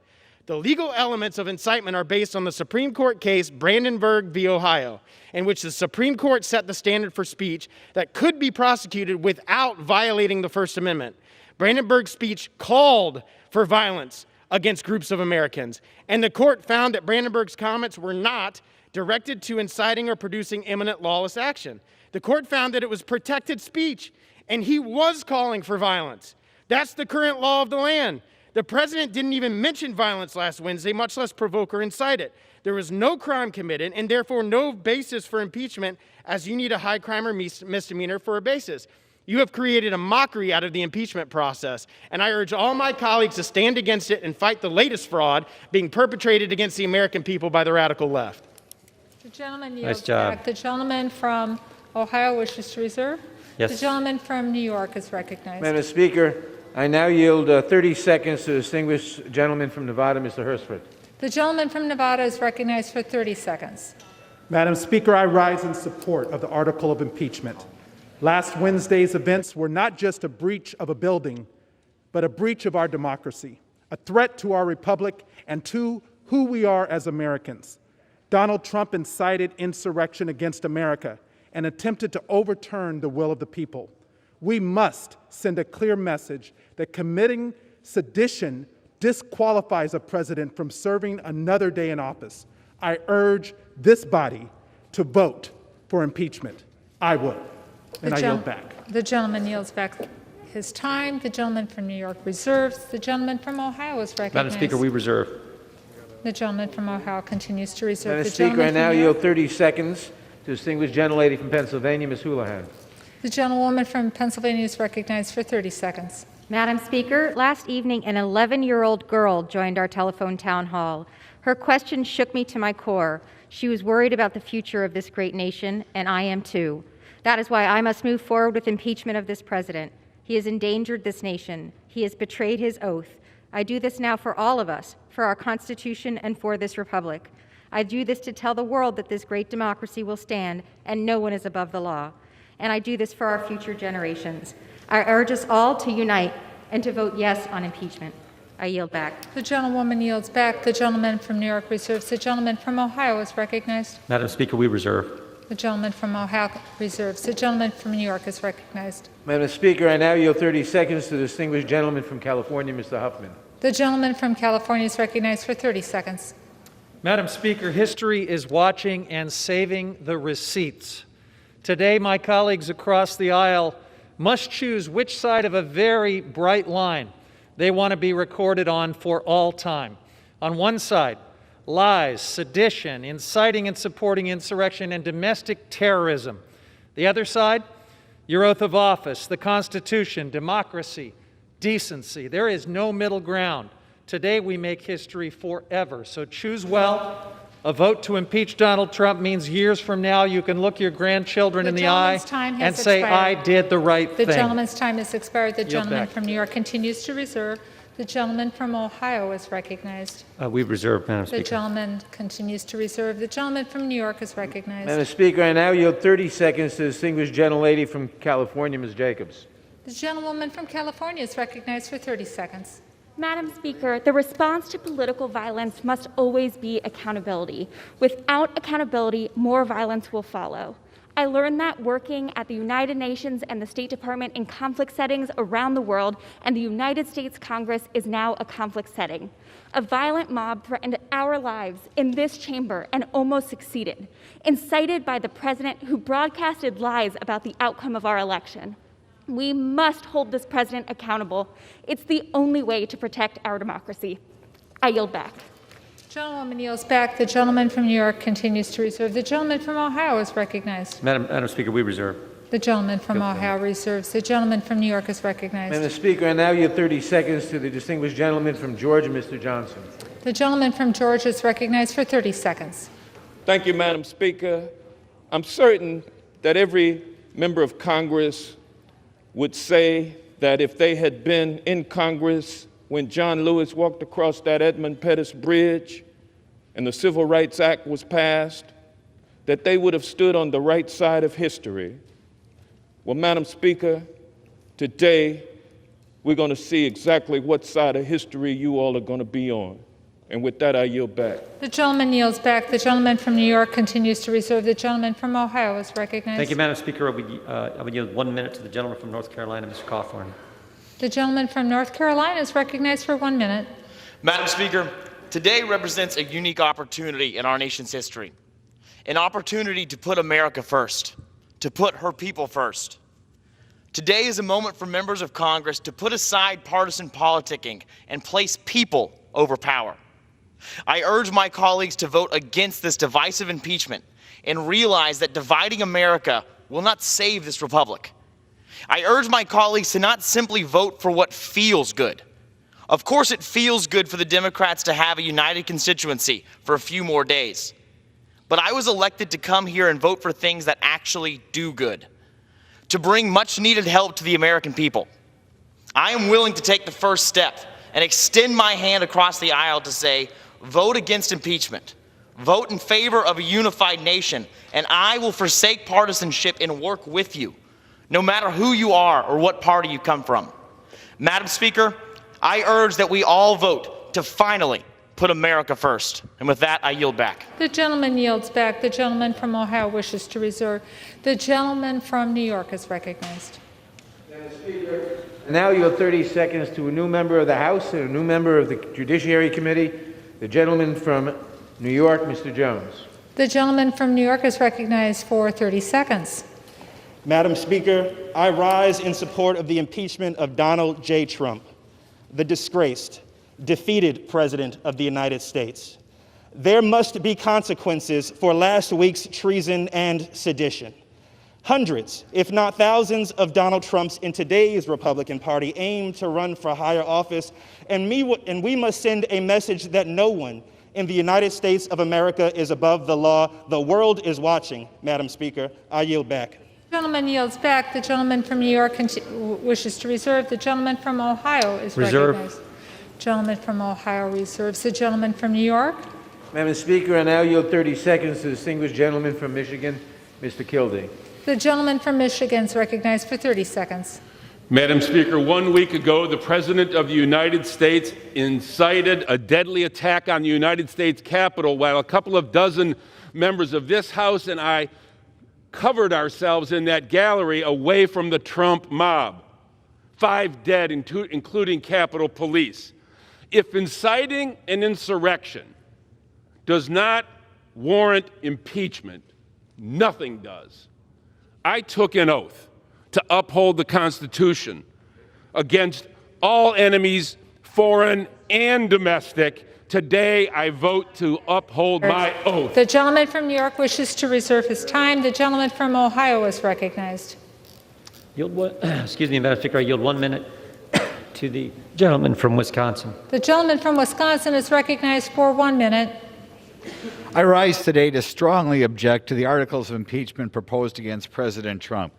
The legal elements of incitement are based on the Supreme Court case Brandenburg v. Ohio, in which the Supreme Court set the standard for speech that could be prosecuted without violating the First Amendment. Brandenburg's speech called for violence against groups of Americans, and the court found that Brandenburg's comments were not directed to inciting or producing imminent lawless action. The court found that it was protected speech, and he was calling for violence. That's the current law of the land. The president didn't even mention violence last Wednesday, much less provoke or incite it. There was no crime committed, and therefore no basis for impeachment, as you need a high crime or misdemeanor for a basis. You have created a mockery out of the impeachment process, and I urge all my colleagues to stand against it and fight the latest fraud being perpetrated against the American people by the radical left. The gentleman yields Nice job. back. The gentleman from Ohio wishes to reserve. Yes. The gentleman from New York is recognized. Madam Speaker, I now yield 30 seconds to the distinguished gentleman from Nevada, Mr. Hursford. The gentleman from Nevada is recognized for 30 seconds. Madam Speaker, I rise in support of the article of impeachment. Last Wednesday's events were not just a breach of a building, but a breach of our democracy, a threat to our republic and to who we are as Americans. Donald Trump incited insurrection against America and attempted to overturn the will of the people. We must send a clear message that committing sedition disqualifies a president from serving another day in office. I urge this body to vote for impeachment. I would. And I yield back. The gentleman yields back his time. The gentleman from New York reserves. The gentleman from Ohio is recognized. Madam Speaker, we reserve. The gentleman from Ohio continues to reserve. Madam The Speaker, I gentleman now from New yield York- 30 seconds to distinguished gentlelady from Pennsylvania, Ms. Houlihan. The gentlewoman from Pennsylvania is recognized for 30 seconds. Madam Speaker, last evening an 11-year-old girl joined our telephone town hall. Her question shook me to my core. She was worried about the future of this great nation, and I am too. That is why I must move forward with impeachment of this president. He has endangered this nation. He has betrayed his oath. I do this now for all of us, for our Constitution and for this republic. I do this to tell the world that this great democracy will stand and no one is above the law. And I do this for our future generations. I urge us all to unite and to vote yes on impeachment. I yield back. The gentlewoman yields back. The gentleman from New York reserves. The gentleman from Ohio is recognized. Madam Speaker, we reserve. The gentleman from Ohio reserves. The gentleman from New York is recognized. Madam Speaker, I now yield 30 seconds to the distinguished gentleman from California, Mr. Huffman. The gentleman from California is recognized for 30 seconds. Madam Speaker, history is watching and saving the receipts. Today, my colleagues across the aisle must choose which side of a very bright line they want to be recorded on for all time. On one side, lies, sedition, inciting and supporting insurrection, and domestic terrorism. The other side, your oath of office, the Constitution, democracy, decency. There is no middle ground. Today we make history forever. So choose well. A vote to impeach Donald Trump means years from now you can look your grandchildren in the eye and say, I did the right thing. The gentleman's time has expired. The Yield gentleman back. from New York continues to reserve. The gentleman from Ohio is recognized. We reserve, Madam The Speaker. gentleman continues to reserve. The gentleman from New York is recognized. Madam Speaker, I now yield 30 seconds to the distinguished gentlelady from California, Ms. Jacobs. The gentlewoman from California is recognized for 30 seconds. Madam Speaker, the response to political violence must always be accountability. Without accountability, more violence will follow. I learned that working at the United Nations and the State Department in conflict settings around the world, and the United States Congress is now a conflict setting. A violent mob threatened our lives in this chamber and almost succeeded, incited by the president who broadcasted lies about the outcome of our election. We must hold this president accountable. It's the only way to protect our democracy. I yield back. Gentlewoman yields back. The gentleman from New York continues to reserve. The gentleman from Ohio is recognized. Madam Speaker, we reserve. The gentleman from Ohio reserves. The gentleman from New York is recognized. Madam Speaker, I now yield 30 seconds to the distinguished gentleman from Georgia, Mr. Johnson. The gentleman from Georgia is recognized for 30 seconds. Thank you, Madam Speaker. I'm certain that every member of Congress would say that if they had been in Congress when John Lewis walked across that Edmund Pettus Bridge and the Civil Rights Act was passed, that they would have stood on the right side of history. Well, Madam Speaker, today we're going to see exactly what side of history you all are going to be on. And with that, I yield back. The gentleman yields back. The gentleman from New York continues to reserve. The gentleman from Ohio is recognized. Thank you, Madam Speaker. I would yield 1 minute to the gentleman from North Carolina, Mr. Cawthorn. The gentleman from North Carolina is recognized for 1 minute. Madam Speaker, today represents a unique opportunity in our nation's history. An opportunity to put America first, to put her people first. Today is a moment for members of Congress to put aside partisan politicking and place people over power. I urge my colleagues to vote against this divisive impeachment and realize that dividing America will not save this republic. I urge my colleagues to not simply vote for what feels good. Of course, it feels good for the Democrats to have a united constituency for a few more days. But I was elected to come here and vote for things that actually do good, to bring much needed help to the American people. I am willing to take the first step and extend my hand across the aisle to say, vote against impeachment. Vote in favor of a unified nation, and I will forsake partisanship and work with you, no matter who you are or what party you come from. Madam Speaker, I urge that we all vote to finally put America first. And with that, I yield back. The gentleman yields back. The gentleman from Ohio wishes to reserve. The gentleman from New York is recognized. Madam Speaker, I now yield 30 seconds to a new member of the House and a new member of the Judiciary Committee. The gentleman from New York, Mr. Jones. The gentleman from New York is recognized for 30 seconds. Madam Speaker, I rise in support of the impeachment of Donald J. Trump, the disgraced, defeated President of the United States. There must be consequences for last week's treason and sedition. Hundreds, if not thousands, of Donald Trumps in today's Republican Party aim to run for higher office, and we must send a message that no one in the United States of America is above the law. The world is watching, Madam Speaker. I yield back. The gentleman yields back. The gentleman from New York wishes to reserve. The gentleman from Ohio is recognized. Gentleman from Ohio reserves. The gentleman from New York. Madam Speaker, I now yield 30 seconds to the distinguished gentleman from Michigan, Mr. Kildee. The gentleman from Michigan is recognized for 30 seconds. Madam Speaker, 1 week ago, the President of the United States incited a deadly attack on the United States Capitol while a couple of dozen members of this House and I covered ourselves in that gallery away from the Trump mob. 5 dead, including Capitol Police. If inciting an insurrection does not warrant impeachment, nothing does. I took an oath to uphold the Constitution against all enemies, foreign and domestic. Today, I vote to uphold my oath. The gentleman from New York wishes to reserve his time. The gentleman from Ohio is recognized. Excuse me, Madam Speaker, I yield 1 minute to the gentleman from Wisconsin. The gentleman from Wisconsin is recognized for 1 minute. I rise today to strongly object to the articles of impeachment proposed against President Trump,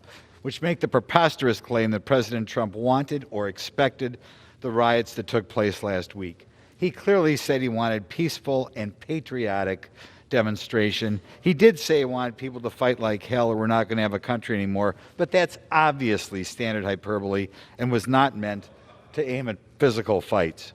which make the preposterous claim that President Trump wanted or expected the riots that took place last week. He clearly said he wanted peaceful and patriotic demonstration. He did say he wanted people to fight like hell or we're not going to have a country anymore, but that's obviously standard hyperbole and was not meant to aim at physical fights.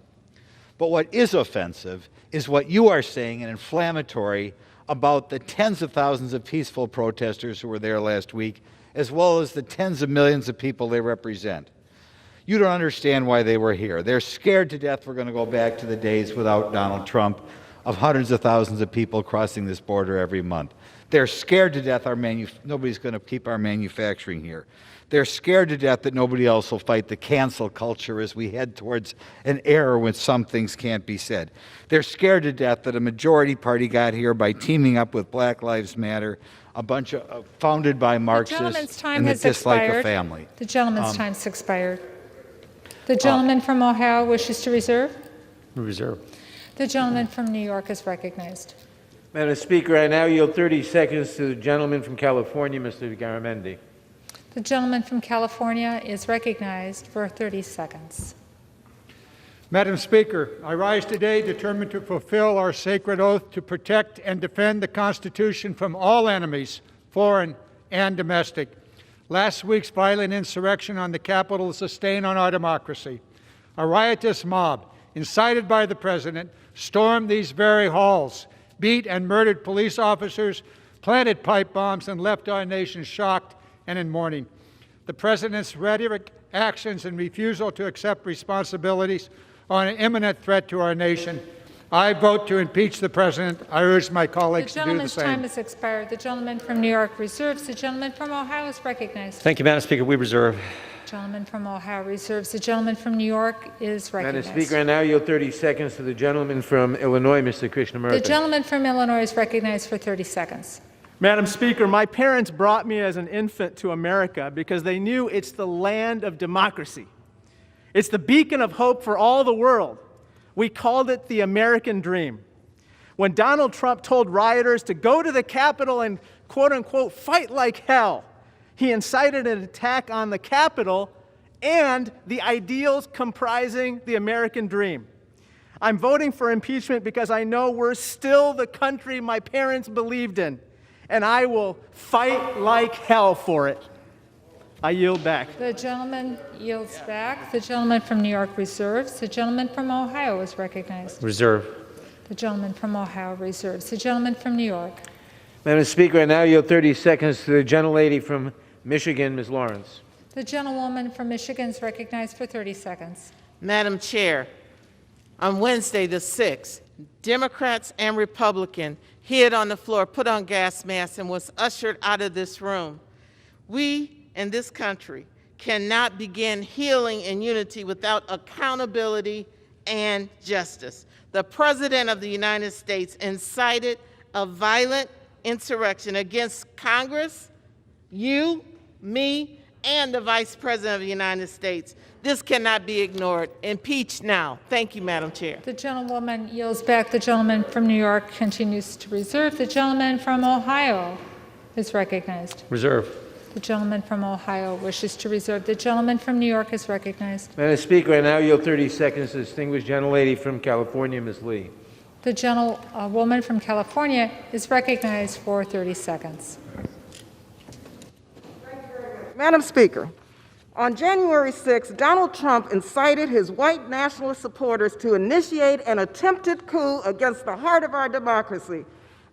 But what is offensive is what you are saying and inflammatory about the tens of thousands of peaceful protesters who were there last week, as well as the tens of millions of people they represent. You don't understand why they were here. They're scared to death we're going to go back to the days without Donald Trump of hundreds of thousands of people crossing this border every month. They're scared to death nobody's going to keep our manufacturing here. They're scared to death that nobody else will fight the cancel culture as we head towards an era when some things can't be said. They're scared to death that a majority party got here by teaming up with Black Lives Matter, a bunch of founded by Marxists and that dislike a family. The gentleman's time's expired. The gentleman from Ohio wishes to reserve. Reserve. The gentleman from New York is recognized. Madam Speaker, I now yield 30 seconds to the gentleman from California, Mr. Garamendi. The gentleman from California is recognized for 30 seconds. Madam Speaker, I rise today determined to fulfill our sacred oath to protect and defend the Constitution from all enemies, foreign and domestic. Last week's violent insurrection on the Capitol is a stain on our democracy. A riotous mob, incited by the President, stormed these very halls, beat and murdered police officers, planted pipe bombs, and left our nation shocked and in mourning. The President's rhetoric, actions, and refusal to accept responsibilities are an imminent threat to our nation. I vote to impeach the President. I urge my colleagues to do the gentleman's same. time has expired. The gentleman from New York reserves. The gentleman from Ohio is recognized. Thank you, Madam Speaker. We reserve. The gentleman from Ohio reserves. The gentleman from New York is recognized. Madam Speaker, I now yield 30 seconds to the gentleman from Illinois, Mr. Krishnamurthy. The gentleman from Illinois is recognized for 30 seconds. Madam Speaker, my parents brought me as an infant to America because they knew it's the land of democracy. It's the beacon of hope for all the world. We called it the American dream. When Donald Trump told rioters to go to the Capitol and, quote unquote, fight like hell, he incited an attack on the Capitol and the ideals comprising the American dream. I'm voting for impeachment because I know we're still the country my parents believed in, and I will fight like hell for it. I yield back. The gentleman yields back. The gentleman from New York reserves. The gentleman from Ohio is recognized. Reserve. The gentleman from Ohio reserves. The gentleman from New York. Madam Speaker, I now yield 30 seconds to the gentlelady from Michigan, Ms. Lawrence. The gentlewoman from Michigan is recognized for 30 seconds. Madam Chair, on Wednesday the 6th, Democrats and Republicans hid on the floor, put on gas masks, and was ushered out of this room. We in this country cannot begin healing in unity without accountability and justice. The President of the United States incited a violent insurrection against Congress, you, me, and the Vice President of the United States. This cannot be ignored. Impeach now. Thank you, Madam Chair. The gentlewoman yields back. The gentleman from New York continues to reserve. The gentleman from Ohio is recognized. Reserve. The gentleman from Ohio wishes to reserve. The gentleman from New York is recognized. Madam Speaker, I now yield 30 seconds to the distinguished gentlelady from California, Ms. Lee. The gentlewoman from California is recognized for 30 seconds. Madam Speaker, on January 6, Donald Trump incited his white nationalist supporters to initiate an attempted coup against the heart of our democracy,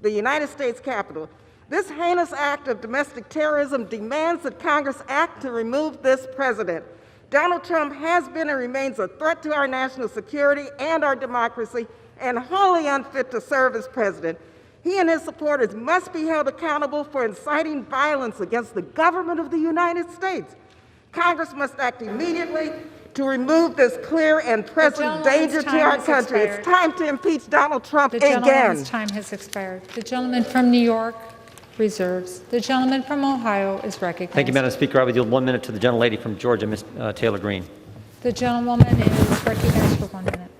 the United States Capitol. This heinous act of domestic terrorism demands that Congress act to remove this president. Donald Trump has been and remains a threat to our national security and our democracy, and wholly unfit to serve as president. He and his supporters must be held accountable for inciting violence against the government of the United States. Congress must act immediately to remove this clear and present danger to our country. It's time to impeach Donald Trump again. The gentleman's time has expired. The gentleman from New York reserves. The gentleman from Ohio is recognized. Thank you, Madam Speaker. I would yield 1 minute to the gentlelady from Georgia, Ms. Taylor Greene. The gentlewoman is recognized for 1 minute.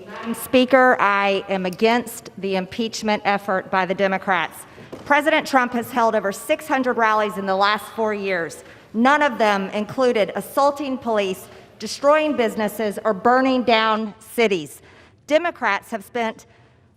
Madam Speaker, I am against the impeachment effort by the Democrats. President Trump has held over 600 rallies in the last 4 years. None of them included assaulting police, destroying businesses, or burning down cities. Democrats have spent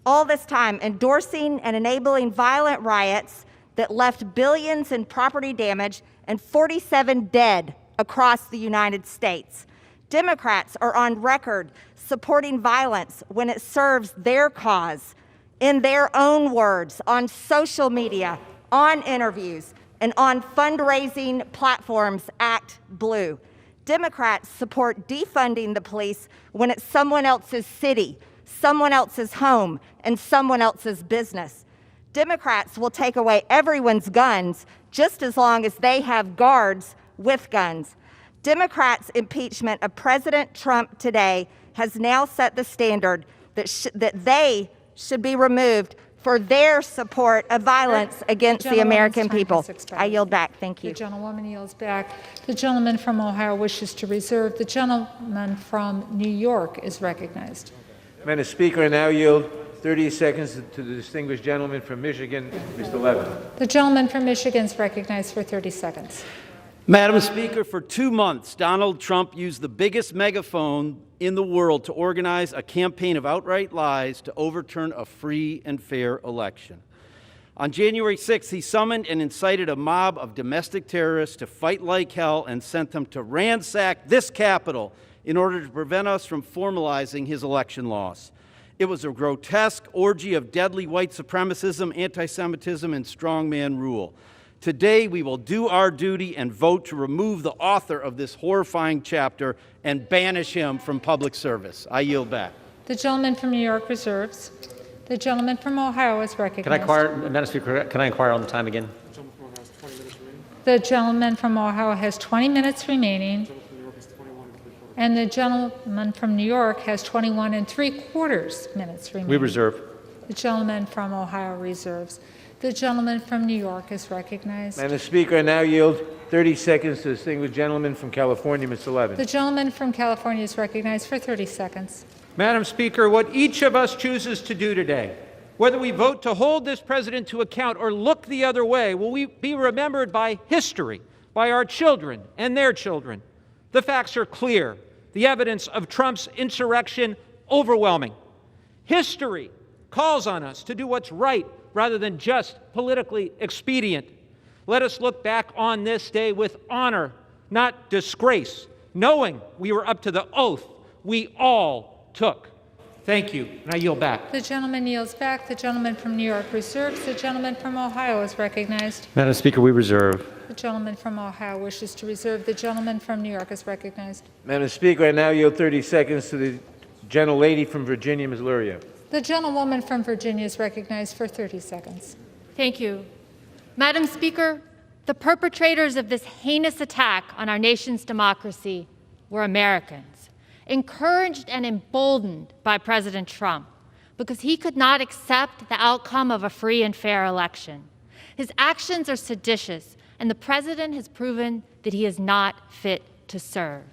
all this time endorsing and enabling violent riots that left billions in property damage and 47 dead across the United States. Democrats are on record supporting violence when it serves their cause, in their own words, on social media, on interviews, and on fundraising platforms Act Blue. Democrats support defunding the police when it's someone else's city, someone else's home, and someone else's business. Democrats will take away everyone's guns just as long as they have guards with guns. Democrats' impeachment of President Trump today has now set the standard that they should be removed for their support of violence against the American people. I yield back. Thank you. The gentlewoman yields back. The gentleman from Ohio wishes to reserve. The gentleman from New York is recognized. Madam Speaker, I now yield 30 seconds to the distinguished gentleman from Michigan, Mr. Levin. The gentleman from Michigan is recognized for 30 seconds. Madam Speaker, for 2 months, Donald Trump used the biggest megaphone in the world to organize a campaign of outright lies to overturn a free and fair election. On January 6th, he summoned and incited a mob of domestic terrorists to fight like hell and sent them to ransack this Capitol in order to prevent us from formalizing his election loss. It was a grotesque orgy of deadly white supremacism, anti-Semitism, and strongman rule. Today, we will do our duty and vote to remove the author of this horrifying chapter and banish him from public service. I yield back. The gentleman from New York reserves. The gentleman from Ohio is recognized. Madam Speaker, can I inquire on the time again? The gentleman from Ohio has 20 minutes remaining. And the gentleman from New York has 21 3/4 minutes remaining. We reserve. The gentleman from Ohio reserves. The gentleman from New York is recognized. Madam Speaker, I now yield 30 seconds to the distinguished gentleman from California, Mr. Levin. The gentleman from California is recognized for 30 seconds. Madam Speaker, what each of us chooses to do today, whether we vote to hold this president to account or look the other way, will we be remembered by history, by our children and their children. The facts are clear. The evidence of Trump's insurrection overwhelming. History calls on us to do what's right rather than just politically expedient. Let us look back on this day with honor, not disgrace, knowing we were up to the oath we all took. Thank you, and I yield back. The gentleman yields back. The gentleman from New York reserves. The gentleman from Ohio is recognized. Madam Speaker, we reserve. The gentleman from Ohio wishes to reserve. The gentleman from New York is recognized. Madam Speaker, I now yield 30 seconds to the gentlelady from Virginia, Ms. Luria. The gentlewoman from Virginia is recognized for 30 seconds. Thank you. Madam Speaker, the perpetrators of this heinous attack on our nation's democracy were Americans, encouraged and emboldened by President Trump because he could not accept the outcome of a free and fair election. His actions are seditious, and the president has proven that he is not fit to serve.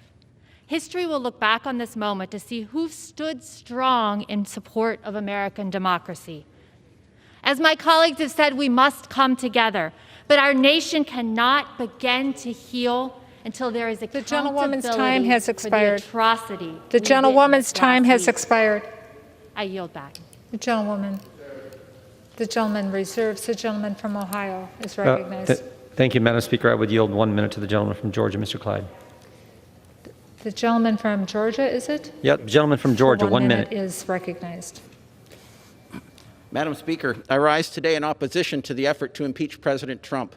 History will look back on this moment to see who stood strong in support of American democracy. As my colleagues have said, we must come together, but our nation cannot begin to heal until there is accountability. The gentlewoman's time has expired. For the atrocity. The gentlewoman's time has expired. I yield back. The gentlewoman. The gentleman reserves. The gentleman from Ohio is recognized. Thank you, Madam Speaker. I would yield 1 minute to the gentleman from Georgia, Mr. Clyde. The gentleman from Georgia, is it? Yep, gentleman from Georgia, 1 minute. Is recognized. Madam Speaker, I rise today in opposition to the effort to impeach President Trump.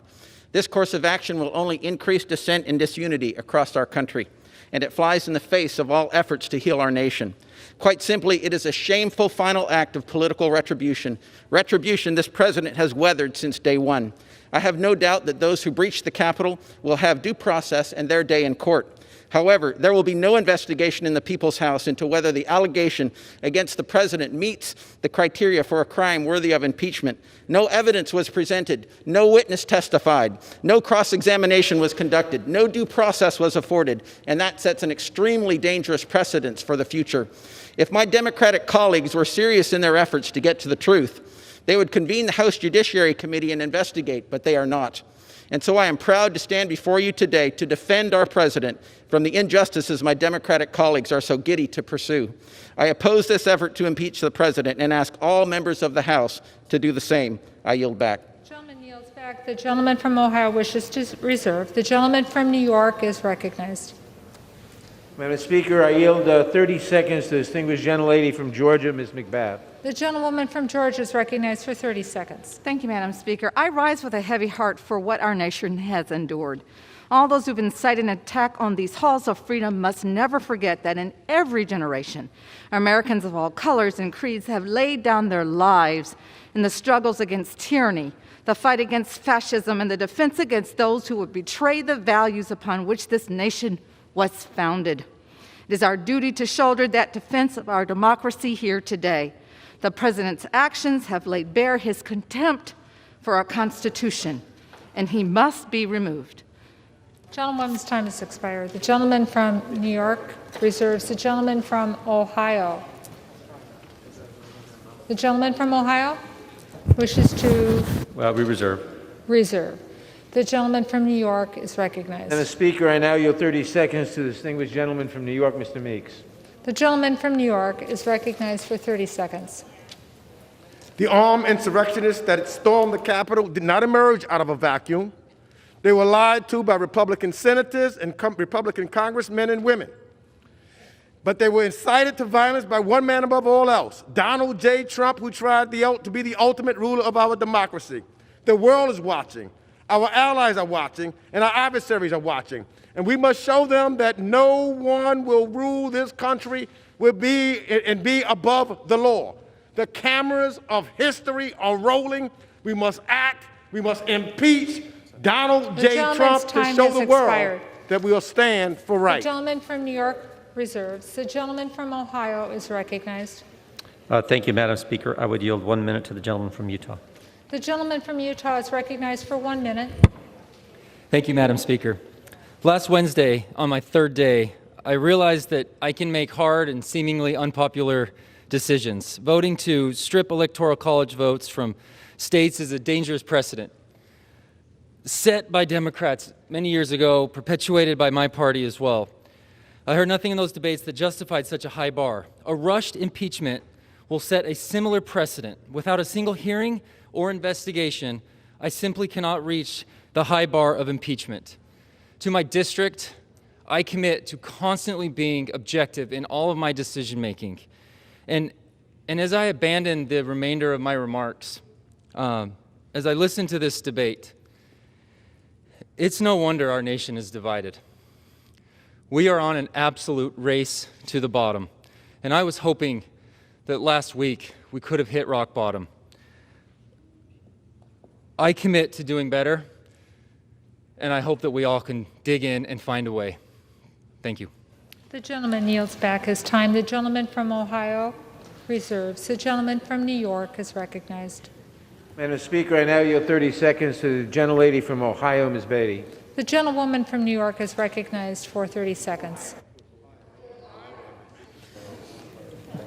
This course of action will only increase dissent and disunity across our country, and it flies in the face of all efforts to heal our nation. Quite simply, it is a shameful final act of political retribution, retribution this president has weathered since day one. I have no doubt that those who breached the Capitol will have due process and their day in court. However, there will be no investigation in the People's House into whether the allegation against the president meets the criteria for a crime worthy of impeachment. No evidence was presented, no witness testified, no cross-examination was conducted, no due process was afforded, and that sets an extremely dangerous precedent for the future. If my Democratic colleagues were serious in their efforts to get to the truth, they would convene the House Judiciary Committee and investigate, but they are not. And so I am proud to stand before you today to defend our president from the injustices my Democratic colleagues are so giddy to pursue. I oppose this effort to impeach the president and ask all members of the House to do the same. I yield back. The gentleman yields back. The gentleman from Ohio wishes to reserve. The gentleman from New York is recognized. Madam Speaker, I yield 30 seconds to the distinguished gentlelady from Georgia, Ms. McBath. The gentlewoman from Georgia is recognized for 30 seconds. Thank you, Madam Speaker. I rise with a heavy heart for what our nation has endured. All those who've incited an attack on these halls of freedom must never forget that in every generation, Americans of all colors and creeds have laid down their lives in the struggles against tyranny, the fight against fascism, and the defense against those who would betray the values upon which this nation was founded. It is our duty to shoulder that defense of our democracy here today. The President's actions have laid bare his contempt for our Constitution, and he must be removed. Gentlewoman's time has expired. The gentleman from New York reserves. The gentleman from Ohio. The gentleman from Ohio wishes to We reserve. reserve. The gentleman from New York is recognized. Madam Speaker, I now yield 30 seconds to the distinguished gentleman from New York, Mr. Meeks. The gentleman from New York is recognized for 30 seconds. The armed insurrectionists that stormed the Capitol did not emerge out of a vacuum. They were lied to by Republican senators and Republican congressmen and women. But they were incited to violence by one man above all else, Donald J. Trump, who tried to be the ultimate ruler of our democracy. The world is watching. Our allies are watching, and our adversaries are watching. And we must show them that no one will rule this country and be above the law. The cameras of history are rolling. We must act. We must impeach Donald J. Trump to show the world that we will stand for right. The gentleman from New York reserves. The gentleman from Ohio is recognized. Thank you, Madam Speaker. I would yield 1 minute to the gentleman from Utah. The gentleman from Utah is recognized for 1 minute. Thank you, Madam Speaker. Last Wednesday, on my third day, I realized that I can make hard and seemingly unpopular decisions. Voting to strip Electoral College votes from states is a dangerous precedent set by Democrats many years ago, perpetuated by my party as well. I heard nothing in those debates that justified such a high bar. A rushed impeachment will set a similar precedent. Without a single hearing or investigation, I simply cannot reach the high bar of impeachment. To my district, I commit to constantly being objective in all of my decision-making. And as I abandon the remainder of my remarks, as I listen to this debate, it's no wonder our nation is divided. We are on an absolute race to the bottom. And I was hoping that last week we could have hit rock bottom. I commit to doing better, and I hope that we all can dig in and find a way. Thank you. The gentleman yields back his time. The gentleman from Ohio reserves. The gentleman from New York is recognized. Madam Speaker, I now yield 30 seconds to the gentlelady from Ohio, Ms. Beatty. The gentlewoman from New York is recognized for 30 seconds.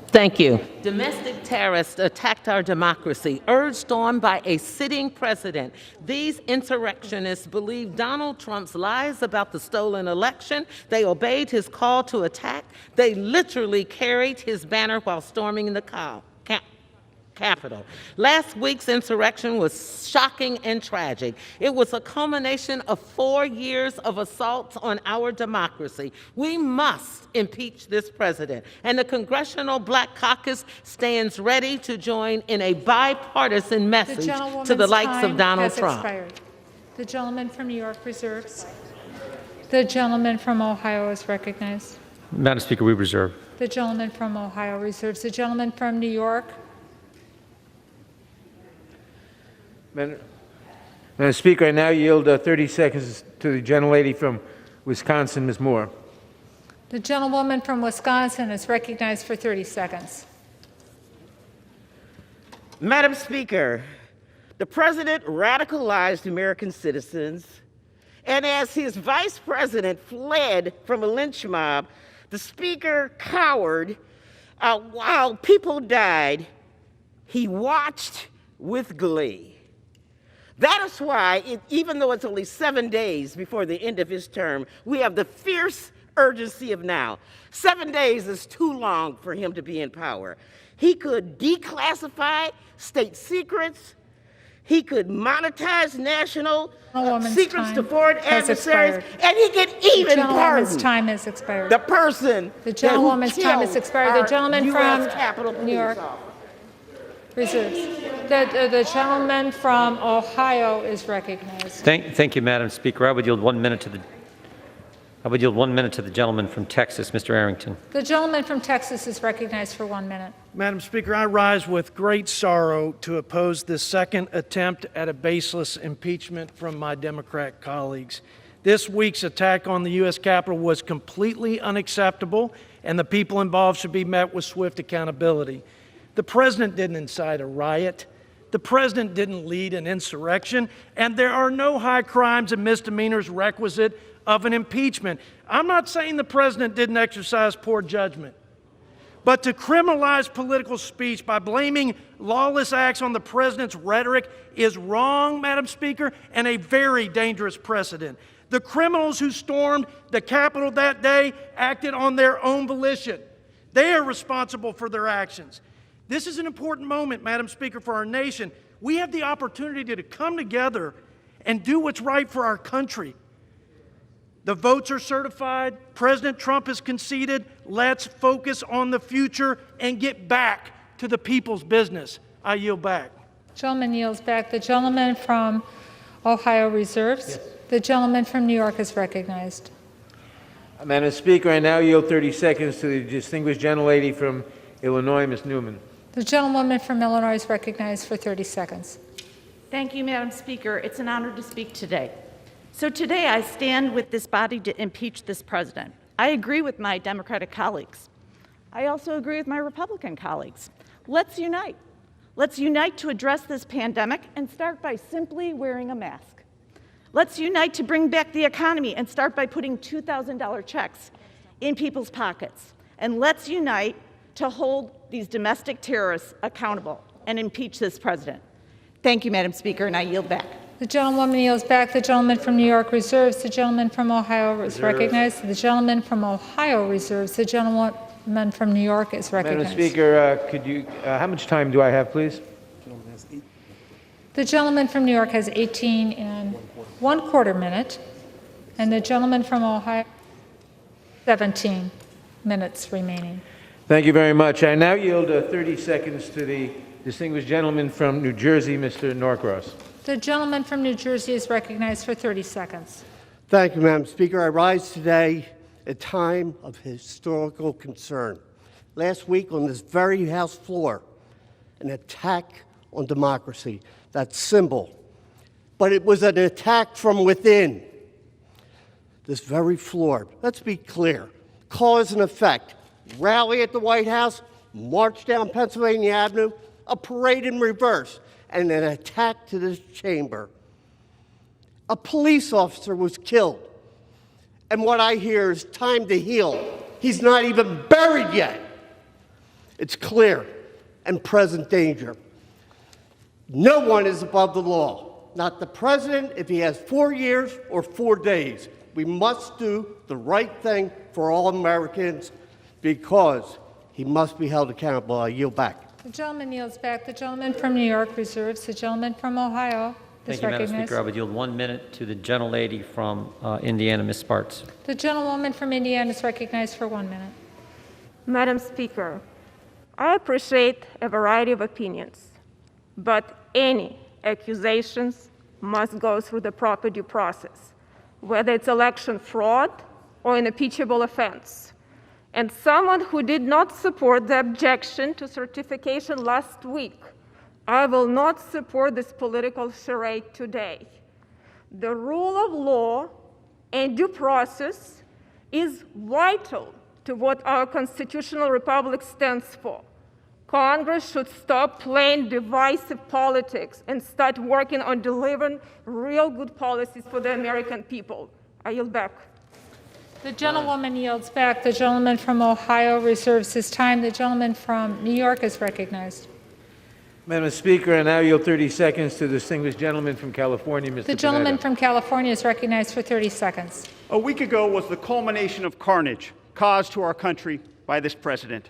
Thank you. Domestic terrorists attacked our democracy, urged on by a sitting president. These insurrectionists believe Donald Trump's lies about the stolen election. They obeyed his call to attack. They literally carried his banner while storming the Capitol. Last week's insurrection was shocking and tragic. It was a culmination of 4 years of assaults on our democracy. We must impeach this president, and the Congressional Black Caucus stands ready to join in a bipartisan message to the likes of Donald Trump. Expired. The gentleman from New York reserves. The gentleman from Ohio is recognized. Madam Speaker, we reserve. The gentleman from Ohio reserves. The gentleman from New York. Madam Speaker, I now yield 30 seconds to the gentlelady from Wisconsin, Ms. Moore. The gentlewoman from Wisconsin is recognized for 30 seconds. Madam Speaker, the president radicalized American citizens, and as his vice president fled from a lynch mob, the speaker cowered while people died. He watched with glee. That is why, even though it's only 7 days before the end of his term, we have the fierce urgency of now. 7 days is too long for him to be in power. He could declassify state secrets. He could monetize national secrets to foreign adversaries, and he could even pardon. The gentlewoman's time has expired. The person. The gentlewoman's time has expired. The gentleman from Capitol New York reserves. The gentleman from Ohio is recognized. Thank you, Madam Speaker. I would yield 1 minute to the gentleman from Texas, Mr. Arrington. The gentleman from Texas is recognized for 1 minute. Madam Speaker, I rise with great sorrow to oppose this second attempt at a baseless impeachment from my Democrat colleagues. This week's attack on the U.S. Capitol was completely unacceptable, and the people involved should be met with swift accountability. The president didn't incite a riot. The president didn't lead an insurrection, and there are no high crimes and misdemeanors requisite of an impeachment. I'm not saying the president didn't exercise poor judgment, but to criminalize political speech by blaming lawless acts on the president's rhetoric is wrong, Madam Speaker, and a very dangerous precedent. The criminals who stormed the Capitol that day acted on their own volition. They are responsible for their actions. This is an important moment, Madam Speaker, for our nation. We have the opportunity to come together and do what's right for our country. The votes are certified. President Trump has conceded. Let's focus on the future and get back to the people's business. I yield back. Gentleman yields back. The gentleman from Ohio reserves. Yes. The gentleman from New York is recognized. Madam Speaker, I now yield 30 seconds to the distinguished gentlelady from Illinois, Ms. Newman. The gentlewoman from Illinois is recognized for 30 seconds. Thank you, Madam Speaker. It's an honor to speak today. So today I stand with this body to impeach this president. I agree with my Democratic colleagues. I also agree with my Republican colleagues. Let's unite. Let's unite to address this pandemic and start by simply wearing a mask. Let's unite to bring back the economy and start by putting $2,000 checks in people's pockets. And let's unite to hold these domestic terrorists accountable and impeach this president. Thank you, Madam Speaker, and I yield back. The gentlewoman yields back. The gentleman from New York reserves. The gentleman from Ohio is recognized. The gentleman from Ohio reserves. The gentleman from New York is recognized. Madam Speaker, how much time do I have, please? The gentleman from New York has 18 and 1/4 minute, and the gentleman from Ohio, 17 minutes remaining. Thank you very much. I now yield 30 seconds to the distinguished gentleman from New Jersey, Mr. Norcross. The gentleman from New Jersey is recognized for 30 seconds. Thank you, Madam Speaker. I rise today at a time of historical concern. Last week on this very House floor, an attack on democracy, that symbol. But it was an attack from within. This very floor, let's be clear, cause and effect. Rally at the White House, march down Pennsylvania Avenue, a parade in reverse, and an attack to this chamber. A police officer was killed. And what I hear is time to heal. He's not even buried yet. It's clear and present danger. No one is above the law. Not the president if he has 4 years or 4 days. We must do the right thing for all Americans because he must be held accountable. I yield back. The gentleman yields back. The gentleman from New York reserves. The gentleman from Ohio is Thank you, Madam recognized. Speaker. I would yield 1 minute to the gentlelady from Indiana, Ms. Sparks. The gentlewoman from Indiana is recognized for 1 minute. Madam Speaker, I appreciate a variety of opinions, but any accusations must go through the proper due process, whether it's election fraud or an impeachable offense. And someone who did not support the objection to certification last week, I will not support this political charade today. The rule of law and due process is vital to what our constitutional republic stands for. Congress should stop playing divisive politics and start working on delivering real good policies for the American people. I yield back. The gentlewoman yields back. The gentleman from Ohio reserves his time. The gentleman from New York is recognized. Madam Speaker, I now yield 30 seconds to the distinguished gentleman from California, Mr. The gentleman Panetta. from California is recognized for 30 seconds. A week ago was the culmination of carnage caused to our country by this president.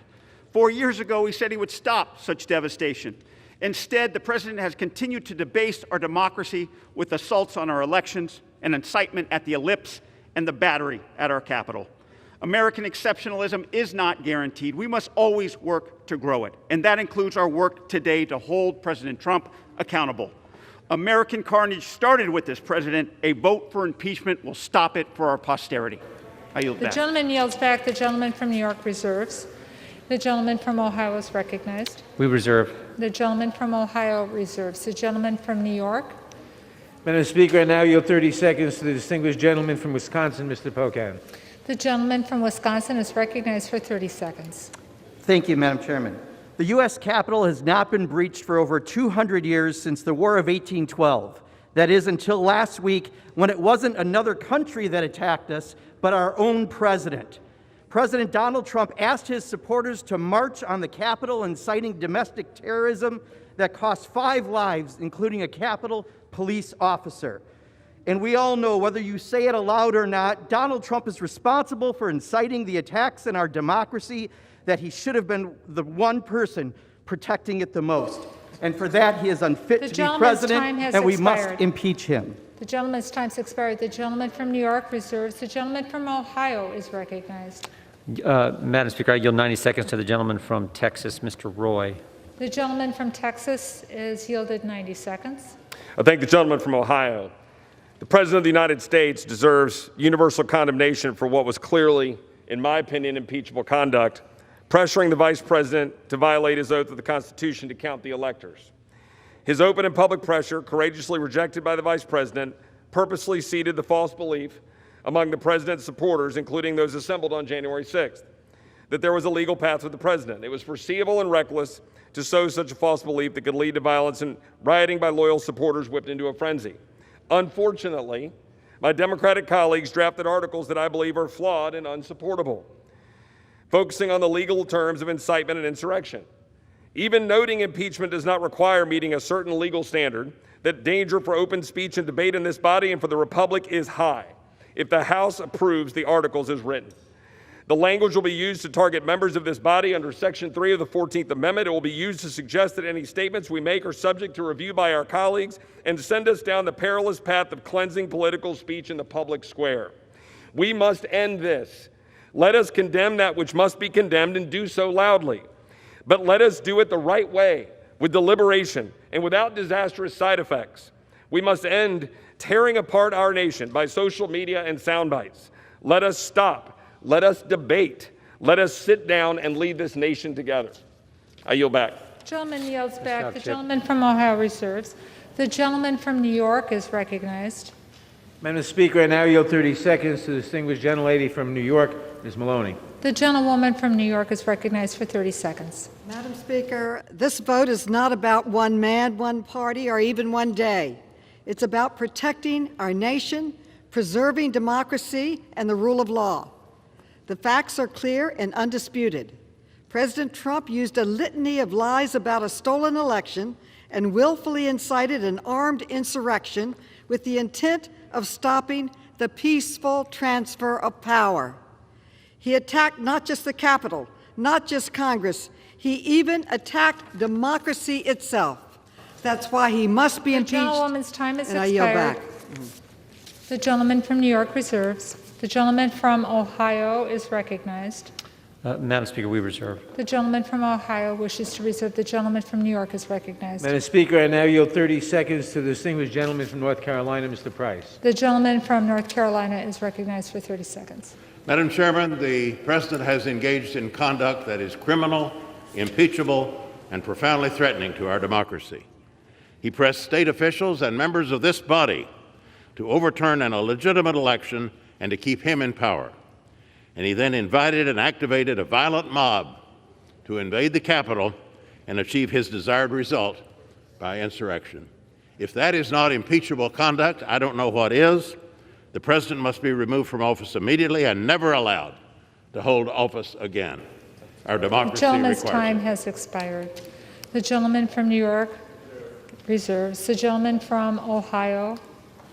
4 years ago, he said he would stop such devastation. Instead, the president has continued to debase our democracy with assaults on our elections and incitement at the ellipse and the battery at our Capitol. American exceptionalism is not guaranteed. We must always work to grow it, and that includes our work today to hold President Trump accountable. American carnage started with this president. A vote for impeachment will stop it for our posterity. I yield The back. gentleman yields back. The gentleman from New York reserves. The gentleman from Ohio is recognized. We reserve. The gentleman from Ohio reserves. The gentleman from New York. Madam Speaker, I now yield 30 seconds to the distinguished gentleman from Wisconsin, Mr. Pocan. The gentleman from Wisconsin is recognized for 30 seconds. Thank you, Madam Chairman. The U.S. Capitol has not been breached for over 200 years since the War of 1812. That is, until last week, when it wasn't another country that attacked us, but our own president. President Donald Trump asked his supporters to march on the Capitol, inciting domestic terrorism that cost 5 lives, including a Capitol police officer. And we all know, whether you say it aloud or not, Donald Trump is responsible for inciting the attacks in our democracy, that he should have been the one person protecting it the most. And for that, he is unfit to be president, and we must impeach him. The gentleman's time's expired. The gentleman from New York reserves. The gentleman from Ohio is recognized. Madam Speaker, I yield 90 seconds to the gentleman from Texas, Mr. Roy. The gentleman from Texas is yielded 90 seconds. I thank the gentleman from Ohio. The President of the United States deserves universal condemnation for what was clearly, in my opinion, impeachable conduct, pressuring the Vice President to violate his oath of the Constitution to count the electors. His open and public pressure, courageously rejected by the Vice President, purposely seeded the false belief among the President's supporters, including those assembled on January 6th, that there was a legal path for the President. It was foreseeable and reckless to sow such a false belief that could lead to violence and rioting by loyal supporters whipped into a frenzy. Unfortunately, my Democratic colleagues drafted articles that I believe are flawed and unsupportable, focusing on the legal terms of incitement and insurrection. Even noting impeachment does not require meeting a certain legal standard, that danger for open speech and debate in this body and for the Republic is high if the House approves the articles as written. The language will be used to target members of this body under Section 3 of the 14th Amendment. It will be used to suggest that any statements we make are subject to review by our colleagues and to send us down the perilous path of cleansing political speech in the public square. We must end this. Let us condemn that which must be condemned and do so loudly. But let us do it the right way, with deliberation and without disastrous side effects. We must end tearing apart our nation by social media and sound bites. Let us stop. Let us debate. Let us sit down and lead this nation together. I yield back. Gentleman yields back. The gentleman from Ohio reserves. The gentleman from New York is recognized. Madam Speaker, I now yield 30 seconds to the distinguished gentlelady from New York, Ms. Maloney. The gentlewoman from New York is recognized for 30 seconds. Madam Speaker, this vote is not about one man, one party, or even one day. It's about protecting our nation, preserving democracy, and the rule of law. The facts are clear and undisputed. President Trump used a litany of lies about a stolen election and willfully incited an armed insurrection with the intent of stopping the peaceful transfer of power. He attacked not just the Capitol, not just Congress, he even attacked democracy itself. That's why he must be impeached. The gentlewoman's time is and expired. I yield back. The gentleman from New York reserves. The gentleman from Ohio is recognized. Madam Speaker, we reserve. The gentleman from Ohio wishes to reserve. The gentleman from New York is recognized. Madam Speaker, I now yield 30 seconds to the distinguished gentleman from North Carolina, Mr. Price. The gentleman from North Carolina is recognized for 30 seconds. Madam Chairman, the President has engaged in conduct that is criminal, impeachable, and profoundly threatening to our democracy. He pressed state officials and members of this body to overturn an illegitimate election and to keep him in power. and he then invited and activated a violent mob to invade the Capitol and achieve his desired result by insurrection. If that is not impeachable conduct, I don't know what is. The president must be removed from office immediately and never allowed to hold office again. Our democracy The gentleman's requires time it. has expired. The gentleman from New York reserves. The gentleman from Ohio.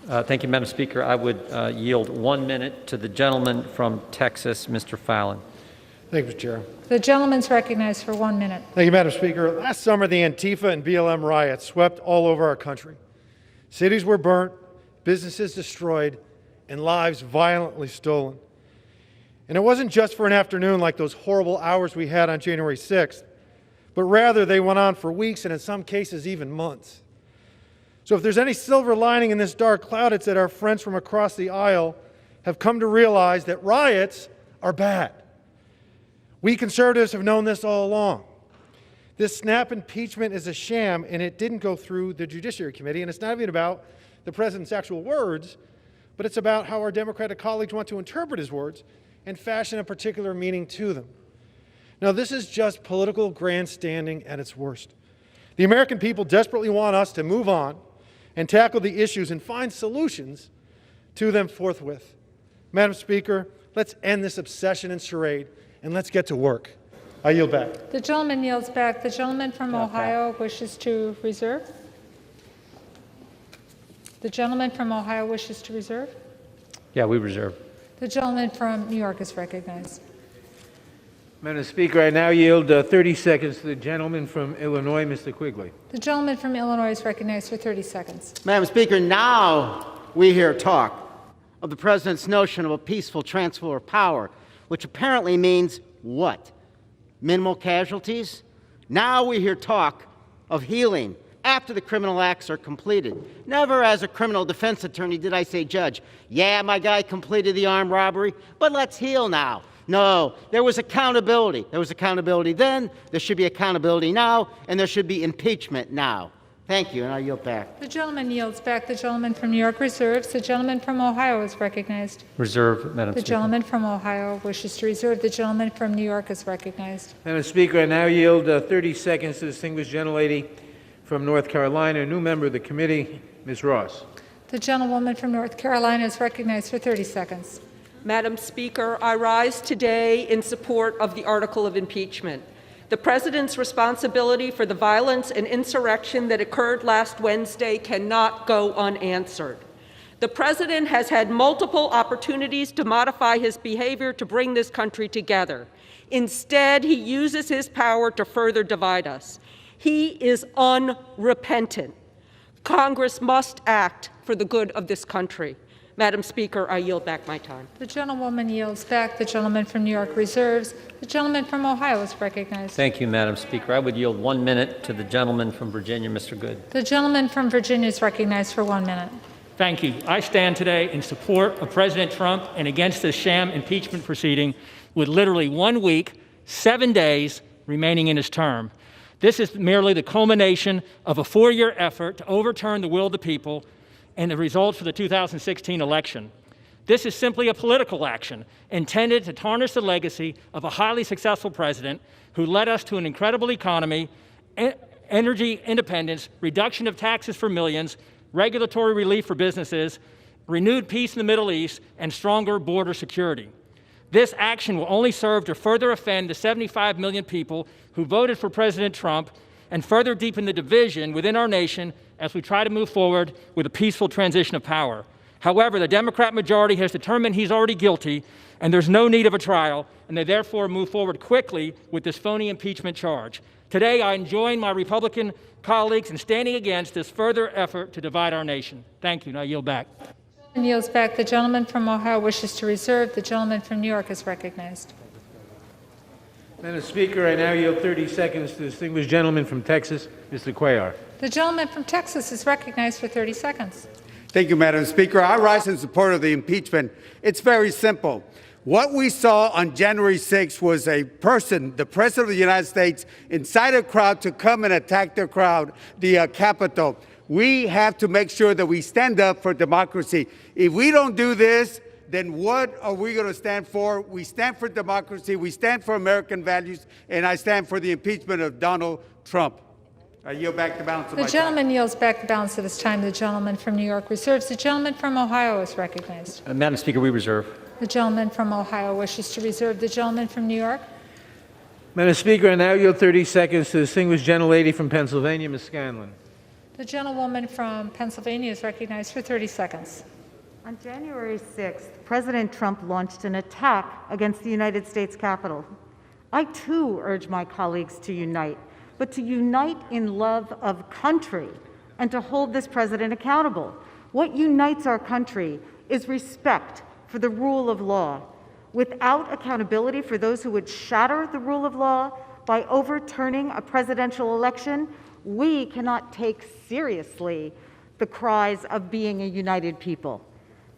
Thank you, Madam Speaker. I would yield 1 minute to the gentleman from Texas, Mr. Fallon. Thank you, Mr. Chair. The gentleman's recognized for 1 minute. Thank you, Madam Speaker. Last summer, the Antifa and BLM riots swept all over our country. Cities were burnt, businesses destroyed, and lives violently stolen. And it wasn't just for an afternoon like those horrible hours we had on January 6th, but rather they went on for weeks and in some cases even months. So if there's any silver lining in this dark cloud, it's that our friends from across the aisle have come to realize that riots are bad. We conservatives have known this all along. This snap impeachment is a sham, and it didn't go through the Judiciary Committee, and it's not even about the president's actual words, but it's about how our Democratic colleagues want to interpret his words and fashion a particular meaning to them. Now, this is just political grandstanding at its worst. The American people desperately want us to move on and tackle the issues and find solutions to them forthwith. Madam Speaker, let's end this obsession and charade, and let's get to work. I yield back. The gentleman yields back. The gentleman from Ohio wishes to reserve. The gentleman from Ohio wishes to reserve. Yeah, we reserve. The gentleman from New York is recognized. Madam Speaker, I now yield 30 seconds to the gentleman from Illinois, Mr. Quigley. The gentleman from Illinois is recognized for 30 seconds. Madam Speaker, now we hear talk of the president's notion of a peaceful transfer of power, which apparently means what? Minimal casualties? Now we hear talk of healing after the criminal acts are completed. Never as a criminal defense attorney did I say, Judge, yeah, my guy completed the armed robbery, but let's heal now. No, there was accountability. There was accountability then, there should be accountability now, and there should be impeachment now. Thank you, and I yield back. The gentleman yields back. The gentleman from New York reserves. The gentleman from Ohio is recognized. Reserve, Madam The Speaker. gentleman from Ohio wishes to reserve. The gentleman from New York is recognized. Madam Speaker, I now yield 30 seconds to the distinguished gentlelady from North Carolina, a new member of the committee, Ms. Ross. The gentlewoman from North Carolina is recognized for 30 seconds. Madam Speaker, I rise today in support of the article of impeachment. The President's responsibility for the violence and insurrection that occurred last Wednesday cannot go unanswered. The President has had multiple opportunities to modify his behavior to bring this country together. Instead, he uses his power to further divide us. He is unrepentant. Congress must act for the good of this country. Madam Speaker, I yield back my time. The gentlewoman yields back. The gentleman from New York reserves. The gentleman from Ohio is recognized. Thank you, Madam Speaker. I would yield 1 minute to the gentleman from Virginia, Mr. Good. The gentleman from Virginia is recognized for 1 minute. Thank you. I stand today in support of President Trump and against this sham impeachment proceeding with literally 1 week, 7 days remaining in his term. This is merely the culmination of a 4-year effort to overturn the will of the people and the results for the 2016 election. This is simply a political action intended to tarnish the legacy of a highly successful president who led us to an incredible economy, energy independence, reduction of taxes for millions, regulatory relief for businesses, renewed peace in the Middle East, and stronger border security. This action will only serve to further offend the 75 million people who voted for President Trump and further deepen the division within our nation as we try to move forward with a peaceful transition of power. However, the Democrat majority has determined he's already guilty and there's no need of a trial, and they therefore move forward quickly with this phony impeachment charge. Today, I join my Republican colleagues in standing against this further effort to divide our nation. Thank you, and I yield back. And yields back. The gentleman from Ohio wishes to reserve. The gentleman from New York is recognized. Madam Speaker, I now yield 30 seconds to the distinguished gentleman from Texas, Mr. Cuellar. The gentleman from Texas is recognized for 30 seconds. Thank you, Madam Speaker. I rise in support of the impeachment. It's very simple. What we saw on January 6th was a person, the President of the United States, incite a crowd to come and attack the Capitol. We have to make sure that we stand up for democracy. If we don't do this, then what are we going to stand for? We stand for democracy, we stand for American values, and I stand for the impeachment of Donald Trump. I yield back the balance of my The time. gentleman yields back the balance of his time. The gentleman from New York reserves. The gentleman from Ohio is recognized. Madam Speaker, we reserve. The gentleman from Ohio wishes to reserve. The gentleman from New York. Madam Speaker, I now yield 30 seconds to the distinguished gentlelady from Pennsylvania, Ms. Scanlon. The gentlewoman from Pennsylvania is recognized for 30 seconds. On January 6th, President Trump launched an attack against the United States Capitol. I too urge my colleagues to unite, but to unite in love of country and to hold this president accountable. What unites our country is respect for the rule of law. Without accountability for those who would shatter the rule of law by overturning a presidential election, we cannot take seriously the cries of being a united people.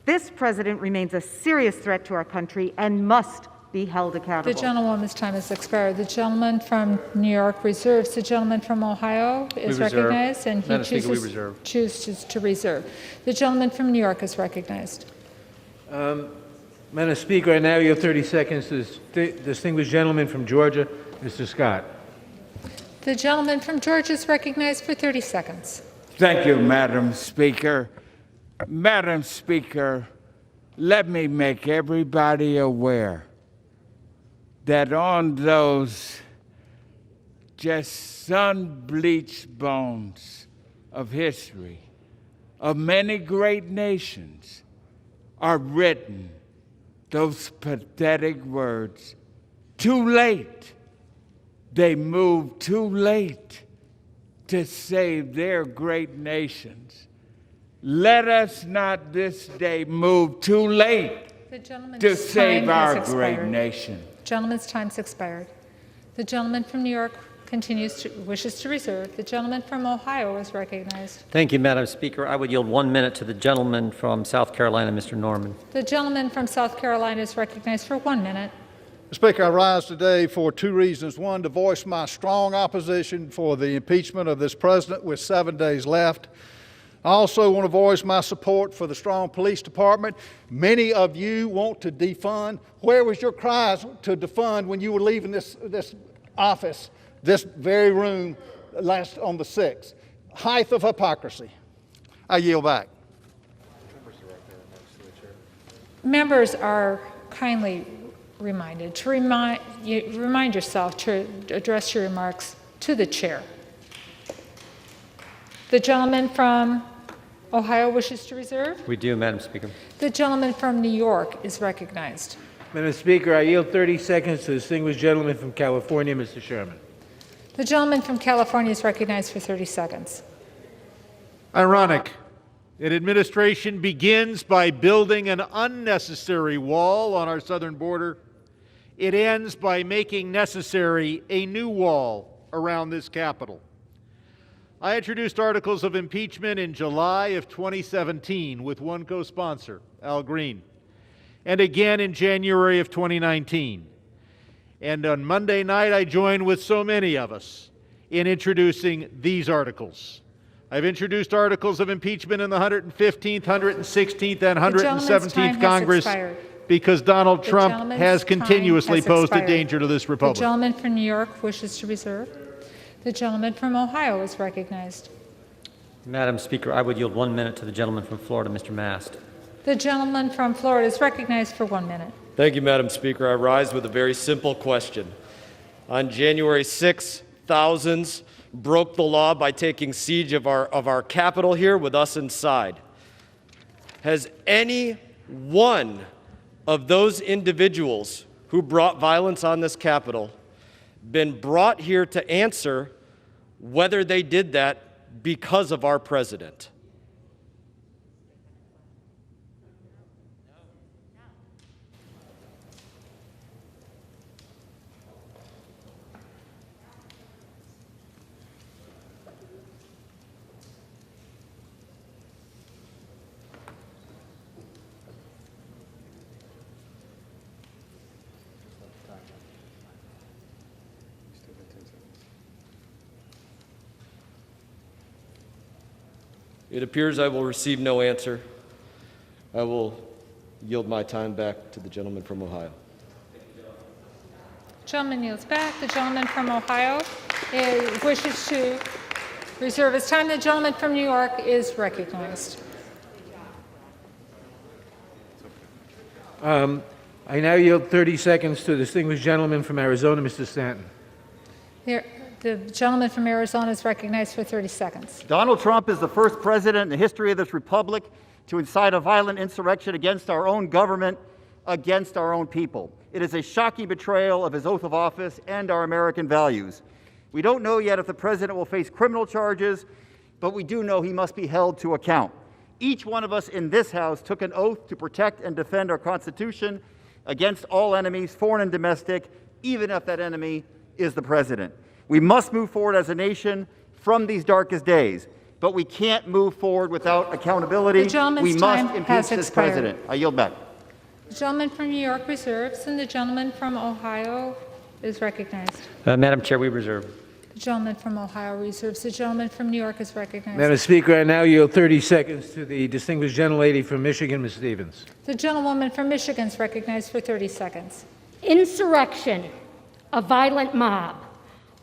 This president remains a serious threat to our country and must be held accountable. The gentlewoman's time has expired. The gentleman from New York reserves. The gentleman from Ohio is recognized, and he chooses to reserve. The gentleman from New York is recognized. Madam Speaker, I now yield 30 seconds to the distinguished gentleman from Georgia, Mr. Scott. The gentleman from Georgia is recognized for 30 seconds. Thank you, Madam Speaker. Madam Speaker, let me make everybody aware that on those just sun-bleached bones of history of many great nations are written those pathetic words, too late. They moved too late to save their great nations. Let us not this day move too late to save our great nation. Gentleman's time's expired. The gentleman from New York wishes to reserve. The gentleman from Ohio is recognized. Thank you, Madam Speaker. I would yield 1 minute to the gentleman from South Carolina, Mr. Norman. The gentleman from South Carolina is recognized for 1 minute. Mr. Speaker, I rise today for two reasons. One, to voice my strong opposition for the impeachment of this president with 7 days left. I also want to voice my support for the strong police department. Many of you want to defund. Where was your cries to defund when you were leaving this office, this very room, on the 6th? Height of hypocrisy. I yield back. Members are kindly reminded to remind yourself to address your remarks to the chair. The gentleman from Ohio wishes to reserve. We do, Madam Speaker. The gentleman from New York is recognized. Madam Speaker, I yield 30 seconds to the distinguished gentleman from California, Mr. Sherman. The gentleman from California is recognized for 30 seconds. Ironic. An administration begins by building an unnecessary wall on our southern border. It ends by making necessary a new wall around this Capitol. I introduced articles of impeachment in July of 2017 with one co-sponsor, Al Green, and again in January of 2019. And on Monday night, I joined with so many of us in introducing these articles. I've introduced articles of impeachment in the 115th, 116th, and 117th Congress because Donald Trump has continuously posed a danger to this republic. The gentleman from New York wishes to reserve. The gentleman from Ohio is recognized. Madam Speaker, I would yield 1 minute to the gentleman from Florida, Mr. Mast. The gentleman from Florida is recognized for 1 minute. Thank you, Madam Speaker. I rise with a very simple question. On January 6th, thousands broke the law by taking siege of our Capitol here with us inside. Has any one of those individuals who brought violence on this Capitol been brought here to answer whether they did that because of our president? It appears I will receive no answer. I will yield my time back to the gentleman from Ohio. Gentleman yields back. The gentleman from Ohio wishes to reserve his time. The gentleman from New York is recognized. I now yield 30 seconds to the distinguished gentleman from Arizona, Mr. Stanton. The gentleman from Arizona is recognized for 30 seconds. Donald Trump is the first president in the history of this republic to incite a violent insurrection against our own government, against our own people. It is a shocking betrayal of his oath of office and our American values. We don't know yet if the president will face criminal charges, but we do know he must be held to account. Each one of us in this House took an oath to protect and defend our Constitution against all enemies, foreign and domestic, even if that enemy is the president. We must move forward as a nation from these darkest days, but we can't move forward without accountability. We must impeach this president. I yield back. The gentleman from New York reserves, and the gentleman from Ohio is recognized. Madam Chair, we reserve. The gentleman from Ohio reserves. The gentleman from New York is recognized. Madam Speaker, I now yield 30 seconds to the distinguished gentlelady from Michigan, Ms. Stevens. The gentlewoman from Michigan is recognized for 30 seconds. Insurrection, a violent mob.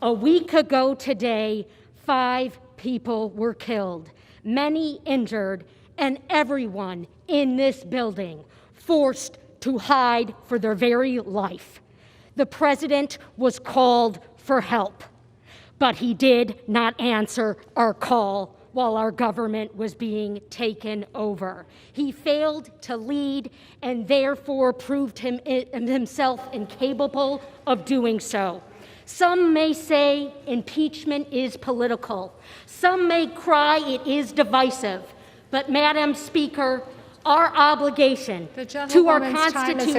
A week ago today, 5 people were killed, many injured, and everyone in this building forced to hide for their very life. The president was called for help, but he did not answer our call while our government was being taken over. He failed to lead and therefore proved himself incapable of doing so. Some may say impeachment is political. Some may cry it is divisive. But, Madam Speaker, our obligation to our Constitution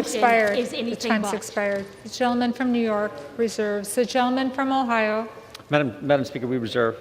is anything but. Expired. The gentleman from New York reserves. The gentleman from Ohio. Madam Speaker, we reserve.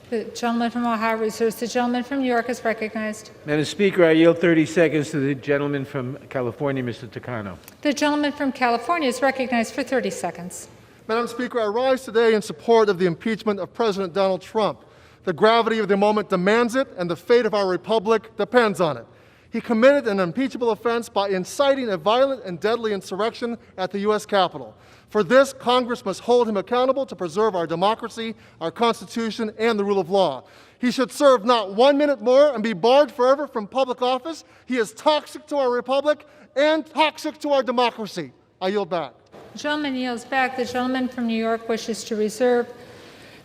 The gentleman from Ohio reserves. The gentleman from New York is recognized. Madam Speaker, I yield 30 seconds to the gentleman from California, Mr. Takano. The gentleman from California is recognized for 30 seconds. Madam Speaker, I rise today in support of the impeachment of President Donald Trump. The gravity of the moment demands it, and the fate of our republic depends on it. He committed an impeachable offense by inciting a violent and deadly insurrection at the U.S. Capitol. For this, Congress must hold him accountable to preserve our democracy, our Constitution, and the rule of law. He should serve not 1 minute more and be barred forever from public office. He is toxic to our republic and toxic to our democracy. I yield back. The gentleman yields back. The gentleman from New York wishes to reserve.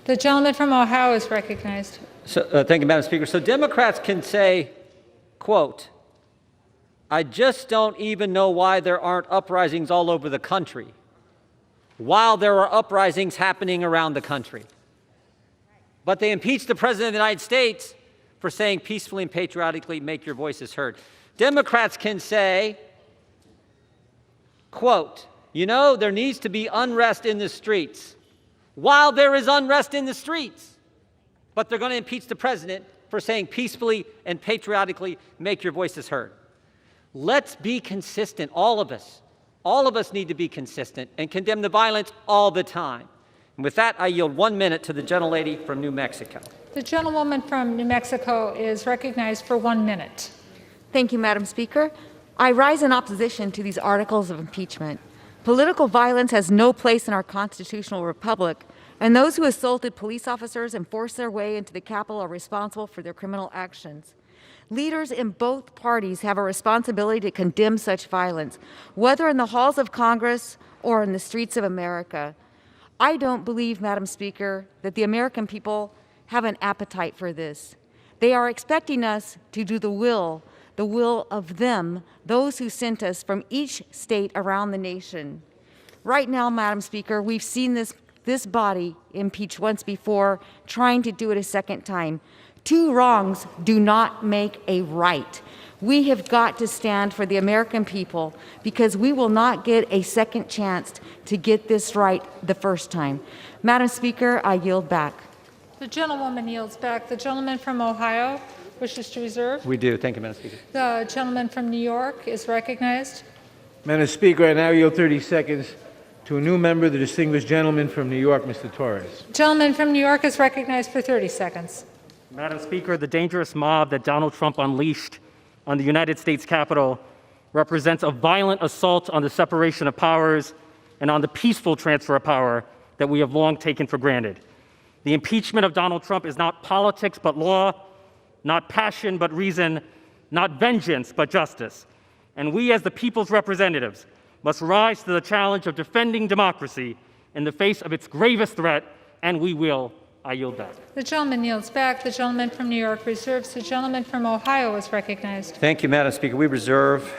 The gentleman from Ohio is recognized. So, thank you, Madam Speaker. So Democrats can say, quote, I just don't even know why there aren't uprisings all over the country, while there are uprisings happening around the country. But they impeached the President of the United States for saying peacefully and patriotically, make your voices heard. Democrats can say, quote, you know, there needs to be unrest in the streets, while there is unrest in the streets. But they're going to impeach the president for saying peacefully and patriotically, make your voices heard. Let's be consistent, all of us. All of us need to be consistent and condemn the violence all the time. And with that, I yield 1 minute to the gentlelady from New Mexico. The gentlewoman from New Mexico is recognized for 1 minute. Thank you, Madam Speaker. I rise in opposition to these articles of impeachment. Political violence has no place in our constitutional republic, and those who assaulted police officers and forced their way into the Capitol are responsible for their criminal actions. Leaders in both parties have a responsibility to condemn such violence, whether in the halls of Congress or in the streets of America. I don't believe, Madam Speaker, that the American people have an appetite for this. They are expecting us to do the will of them, those who sent us from each state around the nation. Right now, Madam Speaker, we've seen this body impeach once before, trying to do it a second time. 2 wrongs do not make a right. We have got to stand for the American people because we will not get a second chance to get this right the first time. Madam Speaker, I yield back. The gentlewoman yields back. The gentleman from Ohio wishes to reserve. We do. Thank you, Madam Speaker. The gentleman from New York is recognized. Madam Speaker, I now yield 30 seconds to a new member, the distinguished gentleman from New York, Mr. Torres. Gentleman from New York is recognized for 30 seconds. Madam Speaker, the dangerous mob that Donald Trump unleashed on the United States Capitol represents a violent assault on the separation of powers and on the peaceful transfer of power that we have long taken for granted. The impeachment of Donald Trump is not politics but law, not passion but reason, not vengeance but justice. And we as the people's representatives must rise to the challenge of defending democracy in the face of its gravest threat, and we will. I yield back. The gentleman yields back. The gentleman from New York reserves. The gentleman from Ohio is recognized. Thank you, Madam Speaker. We reserve.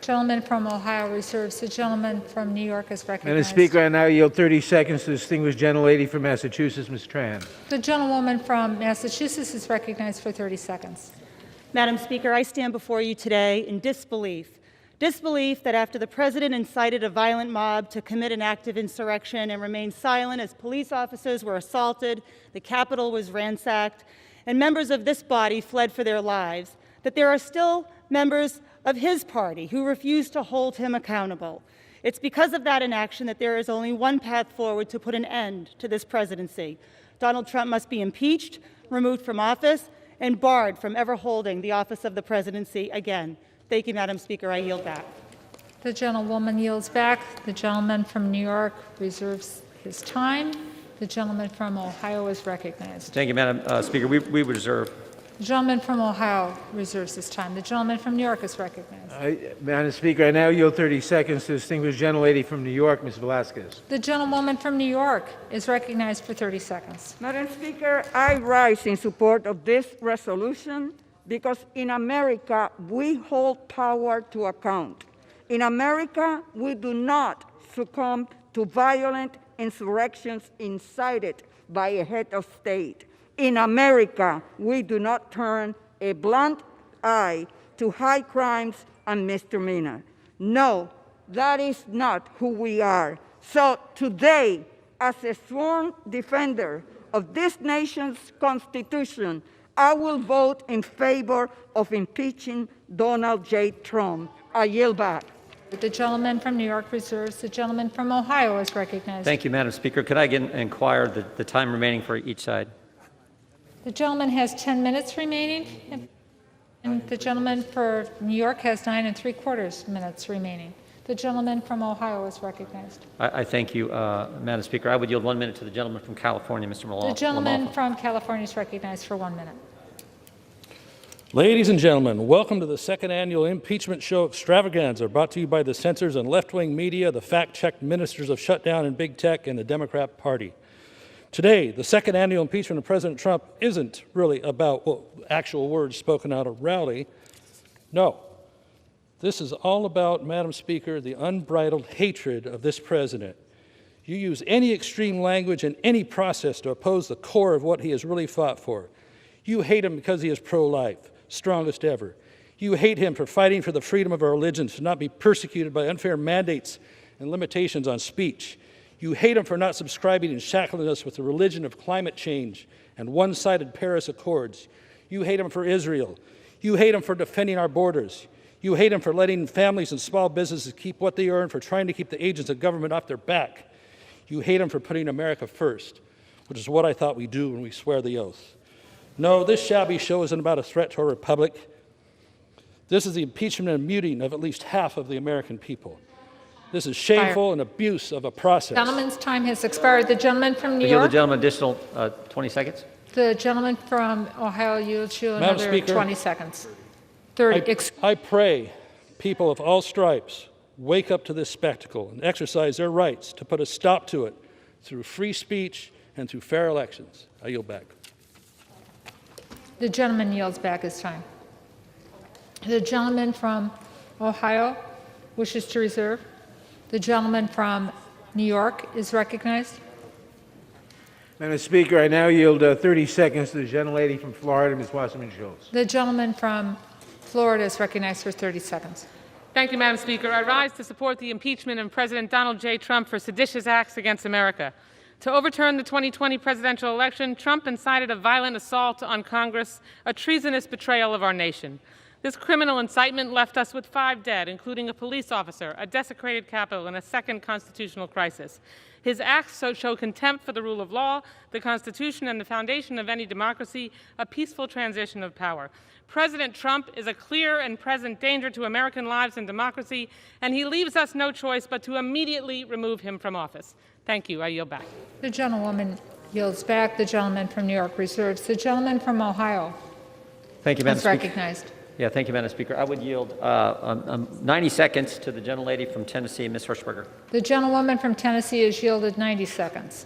Gentleman from Ohio reserves. The gentleman from New York is recognized. Madam Speaker, I now yield 30 seconds to the distinguished gentlelady from Massachusetts, Ms. Tran. The gentlewoman from Massachusetts is recognized for 30 seconds. Madam Speaker, I stand before you today in disbelief. Disbelief that after the President incited a violent mob to commit an act of insurrection and remained silent as police officers were assaulted, the Capitol was ransacked, and members of this body fled for their lives, that there are still members of his party who refuse to hold him accountable. It's because of that inaction that there is only one path forward to put an end to this presidency. Donald Trump must be impeached, removed from office, and barred from ever holding the office of the presidency again. Thank you, Madam Speaker. I yield back. The gentlewoman yields back. The gentleman from New York reserves his time. The gentleman from Ohio is recognized. Thank you, Madam Speaker. We reserve. The gentleman from Ohio reserves his time. The gentleman from New York is recognized. Madam Speaker, I now yield 30 seconds to the distinguished gentlelady from New York, Ms. Velasquez. The gentlewoman from New York is recognized for 30 seconds. Madam Speaker, I rise in support of this resolution because in America, we hold power to account. In America, we do not succumb to violent insurrections incited by a head of state. In America, we do not turn a blunt eye to high crimes and misdemeanors. No, that is not who we are. So today, as a sworn defender of this nation's Constitution, I will vote in favor of impeaching Donald J. Trump. I yield back. The gentleman from New York reserves. The gentleman from Ohio is recognized. Thank you, Madam Speaker. Could I again inquire the time remaining for each side? The gentleman has 10 minutes remaining, and the gentleman for New York has 9 3/4 minutes remaining. The gentleman from Ohio is recognized. I thank you, Madam Speaker. I would yield 1 minute to the gentleman from California, Mr. Malone. The gentleman from California is recognized for 1 minute. Ladies and gentlemen, welcome to the second annual impeachment show extravaganza brought to you by the censors and left-wing media, the fact-checked ministers of shutdown and big tech, and the Democrat Party. Today, the second annual impeachment of President Trump isn't really about actual words spoken out of rally. No. This is all about, Madam Speaker, the unbridled hatred of this president. You use any extreme language and any process to oppose the core of what he has really fought for. You hate him because he is pro-life, strongest ever. You hate him for fighting for the freedom of our religion to not be persecuted by unfair mandates and limitations on speech. You hate him for not subscribing and shackling us with the religion of climate change and one-sided Paris Accords. You hate him for Israel. You hate him for defending our borders. You hate him for letting families and small businesses keep what they earn, for trying to keep the agents of government off their back. You hate him for putting America first, which is what I thought we do when we swear the oath. No, this shabby show isn't about a threat to our republic. This is the impeachment and muting of at least half of the American people. This is shameful and abuse of a process. The gentleman's time has expired. The gentleman from New I yield York. the gentleman additional 20 seconds. The gentleman from Ohio yields you Madam another Speaker, 20 seconds. 30. I pray people of all stripes wake up to this spectacle and exercise their rights to put a stop to it through free speech and through fair elections. I yield back. The gentleman yields back his time. The gentleman from Ohio wishes to reserve. The gentleman from New York is recognized. Madam Speaker, I now yield 30 seconds to the gentlelady from Florida, Ms. Wasserman Schultz. The gentleman from Florida is recognized for 30 seconds. Thank you, Madam Speaker. I rise to support the impeachment of President Donald J. Trump for seditious acts against America. To overturn the 2020 presidential election, Trump incited a violent assault on Congress, a treasonous betrayal of our nation. This criminal incitement left us with 5 dead, including a police officer, a desecrated Capitol, and a second constitutional crisis. His acts show contempt for the rule of law, the Constitution, and the foundation of any democracy, a peaceful transition of power. President Trump is a clear and present danger to American lives and democracy, and he leaves us no choice but to immediately remove him from office. Thank you. I yield back. The gentlewoman yields back. The gentleman from New York reserves. The gentleman from Ohio Thank you, Madam is Speaker. recognized. Yeah, thank you, Madam Speaker. I would yield 90 seconds to the gentlelady from Tennessee, Ms. Hirschberger. The gentlewoman from Tennessee is yielded 90 seconds.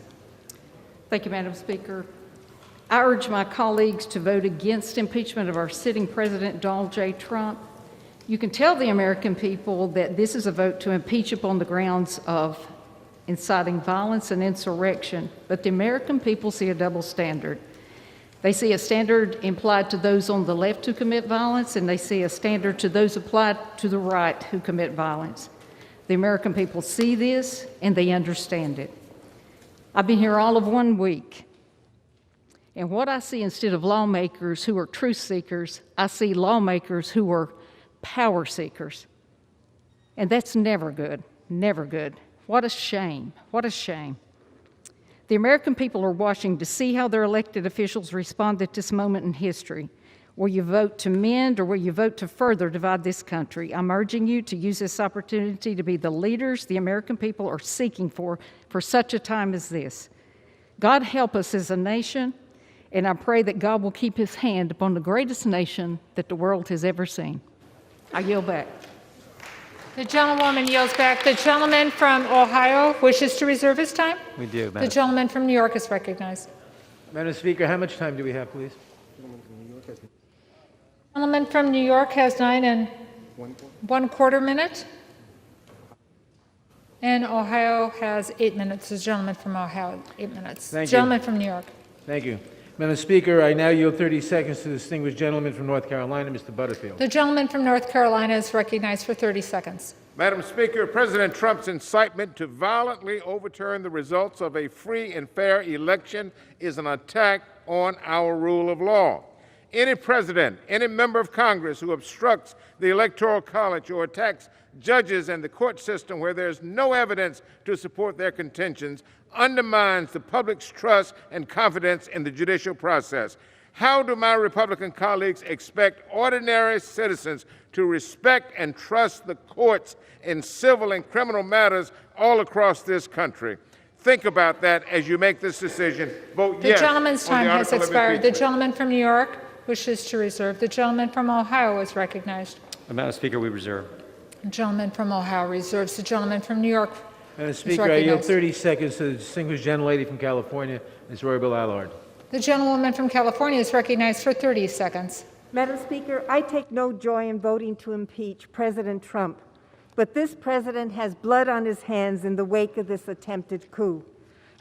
Thank you, Madam Speaker. I urge my colleagues to vote against impeachment of our sitting President Donald J. Trump. You can tell the American people that this is a vote to impeach upon the grounds of inciting violence and insurrection, but the American people see a double standard. They see a standard implied to those on the left who commit violence, and they see a standard to those applied to the right who commit violence. The American people see this, and they understand it. I've been here all of 1 week, and what I see instead of lawmakers who are truth seekers, I see lawmakers who are power seekers. And that's never good, never good. What a shame, what a shame. The American people are watching to see how their elected officials respond at this moment in history. Will you vote to mend, or will you vote to further divide this country? I'm urging you to use this opportunity to be the leaders the American people are seeking for such a time as this. God help us as a nation, and I pray that God will keep his hand upon the greatest nation that the world has ever seen. I yield back. The gentlewoman yields back. The gentleman from Ohio wishes to reserve his time. We do, The Madam. gentleman from New York is recognized. Madam Speaker, how much time do we have, please? The gentleman from New York has 9 1/4 minutes. And Ohio has 8 minutes. The gentleman from Ohio, 8 minutes. Thank you. Gentleman from New York. Thank you. Madam Speaker, I now yield 30 seconds to the distinguished gentleman from North Carolina, Mr. Butterfield. The gentleman from North Carolina is recognized for 30 seconds. Madam Speaker, President Trump's incitement to violently overturn the results of a free and fair election is an attack on our rule of law. Any president, any member of Congress who obstructs the Electoral College or attacks judges and the court system where there's no evidence to support their contentions undermines the public's trust and confidence in the judicial process. How do my Republican colleagues expect ordinary citizens to respect and trust the courts in civil and criminal matters all across this country? Think about that as you make this decision. Vote The yes. gentleman's on time the has article of expired. The impeachment. gentleman from New York wishes to reserve. The gentleman from Ohio is recognized. Madam Speaker, we reserve. The gentleman from Ohio reserves. The gentleman from New York Madam is Speaker, I yield recognized. 30 seconds to the distinguished gentlelady from California, Ms. Roybal Allard. The gentlewoman from California is recognized for 30 seconds. Madam Speaker, I take no joy in voting to impeach President Trump, but this president has blood on his hands in the wake of this attempted coup.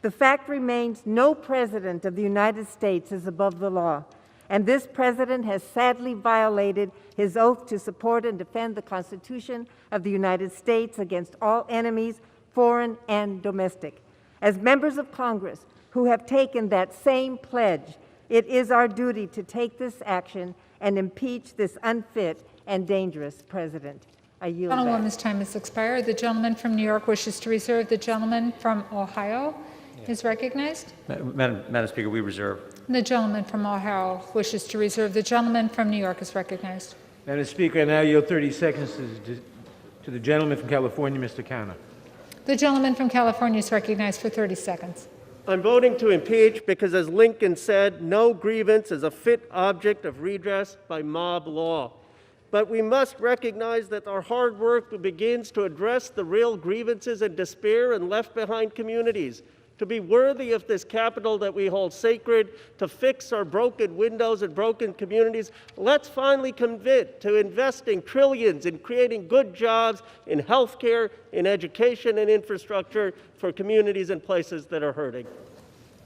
The fact remains no president of the United States is above the law, and this president has sadly violated his oath to support and defend the Constitution of the United States against all enemies, foreign and domestic. As members of Congress who have taken that same pledge, it is our duty to take this action and impeach this unfit and dangerous president. I yield back. Gentlewoman's time has expired. The gentleman from New York wishes to reserve. The gentleman from Ohio is recognized. Madam Speaker, we reserve. The gentleman from Ohio wishes to reserve. The gentleman from New York is recognized. Madam Speaker, I now yield 30 seconds to the gentleman from California, Mr. Cano. The gentleman from California is recognized for 30 seconds. I'm voting to impeach because, as Lincoln said, no grievance is a fit object of redress by mob law. But we must recognize that our hard work begins to address the real grievances and despair in left-behind communities. To be worthy of this capital that we hold sacred, to fix our broken windows and broken communities, let's finally commit to investing trillions in creating good jobs in healthcare, in education, and infrastructure for communities and places that are hurting.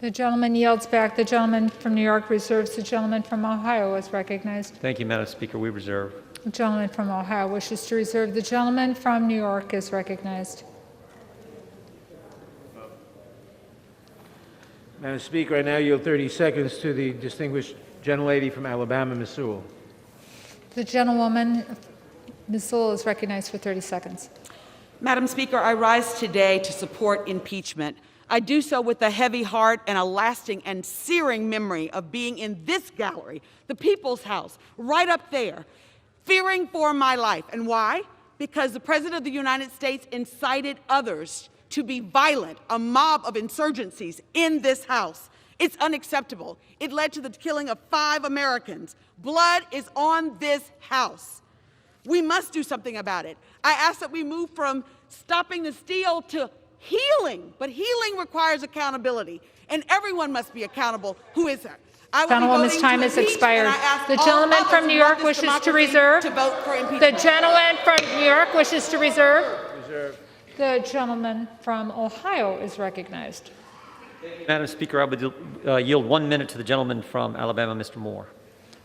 The gentleman yields back. The gentleman from New York reserves. The gentleman from Ohio is recognized. Thank you, Madam Speaker, we reserve. The gentleman from Ohio wishes to reserve. The gentleman from New York is recognized. Madam Speaker, I now yield 30 seconds to the distinguished gentlelady from Alabama, Ms. Sewell. The gentlewoman, Ms. Sewell, is recognized for 30 seconds. Madam Speaker, I rise today to support impeachment. I do so with a heavy heart and a lasting and searing memory of being in this gallery, the People's House, right up there, fearing for my life. And why? Because the President of the United States incited others to be violent, a mob of insurgencies in this House. It's unacceptable. It led to the killing of 5 Americans. Blood is on this House. We must do something about it. I ask that we move from stopping the steal to healing, but healing requires accountability, and everyone must be accountable. Who is there? Gentlewoman's time has expired. The gentleman from New York wishes to reserve. The gentleman from New York wishes to reserve. The gentleman from Ohio is recognized. Madam Speaker, I would yield 1 minute to the gentleman from Alabama, Mr. Moore.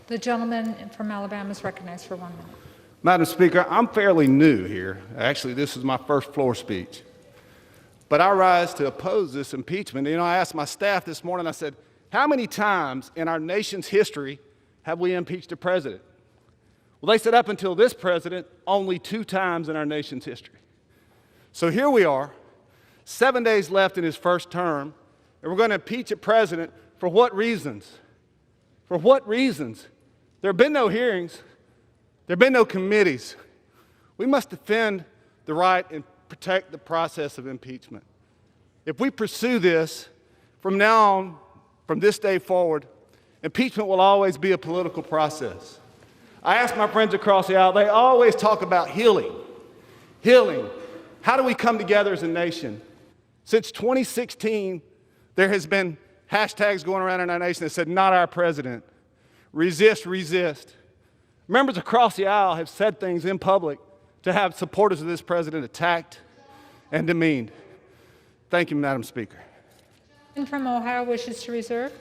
The gentleman from Alabama is recognized for 1 minute. Madam Speaker, I'm fairly new here. Actually, this is my first floor speech. But I rise to oppose this impeachment. You know, I asked my staff this morning, I said, how many times in our nation's history have we impeached a president? Well, they said up until this president, only 2 times in our nation's history. So here we are, 7 days left in his first term, and we're going to impeach a president for what reasons? For what reasons? There have been no hearings. There have been no committees. We must defend the right and protect the process of impeachment. If we pursue this, from now on, from this day forward, impeachment will always be a political process. I ask my friends across the aisle, they always talk about healing. Healing. How do we come together as a nation? Since 2016, there has been hashtags going around in our nation that said, not our president. Resist, resist. Members across the aisle have said things in public to have supporters of this president attacked and demeaned. Thank you, Madam Speaker. The gentleman from Ohio wishes to reserve.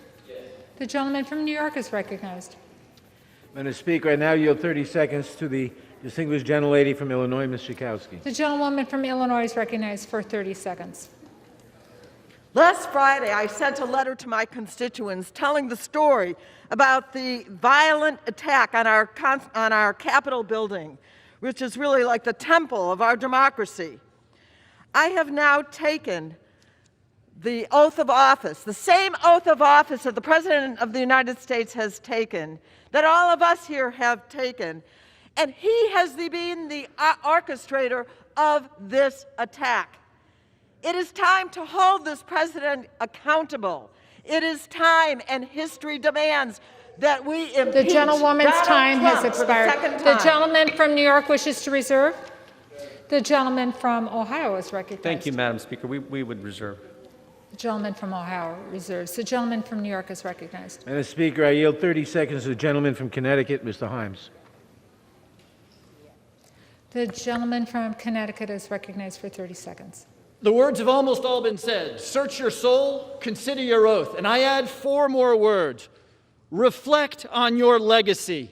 The gentleman from New York is recognized. Madam Speaker, I now yield 30 seconds to the distinguished gentlelady from Illinois, Ms. Schakowsky. The gentlewoman from Illinois is recognized for 30 seconds. Last Friday, I sent a letter to my constituents telling the story about the violent attack on our Capitol building, which is really like the temple of our democracy. I have now taken the oath of office, the same oath of office that the President of the United States has taken, that all of us here have taken, and he has been the orchestrator of this attack. It is time to hold this president accountable. It is time, and history demands that we impeach The gentlewoman's Donald time Trump has expired. for the second The time. gentleman from New York wishes to reserve. The gentleman from Ohio is recognized. Thank you, Madam Speaker. We would reserve. The gentleman from Ohio reserves. The gentleman from New York is recognized. Madam Speaker, I yield 30 seconds to the gentleman from Connecticut, Mr. Himes. The gentleman from Connecticut is recognized for 30 seconds. The words have almost all been said. Search your soul, consider your oath. And I add 4 more words. Reflect on your legacy.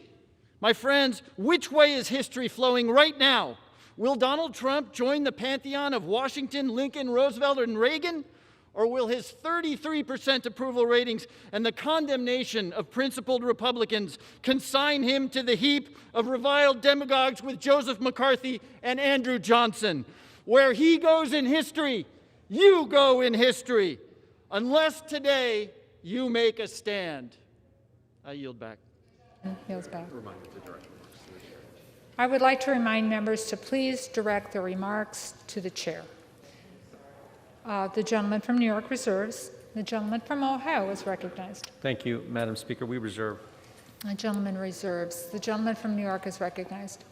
My friends, which way is history flowing right now? Will Donald Trump join the pantheon of Washington, Lincoln, Roosevelt, and Reagan? Or will his 33% approval ratings and the condemnation of principled Republicans consign him to the heap of reviled demagogues with Joseph McCarthy and Andrew Johnson? Where he goes in history, you go in history, unless today you make a stand. I yield back. Yields back. I would like to remind members to please direct their remarks to the chair. The gentleman from New York reserves. The gentleman from Ohio is recognized. Thank you, Madam Speaker. We reserve. The gentleman reserves. The gentleman from New York is recognized.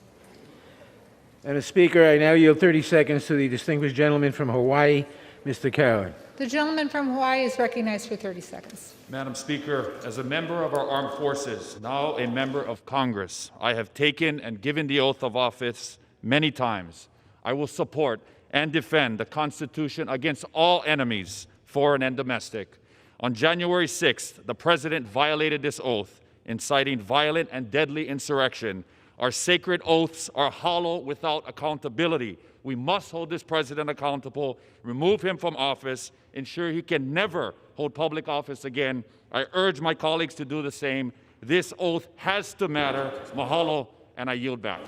Madam Speaker, I now yield 30 seconds to the distinguished gentleman from Hawaii, Mr. Cowan. The gentleman from Hawaii is recognized for 30 seconds. Madam Speaker, as a member of our armed forces, now a member of Congress, I have taken and given the oath of office many times. I will support and defend the Constitution against all enemies, foreign and domestic. On January 6th, the President violated this oath, inciting violent and deadly insurrection. Our sacred oaths are hollow without accountability. We must hold this president accountable, remove him from office, ensure he can never hold public office again. I urge my colleagues to do the same. This oath has to matter. Mahalo and I yield back.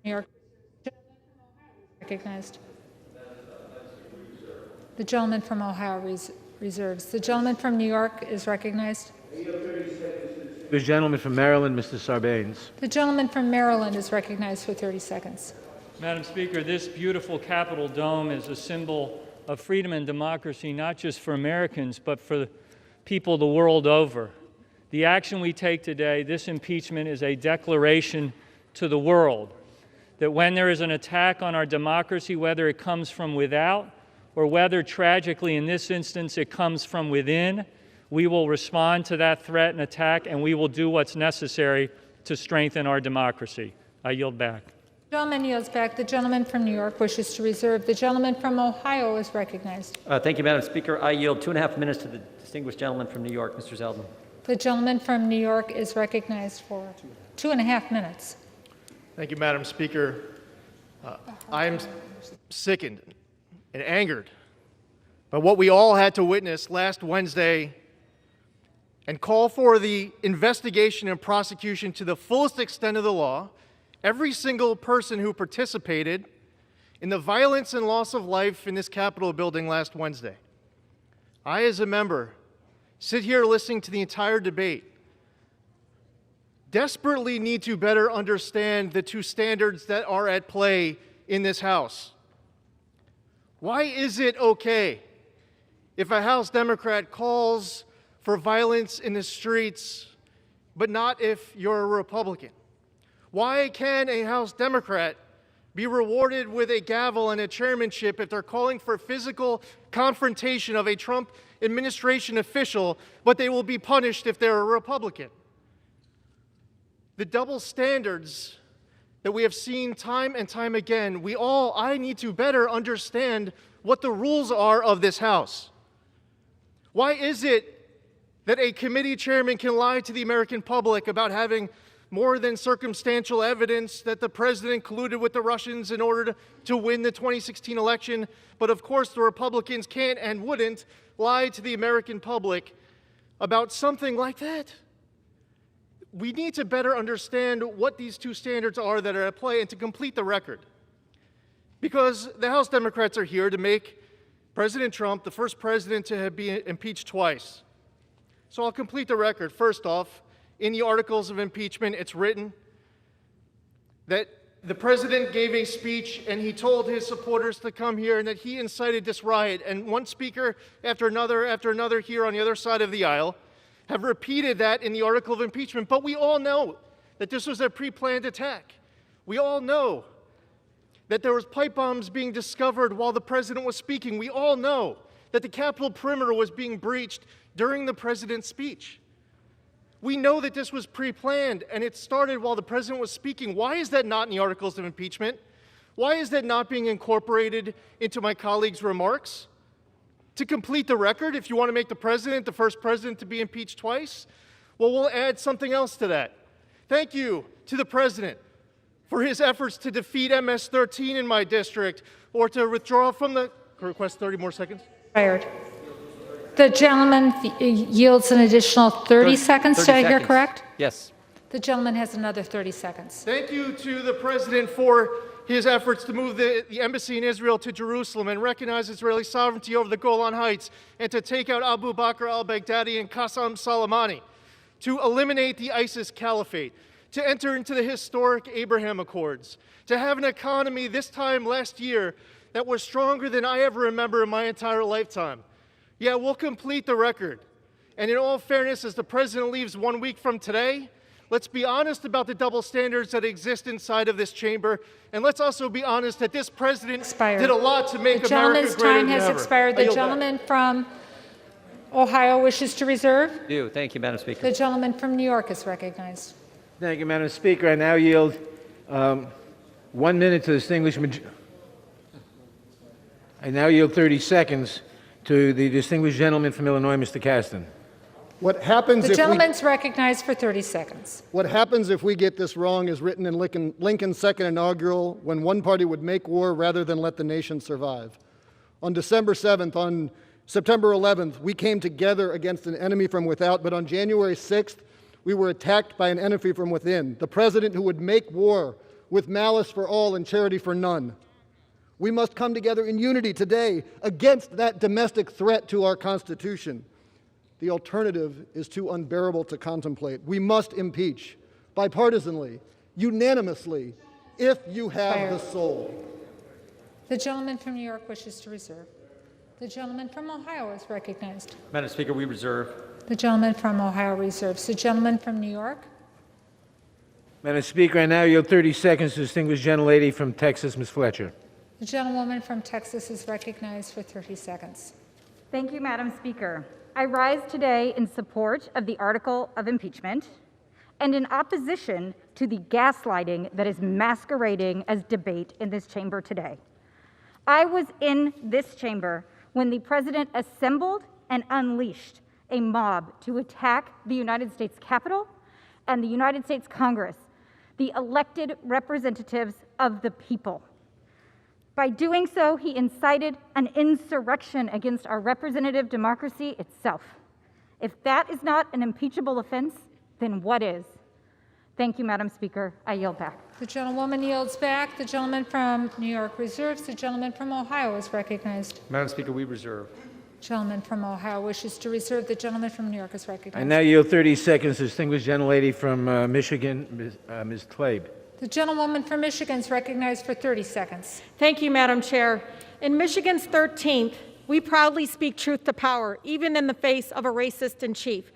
New York. Recognized. The gentleman from Ohio reserves. The gentleman from New York is recognized. The gentleman from Maryland, Mr. Sarbanes. The gentleman from Maryland is recognized for 30 seconds. Madam Speaker, this beautiful Capitol dome is a symbol of freedom and democracy, not just for Americans, but for people the world over. The action we take today, this impeachment, is a declaration to the world that when there is an attack on our democracy, whether it comes from without or whether, tragically, in this instance, it comes from within, we will respond to that threat and attack, and we will do what's necessary to strengthen our democracy. I yield back. The gentleman yields back. The gentleman from New York wishes to reserve. The gentleman from Ohio is recognized. Thank you, Madam Speaker. I yield 2.5 minutes to the distinguished gentleman from New York, Mr. Zeldin. The gentleman from New York is recognized for 2.5 minutes. Thank you, Madam Speaker. I am sickened and angered by what we all had to witness last Wednesday and call for the investigation and prosecution to the fullest extent of the law, every single person who participated in the violence and loss of life in this Capitol building last Wednesday. I, as a member, sit here listening to the entire debate, desperately need to better understand the two standards that are at play in this House. Why is it okay if a House Democrat calls for violence in the streets, but not if you're a Republican? Why can a House Democrat be rewarded with a gavel and a chairmanship if they're calling for physical confrontation of a Trump administration official, but they will be punished if they're a Republican? The double standards that we have seen time and time again, I need to better understand what the rules are of this House. Why is it that a committee chairman can lie to the American public about having more than circumstantial evidence that the president colluded with the Russians in order to win the 2016 election, but of course the Republicans can't and wouldn't lie to the American public about something like that? We need to better understand what these two standards are that are at play and to complete the record. Because the House Democrats are here to make President Trump the first president to have been impeached twice. So I'll complete the record. First off, in the articles of impeachment, it's written that the president gave a speech and he told his supporters to come here and that he incited this riot. And one speaker after another here on the other side of the aisle have repeated that in the article of impeachment. But we all know that this was a pre-planned attack. We all know that there was pipe bombs being discovered while the president was speaking. We all know that the Capitol perimeter was being breached during the president's speech. We know that this was pre-planned and it started while the president was speaking. Why is that not in the articles of impeachment? Why is that not being incorporated into my colleagues' remarks? To complete the record, if you want to make the president the first president to be impeached twice, well, we'll add something else to that. Thank you to the president for his efforts to defeat MS-13 in my district or to withdraw from the... Request 30 more seconds. Fired. The gentleman yields an additional 30 seconds. Did I hear correct? Yes. The gentleman has another 30 seconds. Thank you to the president for his efforts to move the embassy in Israel to Jerusalem and recognize Israeli sovereignty over the Golan Heights and to take out Abu Bakr al-Baghdadi and Qassem Soleimani, to eliminate the ISIS caliphate, to enter into the historic Abraham Accords, to have an economy this time last year that was stronger than I ever remember in my entire lifetime. Yeah, we'll complete the record. And in all fairness, as the president leaves 1 week from today, let's be honest about the double standards that exist inside of this chamber. And let's also be honest that this president did a lot to make America greater than ever. The gentleman's time has expired. The gentleman from Ohio wishes to reserve. Thank you, Madam Speaker. The gentleman from New York is recognized. Thank you, Madam Speaker. I now yield 1 minute to the distinguished I now yield 30 seconds to the distinguished gentleman from Illinois, Mr. Caston. What happens the gentleman's recognized for 30 seconds. What happens if we get this wrong is written in Lincoln's second inaugural, when one party would make war rather than let the nation survive. On December 7th, on September 11th, we came together against an enemy from without, but on January 6th, We were attacked by an enemy from within, the president who would make war with malice for all and charity for none. We must come together in unity today against that domestic threat to our Constitution. The alternative is too unbearable to contemplate. We must impeach bipartisanly, unanimously, if you have the soul. The gentleman from New York wishes to reserve. The gentleman from Ohio is recognized. Madam Speaker, we reserve. The gentleman from Ohio reserves. The gentleman from New York. Madam Speaker, I now yield 30 seconds to the distinguished gentlelady from Texas, Ms. Fletcher. The gentlewoman from Texas is recognized for 30 seconds. Thank you, Madam Speaker. I rise today in support of the article of impeachment and in opposition to the gaslighting that is masquerading as debate in this chamber today. I was in this chamber when the president assembled and unleashed a mob to attack the United States Capitol and the United States Congress, the elected representatives of the people. By doing so, he incited an insurrection against our representative democracy itself. If that is not an impeachable offense, then what is? Thank you, Madam Speaker. I yield back. The gentlewoman yields back. The gentleman from New York reserves. The gentleman from Ohio is recognized. Madam Speaker, we reserve. Gentleman from Ohio wishes to reserve. The gentleman from New York is recognized. I now yield 30 seconds to the distinguished gentlelady from Michigan, Ms. Tlaib. The gentlewoman from Michigan is recognized for 30 seconds. Thank you, Madam Chair. In Michigan's 13th, we proudly speak truth to power, even in the face of a racist in chief.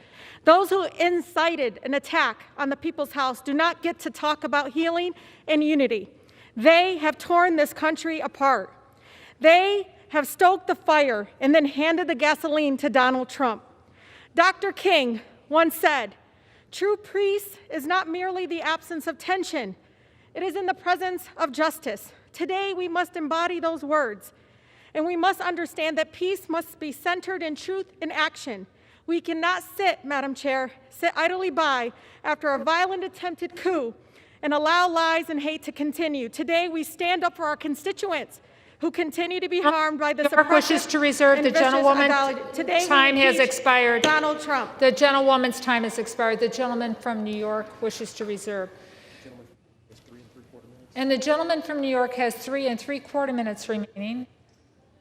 Those who incited an attack on the People's House do not get to talk about healing and unity. They have torn this country apart. They have stoked the fire and then handed the gasoline to Donald Trump. Dr. King once said, "True peace is not merely the absence of tension. It is in the presence of justice." Today, we must embody those words, and we must understand that peace must be centered in truth and action. We cannot sit, Madam Chair, sit idly by after a violent attempted coup and allow lies and hate to continue. Today, we stand up for our constituents who continue to be harmed by this oppression. Wishes to reserve. The gentlewoman's time has expired. Donald Trump. The gentlewoman's time has expired. The gentleman from New York wishes to reserve. And the gentleman from New York has 3 3/4 minutes remaining.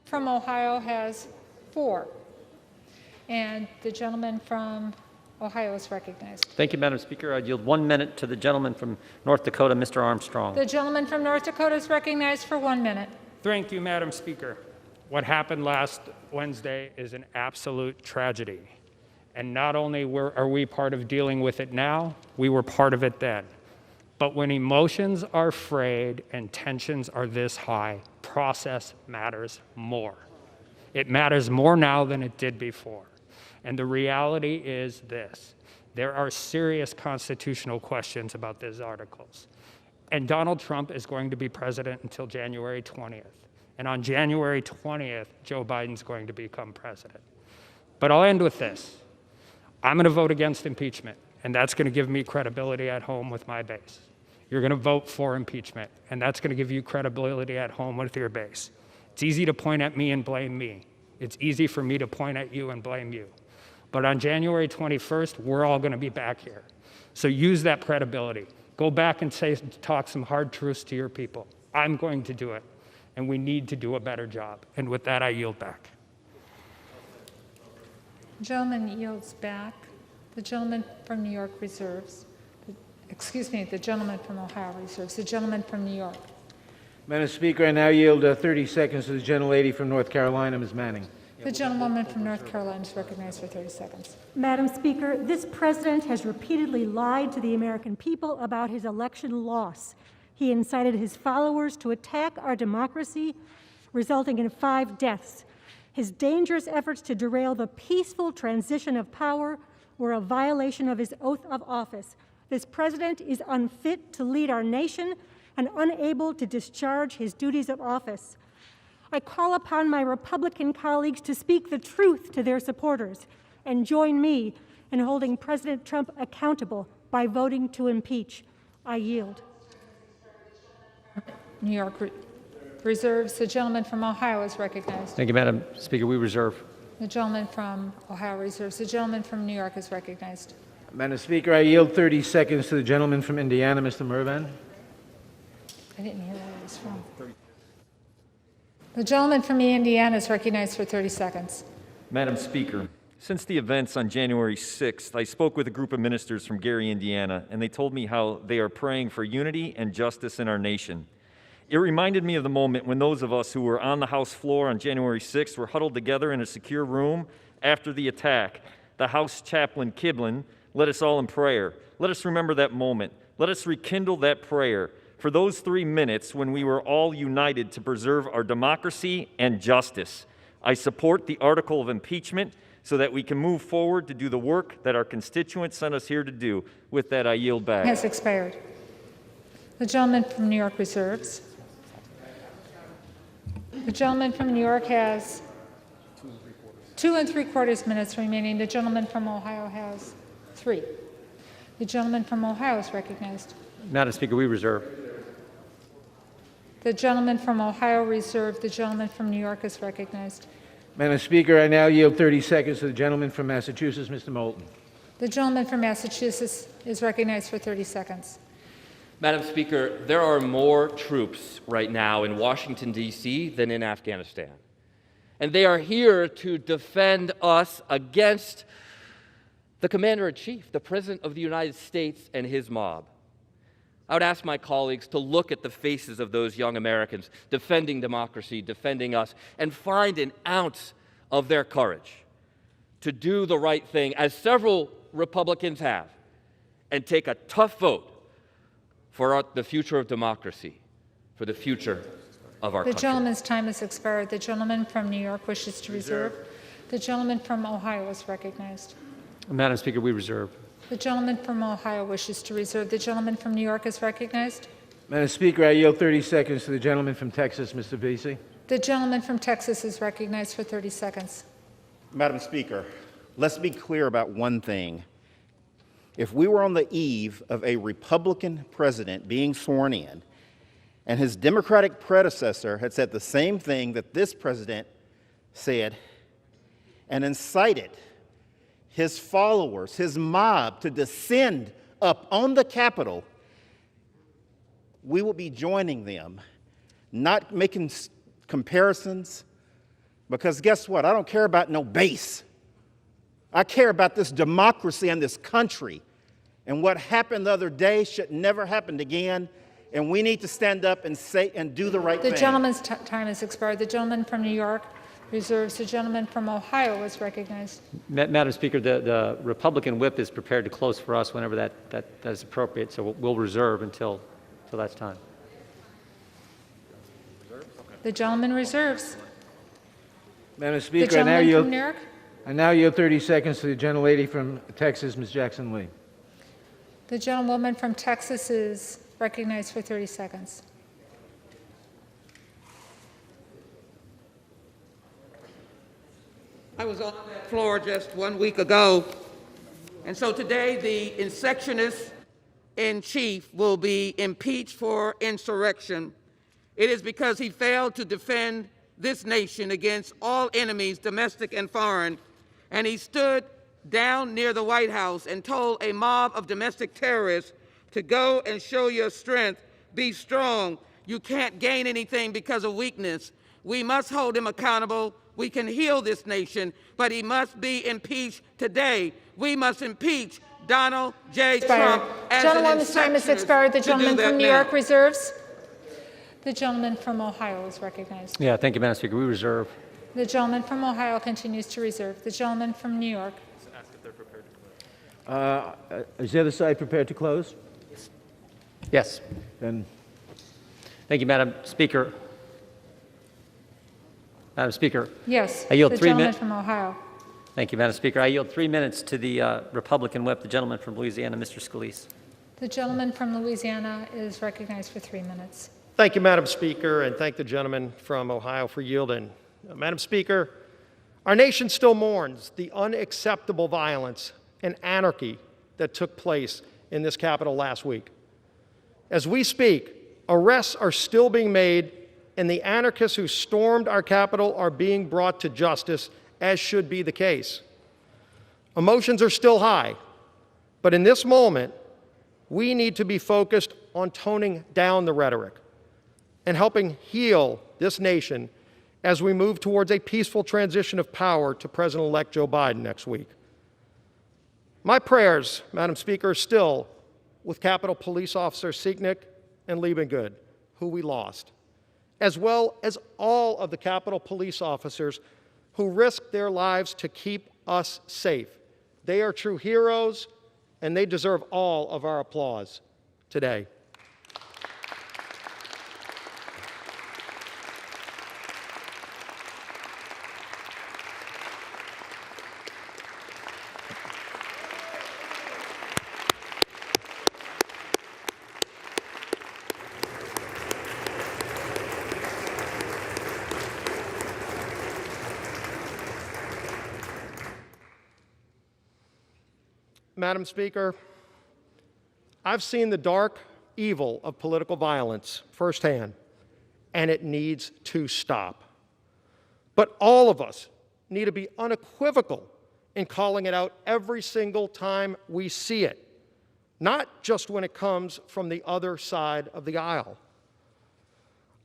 From Ohio has 4. And the gentleman from Ohio is recognized. Thank you, Madam Speaker. I yield 1 minute to the gentleman from North Dakota, Mr. Armstrong. The gentleman from North Dakota is recognized for 1 minute. Thank you, Madam Speaker. What happened last Wednesday is an absolute tragedy. And not only are we part of dealing with it now, we were part of it then. But when emotions are frayed and tensions are this high, process matters more. It matters more now than it did before. And the reality is this: there are serious constitutional questions about these articles. And Donald Trump is going to be president until January 20th. And on January 20th, Joe Biden's going to become president. But I'll end with this. I'm going to vote against impeachment, and that's going to give me credibility at home with my base. You're going to vote for impeachment, and that's going to give you credibility at home with your base. It's easy to point at me and blame me. It's easy for me to point at you and blame you. But on January 21st, we're all going to be back here. So use that credibility. Go back and talk some hard truths to your people. I'm going to do it, and we need to do a better job. And with that, I yield back. The gentleman yields back. The gentleman from New York reserves. The gentleman from Ohio reserves. The gentleman from New York. Madam Speaker, I now yield 30 seconds to the gentlelady from North Carolina, Ms. Manning. The gentlewoman from North Carolina is recognized for 30 seconds. Madam Speaker, this president has repeatedly lied to the American people about his election loss. He incited his followers to attack our democracy, resulting in 5 deaths. His dangerous efforts to derail the peaceful transition of power were a violation of his oath of office. This president is unfit to lead our nation and unable to discharge his duties of office. I call upon my Republican colleagues to speak the truth to their supporters and join me in holding President Trump accountable by voting to impeach. I yield. New York reserves. The gentleman from Ohio is recognized. Thank you, Madam Speaker. We reserve. The gentleman from Ohio reserves. The gentleman from New York is recognized. Madam Speaker, I yield 30 seconds to the gentleman from Indiana, Mr. Mervan. I didn't hear where it was from. The gentleman from Indiana is recognized for 30 seconds. Madam Speaker, since the events on January 6th, I spoke with a group of ministers from Gary, Indiana, and they told me how they are praying for unity and justice in our nation. It reminded me of the moment when those of us who were on the House floor on January 6th were huddled together in a secure room after the attack. The House chaplain, Kiblin, led us all in prayer. Let us remember that moment. Let us rekindle that prayer for those 3 minutes when we were all united to preserve our democracy and justice. I support the article of impeachment so that we can move forward to do the work that our constituents sent us here to do. With that, I yield back. Has expired. The gentleman from New York reserves. The gentleman from New York has 2 3/4 minutes remaining. The gentleman from Ohio has 3. The gentleman from Ohio is recognized. Madam Speaker, we reserve. The gentleman from Ohio reserved. The gentleman from New York is recognized. Madam Speaker, I now yield 30 seconds to the gentleman from Massachusetts, Mr. Moulton. The gentleman from Massachusetts is recognized for 30 seconds. Madam Speaker, there are more troops right now in Washington, D.C. than in Afghanistan. And they are here to defend us against the Commander-in-Chief, the President of the United States, and his mob. I would ask my colleagues to look at the faces of those young Americans defending democracy, defending us, and find an ounce of their courage to do the right thing, as several Republicans have, and take a tough vote for the future of democracy, for the future of our country. The gentleman's time has expired. The gentleman from New York wishes to reserve. The gentleman from Ohio is recognized. Madam Speaker, we reserve. The gentleman from Ohio wishes to reserve. The gentleman from New York is recognized. Madam Speaker, I yield 30 seconds to the gentleman from Texas, Mr. Vesey. The gentleman from Texas is recognized for 30 seconds. Madam Speaker, let's be clear about one thing. If we were on the eve of a Republican president being sworn in, and his Democratic predecessor had said the same thing that this president said, and incited his followers, his mob, to descend up on the Capitol, we will be joining them, not making comparisons, because guess what? I don't care about no base. I care about this democracy and this country. And what happened the other day should never happen again. And we need to stand up and say and do the right thing. The gentleman's time has expired. The gentleman from New York reserves. The gentleman from Ohio is recognized. Madam Speaker, the Republican whip is prepared to close for us whenever that is appropriate, so we'll reserve until that's time. The gentleman reserves. Madam Speaker, the gentleman from New York. I now yield 30 seconds to the gentlelady from Texas, Ms. Jackson Lee. The gentlewoman from Texas is recognized for 30 seconds. I was on that floor just 1 week ago, and so today the insurrectionist in chief will be impeached for insurrection. It is because he failed to defend this nation against all enemies, domestic and foreign, and he stood down near the White House and told a mob of domestic terrorists to go and show your strength, be strong. You can't gain anything because of weakness. We must hold him accountable. We can heal this nation, but he must be impeached today. We must impeach Donald J. Trump as an Gentleman's time has expired. The gentleman from New York reserves. The gentleman from Ohio is recognized. Yeah, thank you, Madam Speaker. We reserve. The gentleman from Ohio continues to reserve. The gentleman from New York. Is the other side prepared to close? Yes. Then, thank you, Madam Speaker. Madam Speaker. Yes. I yield the 3 gentleman minutes. from Ohio. Thank you, Madam Speaker. I yield 3 minutes to the Republican whip, the gentleman from Louisiana, Mr. Scalise. The gentleman from Louisiana is recognized for 3 minutes. Thank you, Madam Speaker, and thank the gentleman from Ohio for yielding. Madam Speaker, our nation still mourns the unacceptable violence and anarchy that took place in this Capitol last week. As we speak, arrests are still being made, and the anarchists who stormed our Capitol are being brought to justice, as should be the case. Emotions are still high, But in this moment, we need to be focused on toning down the rhetoric and helping heal this nation as we move towards a peaceful transition of power to President-elect Joe Biden next week. My prayers, Madam Speaker, are still with Capitol Police Officer Sieknick and Liebengood, who we lost, as well as all of the Capitol Police officers who risked their lives to keep us safe. They are true heroes, and they deserve all of our applause today. Madam Speaker, I've seen the dark evil of political violence firsthand, and it needs to stop. But all of us need to be unequivocal in calling it out every single time we see it, not just when it comes from the other side of the aisle.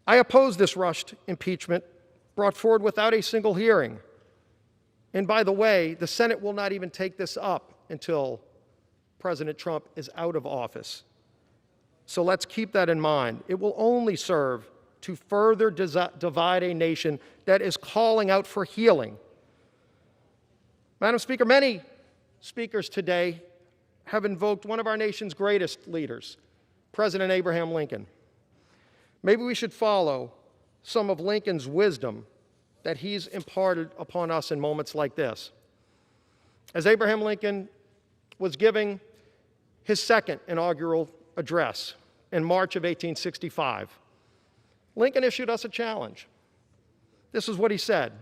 I oppose this rushed impeachment brought forward without a single hearing. And by the way, the Senate will not even take this up until President Trump is out of office. So let's keep that in mind. It will only serve to further divide a nation that is calling out for healing. Madam Speaker, many speakers today have invoked one of our nation's greatest leaders, President Abraham Lincoln. Maybe we should follow some of Lincoln's wisdom that he's imparted upon us in moments like this. As Abraham Lincoln was giving his second inaugural address in March of 1865, Lincoln issued us a challenge. This is what he said: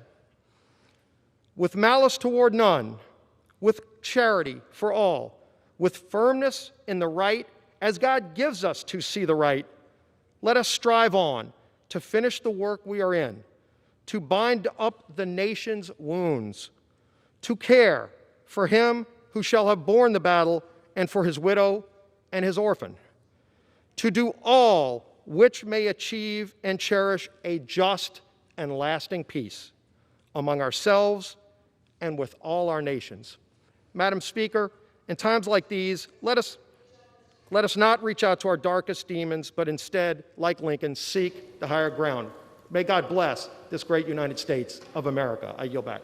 "With malice toward none, with charity for all, with firmness in the right, as God gives us to see the right, let us strive on to finish the work we are in, to bind up the nation's wounds, to care for him who shall have borne the battle, and for his widow and his orphan, to do all which may achieve and cherish a just and lasting peace among ourselves and with all our nations." Madam Speaker, in times like these, let us not reach out to our darkest demons, but instead, like Lincoln, seek the higher ground. May God bless this great United States of America. I yield back.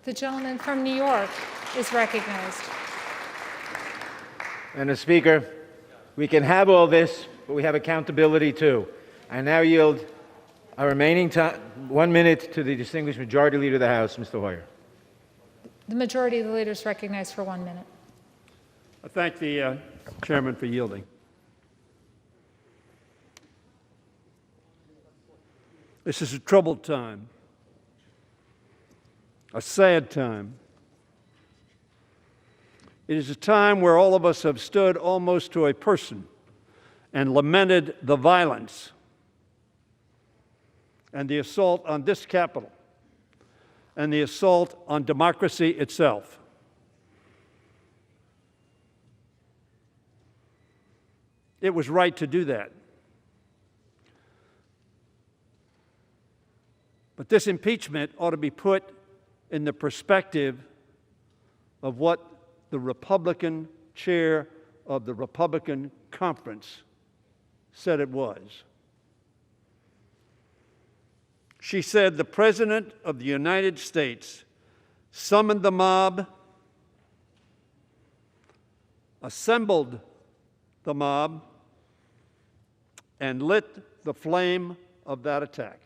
The gentleman from New York is recognized. Madam Speaker, we can have all this, but we have accountability too. I now yield our remaining time, 1 minute, to the distinguished Majority Leader of the House, Mr. Hoyer. The Majority of the Leader is recognized for 1 minute. I thank the Chairman for yielding. This is a troubled time, a sad time. It is a time where all of us have stood almost to a person and lamented the violence and the assault on this Capitol and the assault on democracy itself. It was right to do that. But this impeachment ought to be put in the perspective of what the Republican chair of the Republican conference said it was. She said the President of the United States summoned the mob, assembled the mob, and lit the flame of that attack.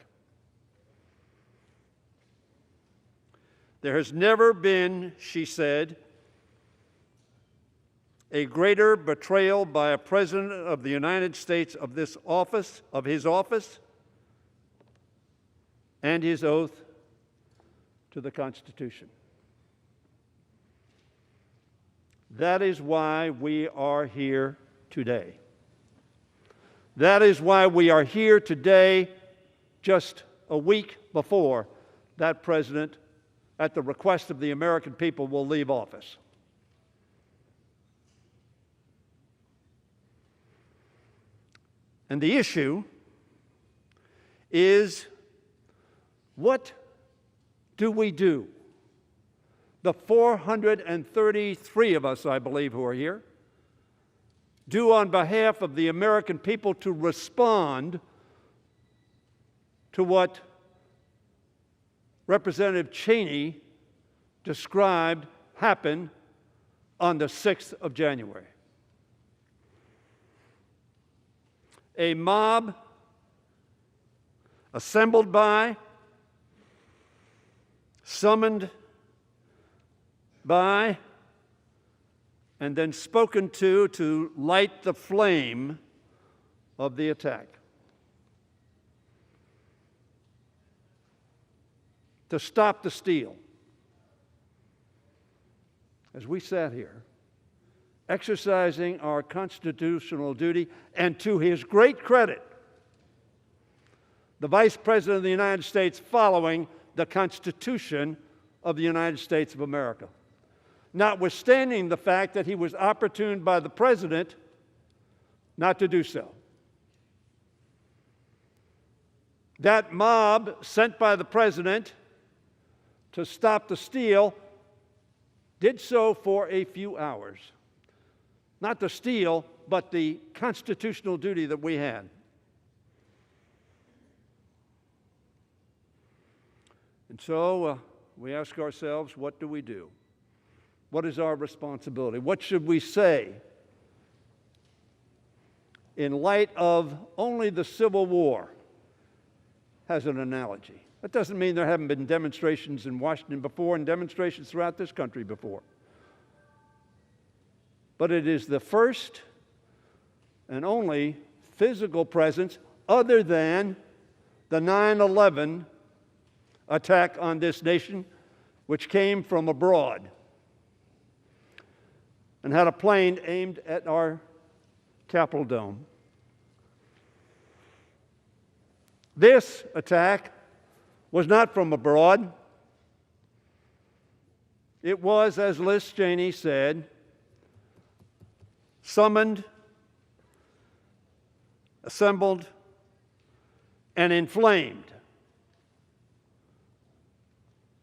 There has never been, she said, a greater betrayal by a President of the United States of this office, of his office, and his oath to the Constitution. That is why we are here today. That is why we are here today, just a week before that president, at the request of the American people, will leave office. And the issue is, what do we do? The 433 of us, I believe, who are here, do on behalf of the American people to respond to what Representative Cheney described happened on the 6th of January. A mob assembled by, summoned by, and then spoken to light the flame of the attack. To stop the steal. As we sat here, exercising our constitutional duty, and to his great credit, the Vice President of the United States following the Constitution of the United States of America, notwithstanding the fact that he was opportuned by the President not to do so. That mob sent by the President to stop the steal did so for a few hours. Not the steal, but the constitutional duty that we had. And so we ask ourselves, what do we do? What is our responsibility? What should we say in light of only the Civil War has an analogy? That doesn't mean there haven't been demonstrations in Washington before and demonstrations throughout this country before. But it is the first and only physical presence other than the 9/11 attack on this nation, which came from abroad and had a plane aimed at our Capitol dome. This attack was not from abroad. It was, as Liz Cheney said, summoned, assembled, and inflamed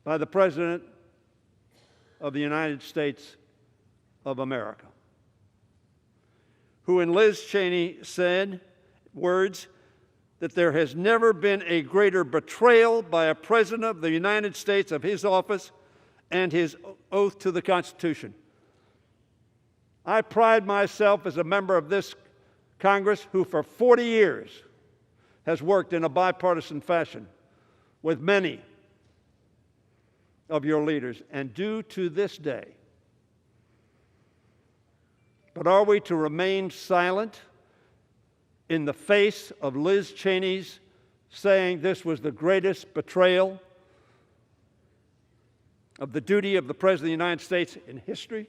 by the President of the United States of America, who in Liz Cheney said words that there has never been a greater betrayal by a President of the United States of his office and his oath to the Constitution. I pride myself as a member of this Congress who for 40 years has worked in a bipartisan fashion with many of your leaders, and do to this day. But are we to remain silent in the face of Liz Cheney's saying this was the greatest betrayal of the duty of the President of the United States in history?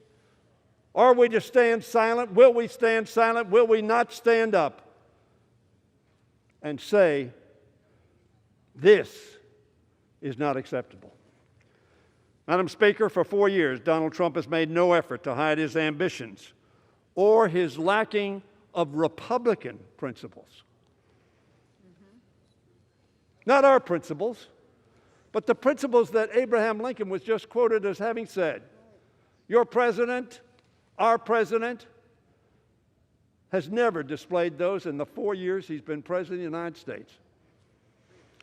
Are we to stand silent? Will we stand silent? Will we not stand up and say, this is not acceptable? Madam Speaker, for 4 years, Donald Trump has made no effort to hide his ambitions or his lacking of Republican principles. Not our principles, but the principles that Abraham Lincoln was just quoted as having said. Your president, our president, has never displayed those in the 4 years he's been president of the United States.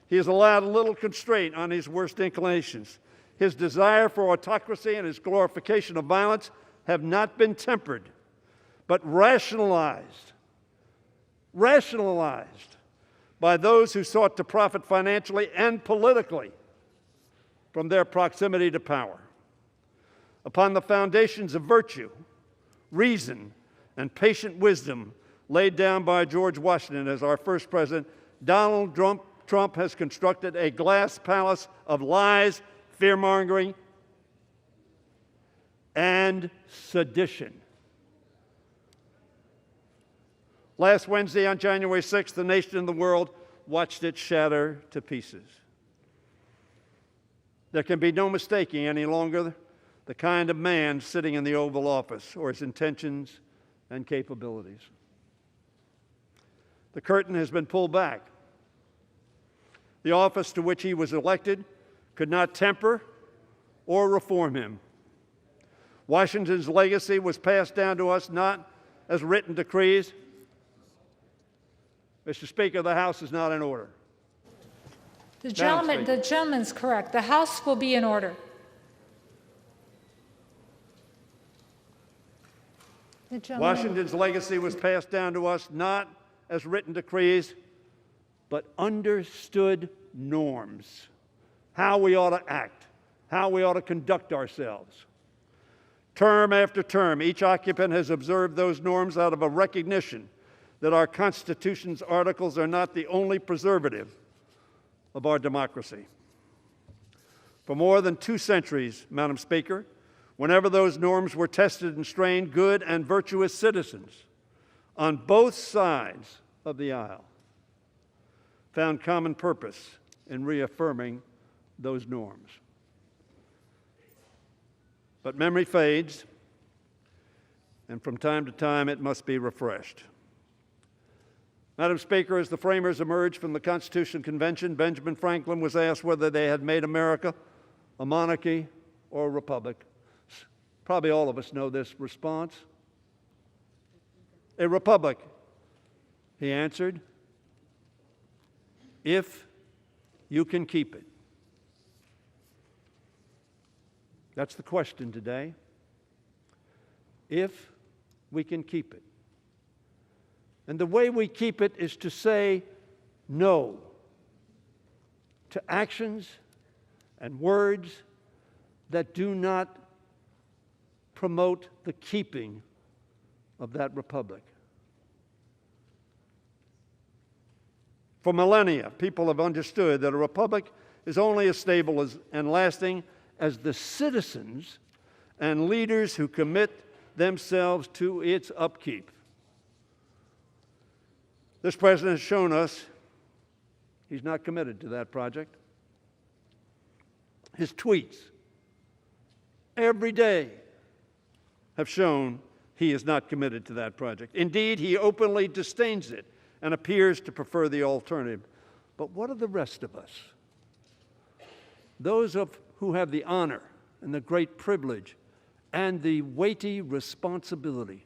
He has allowed little constraint on his worst inclinations. His desire for autocracy and his glorification of violence have not been tempered, but rationalized by those who sought to profit financially and politically from their proximity to power. Upon the foundations of virtue, reason, and patient wisdom laid down by George Washington as our first president, Donald Trump has constructed a glass palace of lies, fear-mongering, and sedition. Last Wednesday, on January 6th, the nation and the world watched it shatter to pieces. There can be no mistaking any longer the kind of man sitting in the Oval Office or his intentions and capabilities. The curtain has been pulled back. The office to which he was elected could not temper or reform him. Washington's legacy was passed down to us not as written decrees. Mr. Speaker, the House is not in order. The gentleman's correct. The House will be in order. Washington's legacy was passed down to us not as written decrees, but understood norms. How we ought to act, how we ought to conduct ourselves. Term after term, each occupant has observed those norms out of a recognition that our Constitution's articles are not the only preservative of our democracy. For more than 2 centuries, Madam Speaker, whenever those norms were tested and strained, good and virtuous citizens on both sides of the aisle found common purpose in reaffirming those norms. But memory fades, and from time to time it must be refreshed. Madam Speaker, as the framers emerged from the Constitution Convention, Benjamin Franklin was asked whether they had made America a monarchy or a republic. Probably all of us know this response. A republic, he answered, if you can keep it. That's the question today. If we can keep it. And the way we keep it is to say no to actions and words that do not promote the keeping of that republic. For millennia, people have understood that a republic is only as stable and lasting as the citizens and leaders who commit themselves to its upkeep. This president has shown us he's not committed to that project. His tweets every day have shown he is not committed to that project. Indeed, he openly disdains it and appears to prefer the alternative. But what of the rest of us? Those who have the honor and the great privilege and the weighty responsibility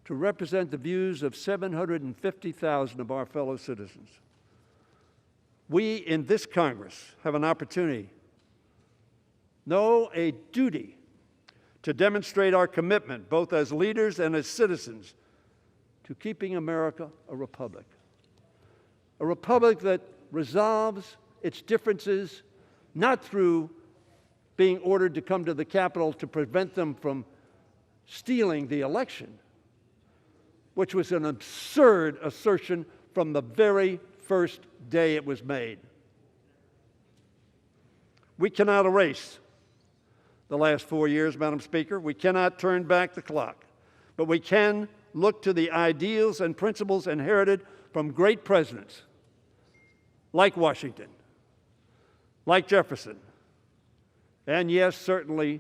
to represent the views of 750,000 of our fellow citizens. We in this Congress have an opportunity, no, a duty, to demonstrate our commitment, both as leaders and as citizens, to keeping America a republic. A republic that resolves its differences not through being ordered to come to the Capitol to prevent them from stealing the election, which was an absurd assertion from the very first day it was made. We cannot erase the last 4 years, Madam Speaker. We cannot turn back the clock, but we can look to the ideals and principles inherited from great presidents like Washington, like Jefferson, and yes, certainly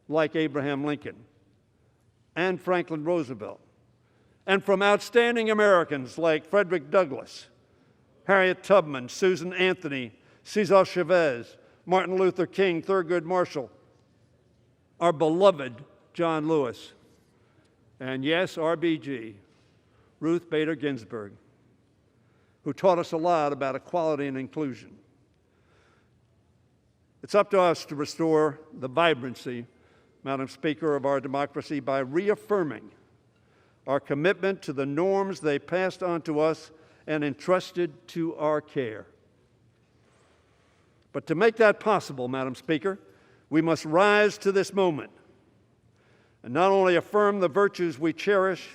like Abraham Lincoln and Franklin Roosevelt, and from outstanding Americans like Frederick Douglass, Harriet Tubman, Susan Anthony, Cesar Chavez, Martin Luther King, Thurgood Marshall, our beloved John Lewis, and yes, RBG, Ruth Bader Ginsburg, who taught us a lot about equality and inclusion. It's up to us to restore the vibrancy, Madam Speaker, of our democracy by reaffirming our commitment to the norms they passed on to us and entrusted to our care. But to make that possible, Madam Speaker, we must rise to this moment and not only affirm the virtues we cherish,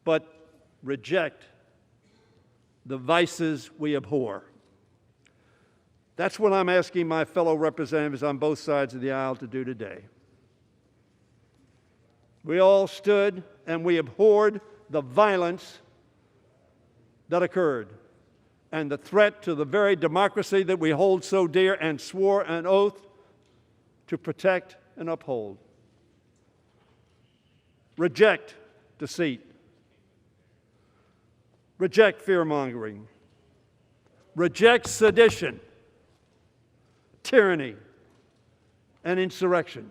but reject the vices we abhor. That's what I'm asking my fellow representatives on both sides of the aisle to do today. We all stood and we abhorred the violence that occurred and the threat to the very democracy that we hold so dear and swore an oath to protect and uphold. Reject deceit. Reject fear-mongering. Reject sedition, tyranny, and insurrection.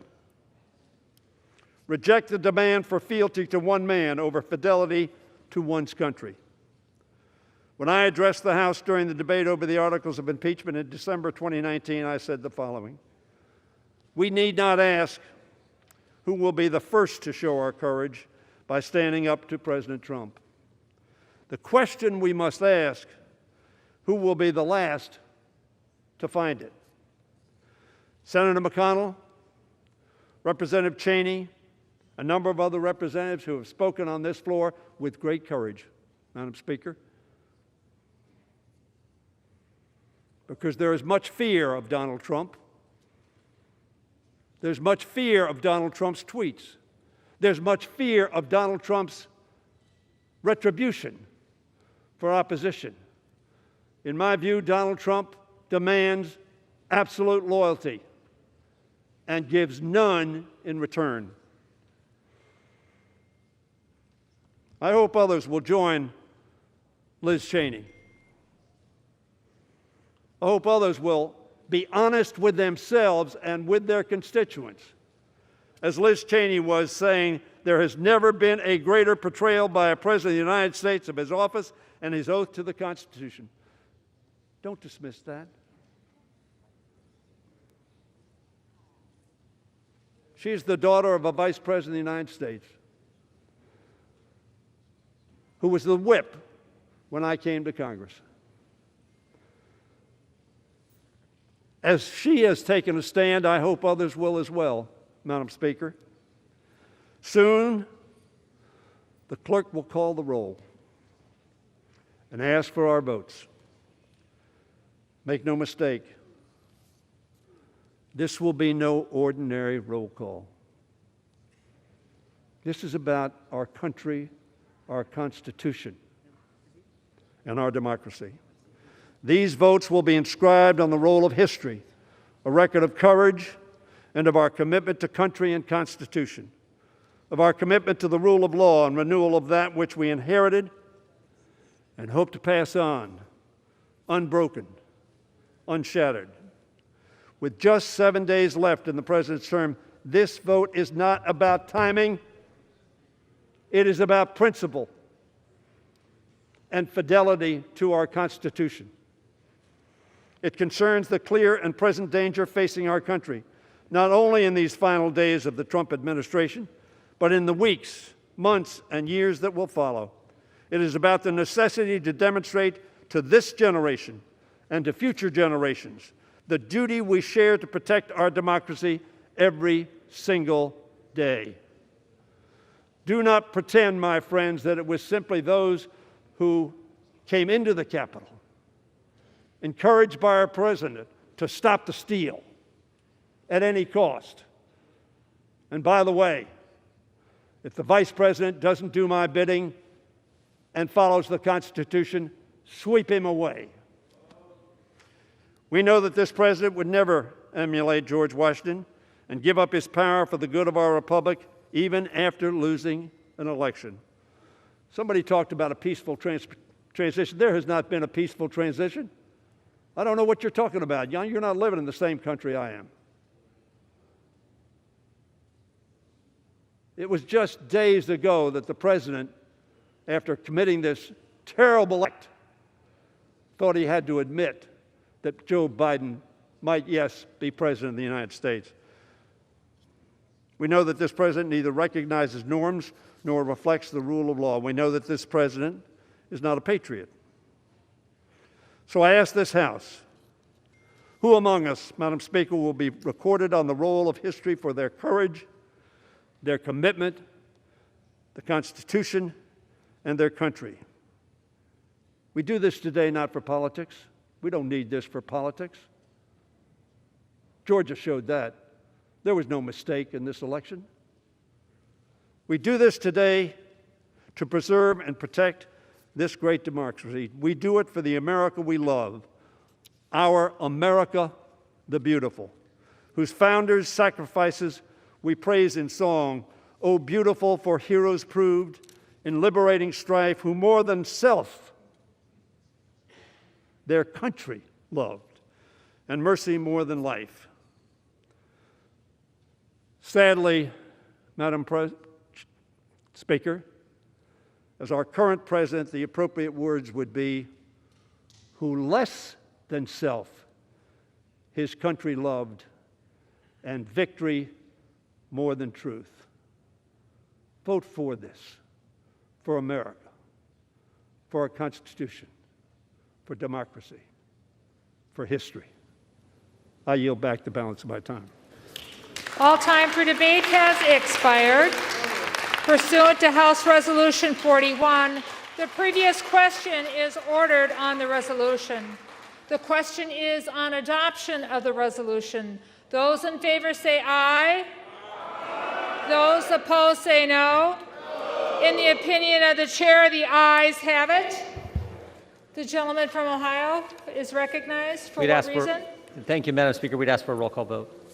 Reject the demand for fealty to one man over fidelity to one's country. When I addressed the House during the debate over the articles of impeachment in December 2019, I said the following: we need not ask who will be the first to show our courage by standing up to President Trump. The question we must ask: who will be the last to find it? Senator McConnell, Representative Cheney, a number of other representatives who have spoken on this floor with great courage, Madam Speaker, because there is much fear of Donald Trump. There's much fear of Donald Trump's tweets. There's much fear of Donald Trump's retribution for opposition. In my view, Donald Trump demands absolute loyalty and gives none in return. I hope others will join Liz Cheney. I hope others will be honest with themselves and with their constituents. As Liz Cheney was saying, there has never been a greater betrayal by a President of the United States of his office and his oath to the Constitution. Don't dismiss that. She's the daughter of a Vice President of the United States who was the whip when I came to Congress. As she has taken a stand, I hope others will as well, Madam Speaker. Soon, the clerk will call the roll and ask for our votes. Make no mistake, this will be no ordinary roll call. This is about our country, our Constitution, and our democracy. These votes will be inscribed on the roll of history, a record of courage and of our commitment to country and Constitution, of our commitment to the rule of law and renewal of that which we inherited and hope to pass on, unbroken, unshattered. With just 7 days left in the President's term, this vote is not about timing. It is about principle and fidelity to our Constitution. It concerns the clear and present danger facing our country, not only in these final days of the Trump administration, but in the weeks, months, and years that will follow. It is about the necessity to demonstrate to this generation and to future generations the duty we share to protect our democracy every single day. Do not pretend, my friends, that it was simply those who came into the Capitol, encouraged by our President to stop the steal at any cost. And by the way, if the Vice President doesn't do my bidding and follows the Constitution, sweep him away. We know that this President would never emulate George Washington and give up his power for the good of our republic, even after losing an election. Somebody talked about a peaceful transition. There has not been a peaceful transition. I don't know what you're talking about. You're not living in the same country I am. It was just days ago that the President, after committing this terrible act, thought he had to admit that Joe Biden might, yes, be President of the United States. We know that this President neither recognizes norms nor reflects the rule of law. We know that this President is not a patriot. So I ask this House, who among us, Madam Speaker, will be recorded on the roll of history for their courage, their commitment, the Constitution, and their country? We do this today not for politics. We don't need this for politics. Georgia showed that. There was no mistake in this election. We do this today to preserve and protect this great democracy. We do it for the America we love, our America the beautiful, whose founders' sacrifices we praise in song. Oh, beautiful for heroes proved in liberating strife, who more than self their country loved, and mercy more than life. Sadly, Madam Speaker, as our current president, the appropriate words would be, who less than self his country loved, and victory more than truth. Vote for this, for America, for our Constitution, for democracy, for history. I yield back the balance of my time. All time for debate has expired. Pursuant to House Resolution 41, the previous question is ordered on the resolution. The question is on adoption of the resolution. Those in favor say aye. Those opposed say no. In the opinion of the chair, the ayes have it. The gentleman from Ohio is recognized. For what reason? Thank you, Madam Speaker. We'd ask for a roll call vote.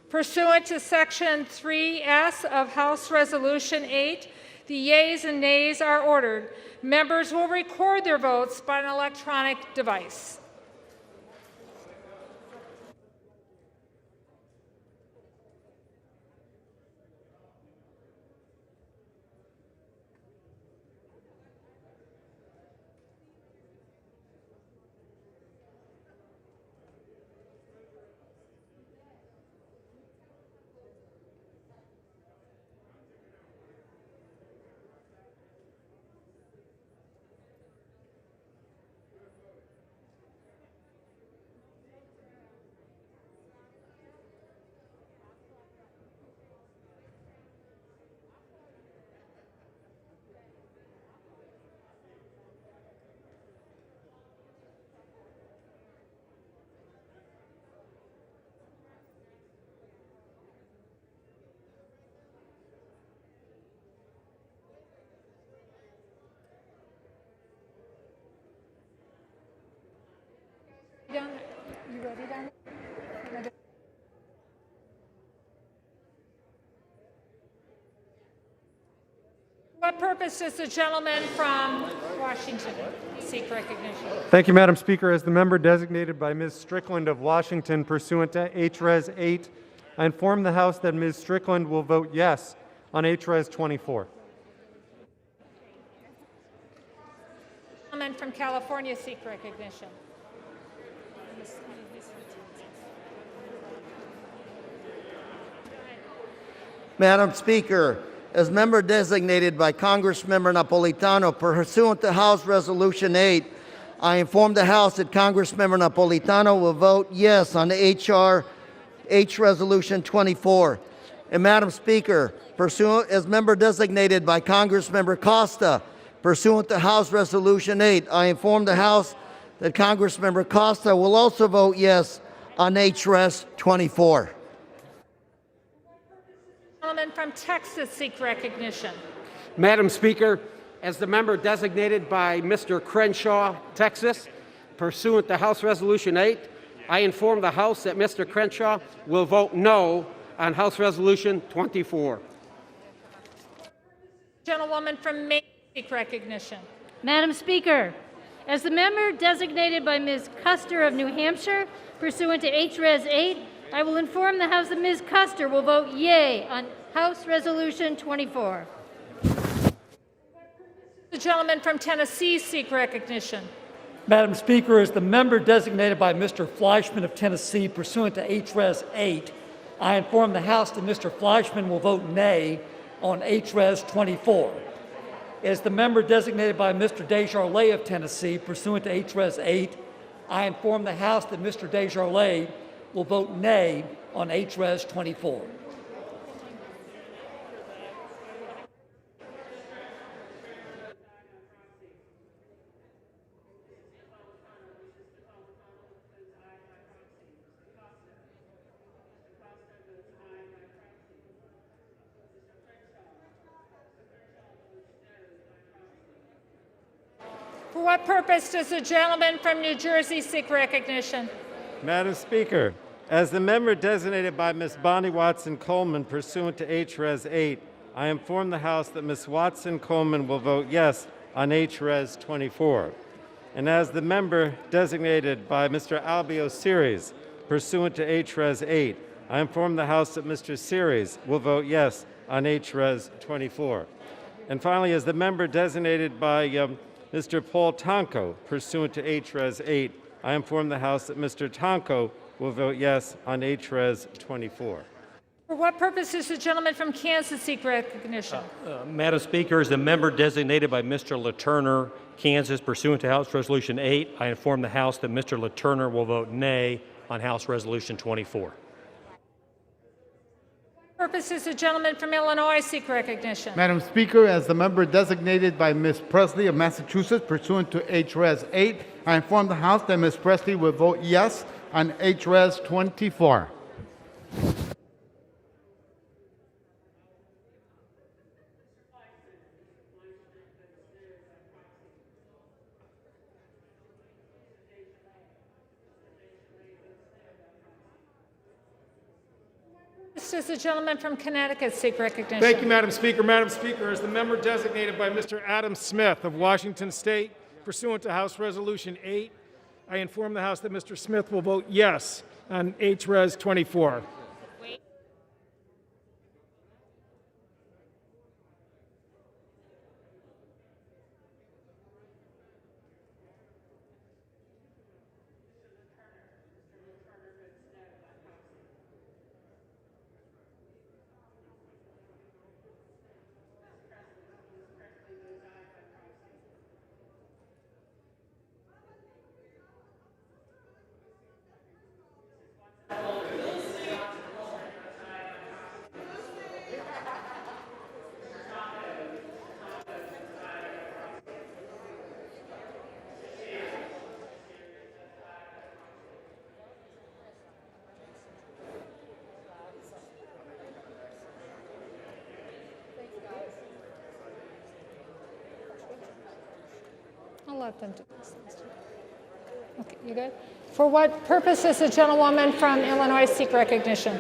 Pursuant to Section 3S of House Resolution 8, the yeas and nays are ordered. Members will record their votes by an electronic device. You ready down there? What purpose does the gentleman from Washington seek recognition? Thank you, Madam Speaker. As the member designated by Ms. Strickland of Washington pursuant to H-Res 8, I inform the House that Ms. Strickland will vote yes on H-Res 24. The gentleman from California seek recognition. Madam Speaker, as member designated by Congressmember Napolitano pursuant to House Resolution 8, I inform the House that Congressmember Napolitano will vote yes on H Resolution 24. And Madam Speaker, as member designated by Congressmember Costa pursuant to House Resolution 8, I inform the House that Congressmember Costa will also vote yes on H-Res 24. Gentleman from Texas seek recognition. Madam Speaker, as the member designated by Mr. Crenshaw, Texas, pursuant to House Resolution 8, I inform the House that Mr. Crenshaw will vote no on House Resolution 24. Gentlewoman from Maine seek recognition. Madam Speaker, as the member designated by Ms. Custer of New Hampshire, pursuant to H-Res 8, I will inform the House that Ms. Custer will vote yea on House Resolution 24. The gentleman from Tennessee seek recognition. Madam Speaker, as the member designated by Mr. Fleischman of Tennessee pursuant to H-Res 8, I inform the House that Mr. Fleischman will vote nay on H-Res 24. As the member designated by Mr. Desjardins of Tennessee pursuant to H-Res 8, I inform the House that Mr. Desjardins will vote nay on H-Res 24. For what purpose does the gentleman from New Jersey seek recognition? Madam Speaker, as the member designated by Ms. Bonnie Watson Coleman pursuant to H-Res 8, I inform the House that Ms. Watson Coleman will vote yes on H-Res 24. and as the member designated by Mr. Albio Series, pursuant to H-Res 8, I inform the House that Mr. Series will vote yes on H-Res 24. And finally, as the member designated by Mr. Paul Tonko, pursuant to H-Res 8, I inform the House that Mr. Tonko will vote yes on H-Res 24. For what purpose does the gentleman from Kansas seek recognition? Madam Speaker, as the member designated by Mr. LaTurner, Kansas, pursuant to House Resolution 8, I inform the House that Mr. LaTurner will vote nay on House Resolution 24. For what purpose does the gentleman from Illinois seek recognition? Madam Speaker, as the member designated by Ms. Presley of Massachusetts, pursuant to H-Res 8, I inform the House that Ms. Presley will vote yes on H-Res 24. Does the gentleman from Connecticut seek recognition? Thank you, Madam Speaker. Madam Speaker, as the member designated by Mr. Adam Smith of Washington State, pursuant to House Resolution 8, I inform the House that Mr. Smith will vote yes on H-Res 24. I'll let them do this. Okay, you good? For what purpose does the gentlewoman from Illinois seek recognition?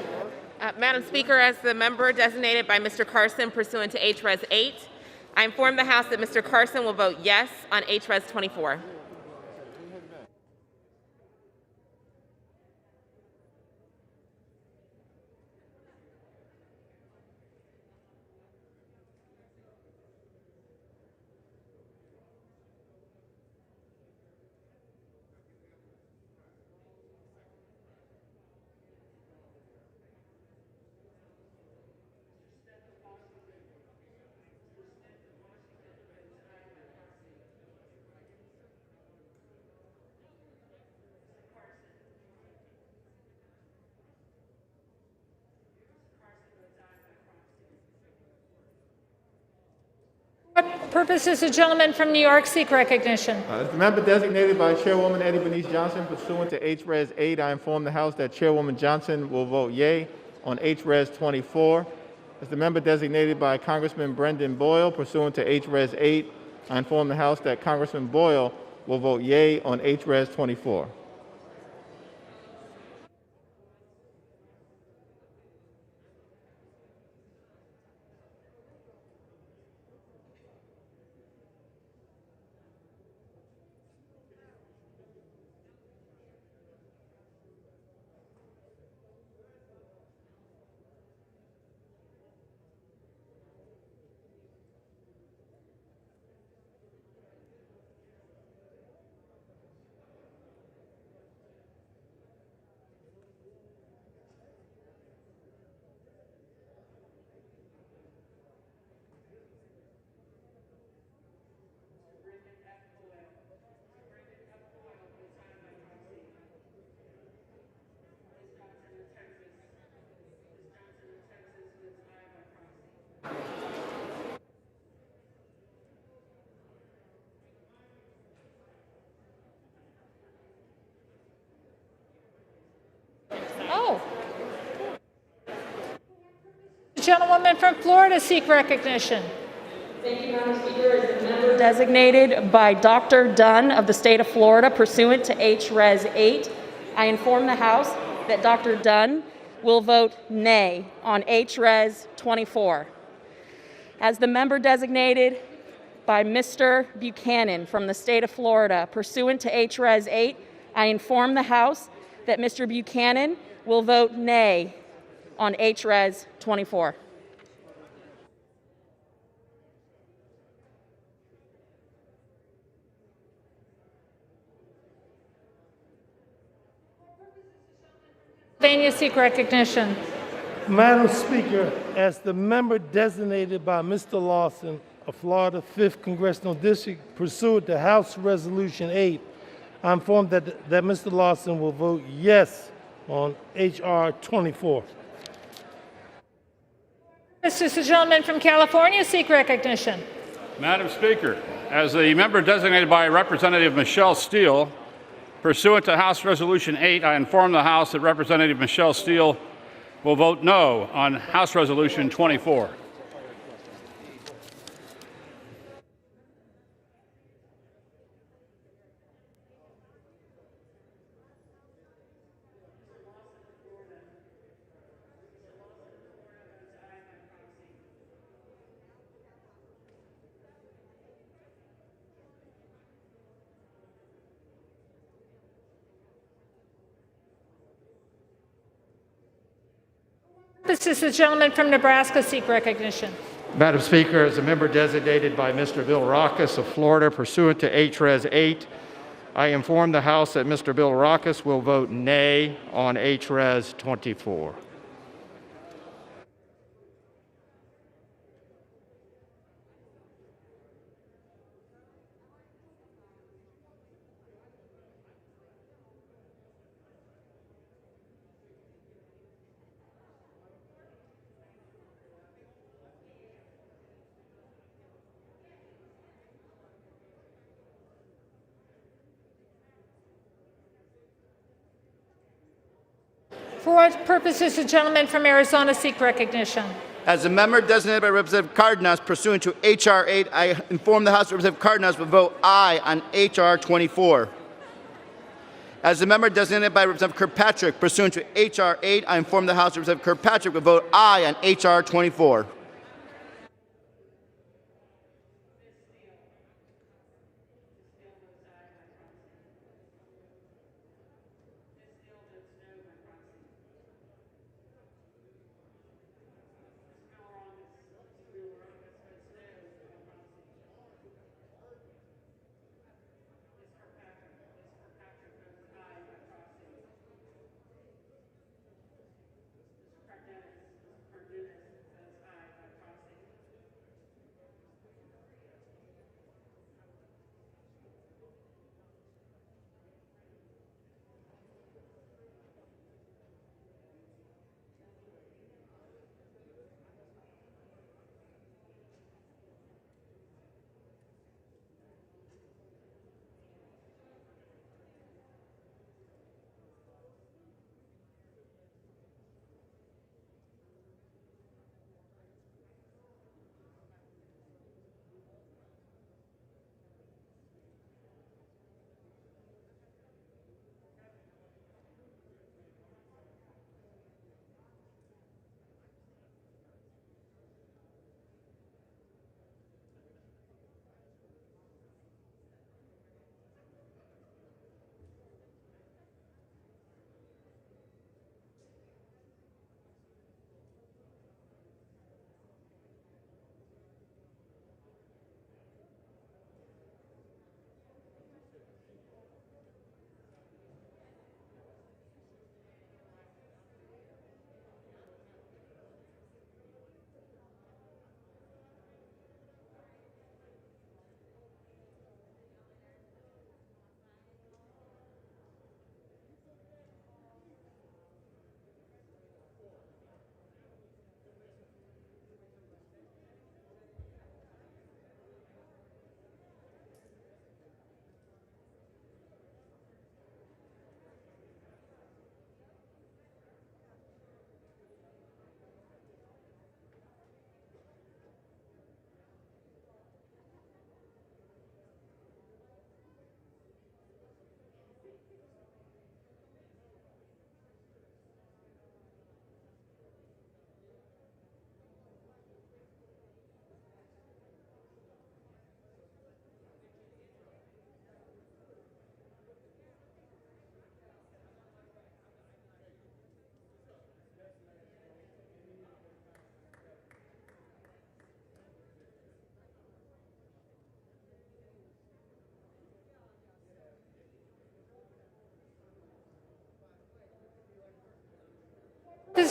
Madam Speaker, as the member designated by Mr. Carson pursuant to H-Res 8, I inform the House that Mr. Carson will vote yes on H-Res 24. What purpose does the gentleman from New York seek recognition? As the member designated by Chairwoman Eddie Bernice Johnson, pursuant to H-Res 8, I inform the House that Chairwoman Johnson will vote yea on H-Res 24. As the member designated by Congressman Brendan Boyle, pursuant to H-Res 8, I inform the House that Congressman Boyle will vote yea on H-Res 24. Oh. The gentlewoman from Florida seek recognition. Thank you, Madam Speaker. As the member designated by Dr. Dunn of the state of Florida, pursuant to H-Res 8, I inform the House that Dr. Dunn will vote nay on H-Res 24. As the member designated by Mr. Buchanan from the state of Florida pursuant to HRES 8, I inform the House that Mr. Buchanan will vote nay on HRES 24. Pennsylvania seek recognition. Madam Speaker, as the member designated by Mr. Lawson of Florida 5th Congressional District pursuant to House Resolution 8, I inform that Mr. Lawson will vote yes on H.R. 24. This is the gentleman from California seek recognition. Madam Speaker, as the member designated by Representative Michelle Steele, pursuant to House Resolution 8, I inform the House that Representative Michelle Steele will vote no on House Resolution 24. This is the gentleman from Nebraska seek recognition. Madam Speaker, as a member designated by Mr. Bill Raucus of Florida pursuant to HRES 8, I inform the House that Mr. Bill Raucus will vote nay on HRES 24. For what purposes the gentleman from Arizona seek recognition? As a member designated by Representative Cardenas pursuant to H.R. 8, I inform the House Representative Cardenas will vote aye on H.R. 24. As a member designated by Representative Kirkpatrick pursuant to H.R. 8, I inform the House Representative Kirkpatrick will vote aye on H.R. 24.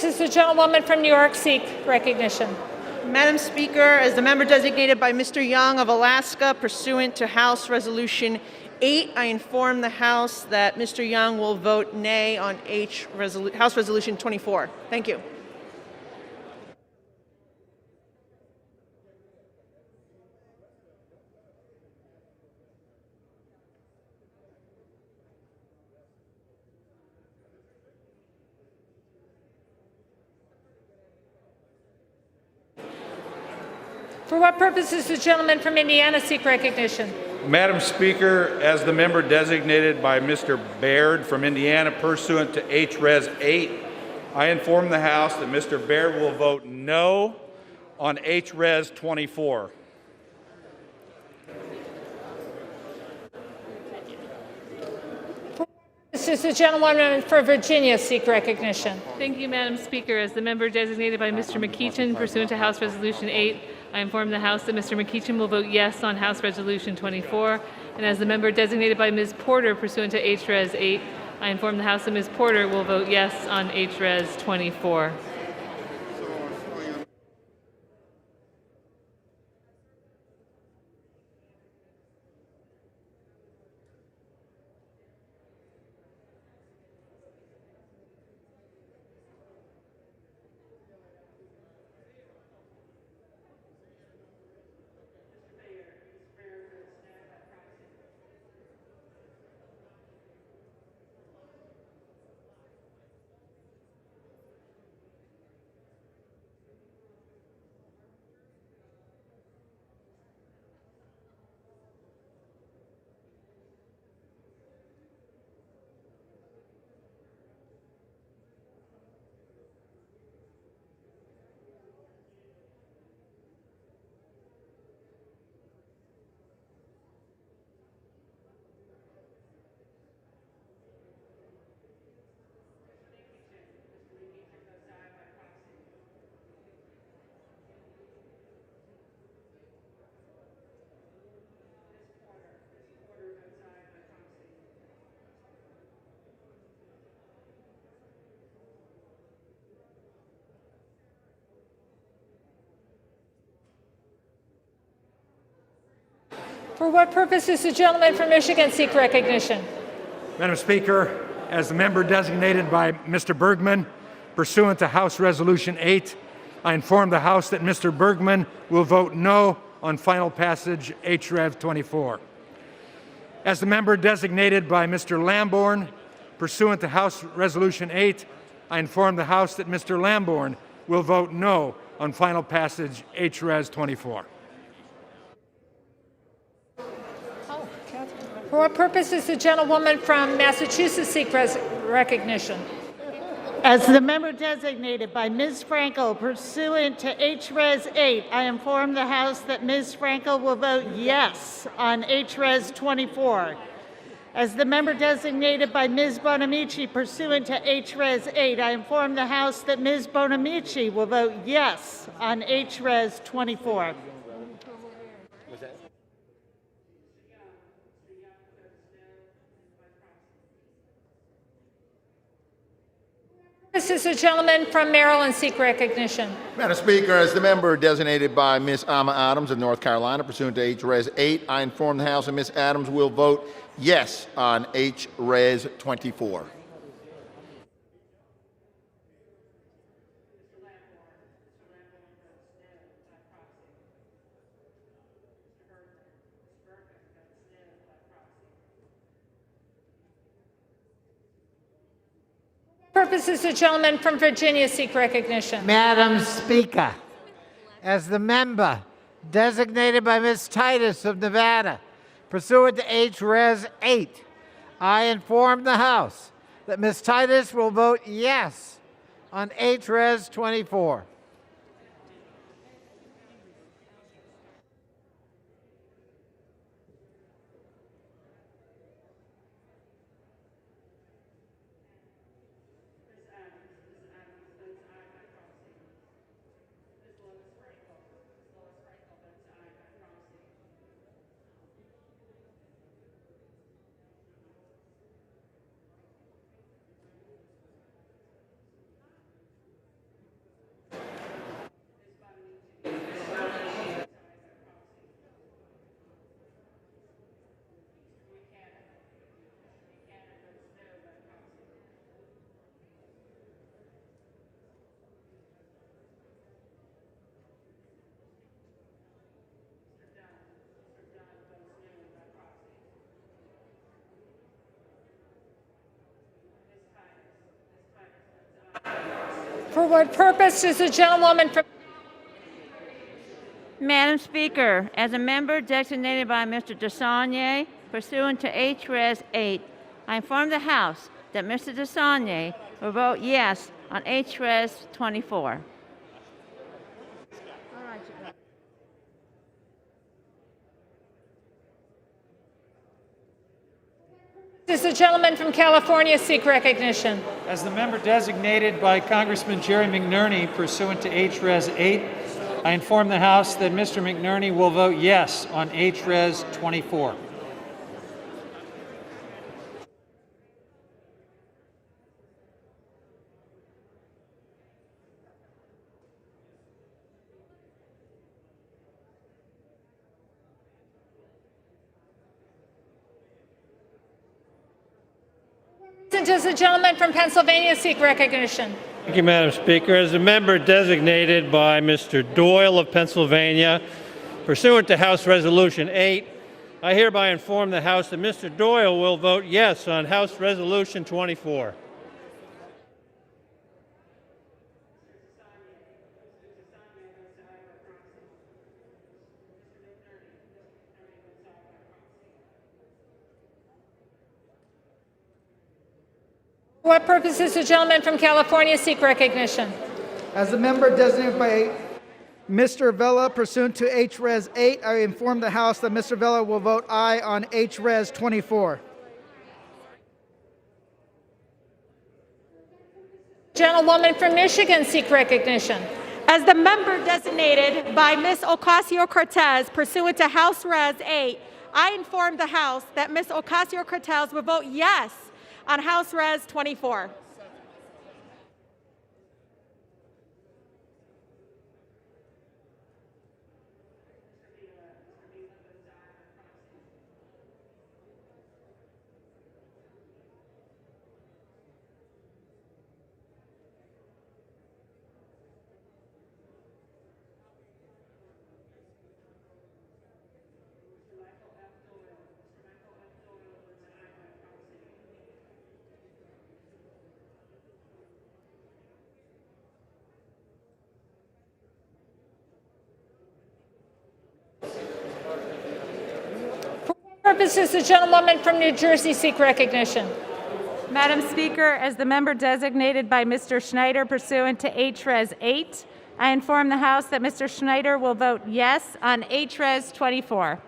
purposes, the gentlewoman from New York seek recognition. Madam Speaker, as the member designated by Mr. Young of Alaska pursuant to House Resolution 8, I inform the House that Mr. Young will vote nay on House Resolution 24. Thank you. For what purpose does the gentleman from Indiana seek recognition? Madam Speaker, as the member designated by Mr. Baird from Indiana pursuant to HRes 8, I inform the House that Mr. Baird will vote no on HRes 24. Does the gentlewoman for Virginia seek recognition? Thank you, Madam Speaker. As the member designated by Mr. McEachin pursuant to House Resolution 8, I inform the House that Mr. McEachin will vote yes on House Resolution 24. And as the member designated by Ms. Porter pursuant to HRes 8, I inform the House that Ms. Porter will vote yes on HRes 24. For what purpose does the gentleman from Michigan seek recognition? Madam Speaker, as the member designated by Mr. Bergman, pursuant to House Resolution 8, I inform the House that Mr. Bergman will vote no on final passage HRev 24. As the member designated by Mr. Lamborn, pursuant to House Resolution 8, I inform the House that Mr. Lamborn will vote no on final passage HRev 24. For what purpose does the gentlewoman from Massachusetts seek recognition? As the member designated by Ms. Franco pursuant to HRes 8, I inform the House that Ms. Franco will vote yes on HRes 24. As the member designated by Ms. Bonamici pursuant to HRes 8, I inform the House that Ms. Bonamici will vote yes on HRes 24. This is a gentleman from Maryland seek recognition. Madam Speaker, as the member designated by Ms. Alma Adams of North Carolina pursuant to HRes 8, I inform the House that Ms. Adams will vote yes on HRes 24. Purposes the gentleman from Virginia seek recognition. Madam Speaker, as the member designated by Ms. Titus of Nevada, pursuant to HRes 8, I inform the House that Ms. Titus will vote yes on HRes 24. For what purpose does the gentlewoman from Madam Speaker, as a member designated by Mr. DeSaulnier pursuant to H-Res 8, I inform the House that Mr. DeSaulnier will vote yes on H-Res 24. does the gentleman from California seek recognition? As the member designated by Congressman Jerry McNerney pursuant to H-Res 8, I inform the House that Mr. McNerney will vote yes on H-Res 24. Does the gentleman from Pennsylvania seek recognition? Thank you, Madam Speaker. As a member designated by Mr. Doyle of Pennsylvania, pursuant to House Resolution 8, I hereby inform the House that Mr. Doyle will vote yes on House Resolution 24. For what purpose does the gentleman from California seek recognition? As a member designated by Mr. Vella pursuant to H-Res 8, I inform the House that Mr. Vella will vote aye on H-Res 24. Gentlewoman from Michigan seek recognition. As the member designated by Ms. Ocasio-Cortez pursuant to House Res 8, I inform the House that Ms. Ocasio-Cortez will vote yes on House Res 24. Purposes the gentlewoman from New Jersey seek recognition. Madam Speaker, as the member designated by Mr. Schneider pursuant to H-Res 8, I inform the House that Mr. Schneider will vote yes on H-Res 24.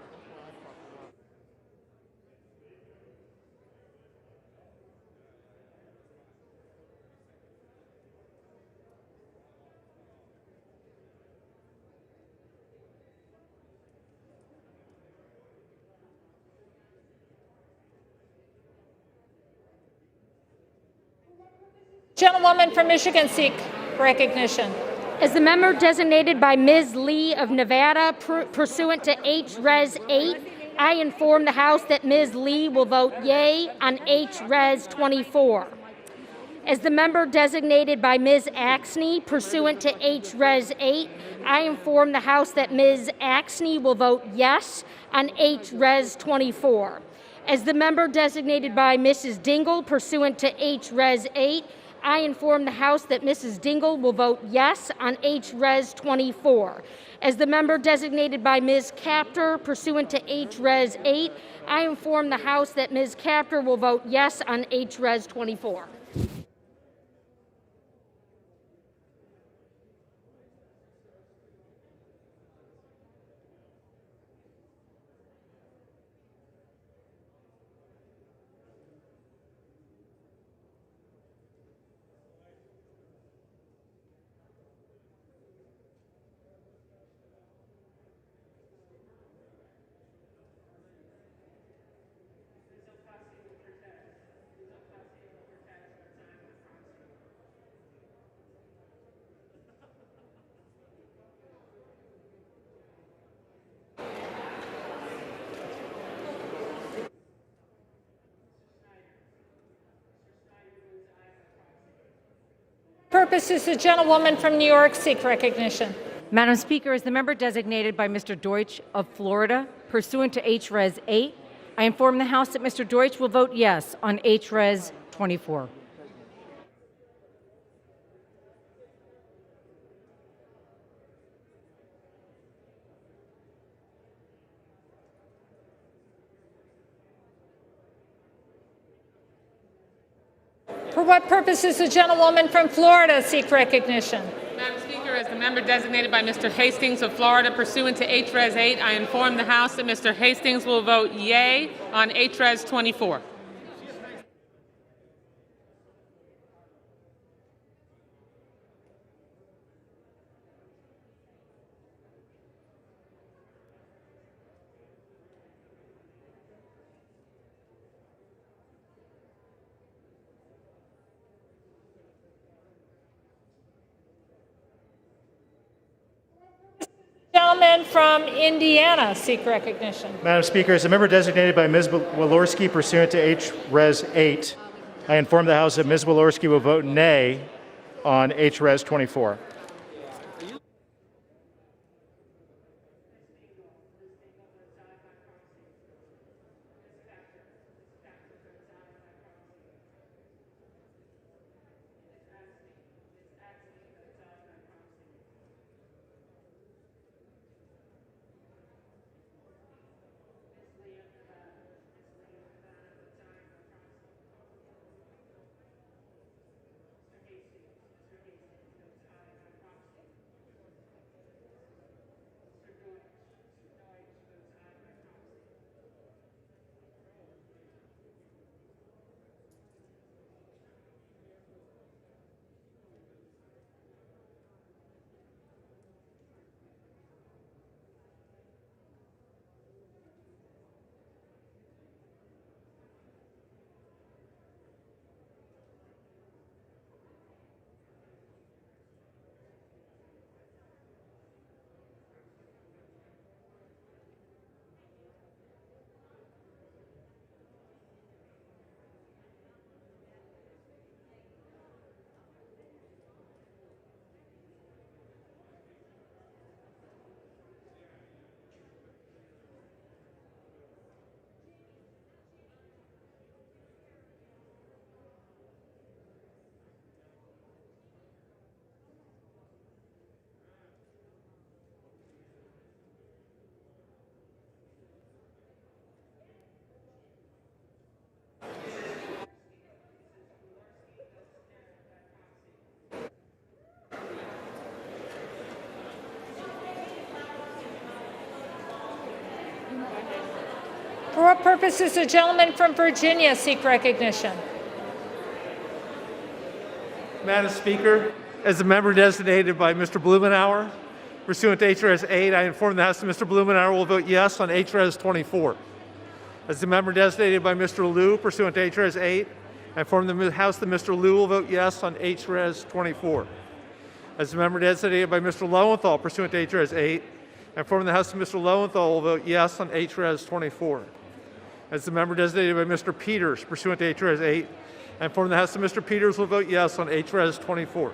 Gentlewoman from Michigan seek recognition. As the member designated by Ms. Lee of Nevada pursuant to H-Res 8, I inform the House that Ms. Lee will vote yea on H-Res 24. As the member designated by Ms. Axney pursuant to H-Res 8, I inform the House that Ms. Axney will vote yes on H-Res 24. As the member designated by Mrs. Dingle pursuant to H-Res 8, I inform the House that Mrs. Dingle will vote yes on H-Res 24. As the member designated by Ms. Capter pursuant to H-Res 8, I inform the House that Ms. Capter will vote yes on H-Res 24. Purposes the gentlewoman from New York seek recognition. Madam Speaker, as the member designated by Mr. Deutsch of Florida, pursuant to H-Res 8, I inform the House that Mr. Deutsch will vote yes on H-Res 24. For what purpose does the gentlewoman from Florida seek recognition? Madam Speaker, as the member designated by Mr. Hastings of Florida pursuant to H-Res 8, I inform the House that Mr. Hastings will vote yea on H-Res 24. Gentleman from Indiana seek recognition. Madam Speaker, as a member designated by Ms. Walorski pursuant to H-Res 8, I inform the House that Ms. Walorski will vote nay on H-Res 24. For what purpose does the gentleman from Virginia seek recognition? Madam Speaker, as a member designated by Mr. Blumenauer, pursuant to H-Res 8, I inform the House that Mr. Blumenauer will vote yes on H-Res 24. As the member designated by Mr. Liu, pursuant to H-Res 8, I inform the House that Mr. Liu will vote yes on H-Res 24. As the member designated by Mr. Lowenthal, pursuant to H-Res 8, I inform the House that Mr. Lowenthal will vote yes on H-Res 24. As the member designated by Mr. Peters, pursuant to H-Res 8, I inform the House that Mr. Peters will vote yes on H-Res 24.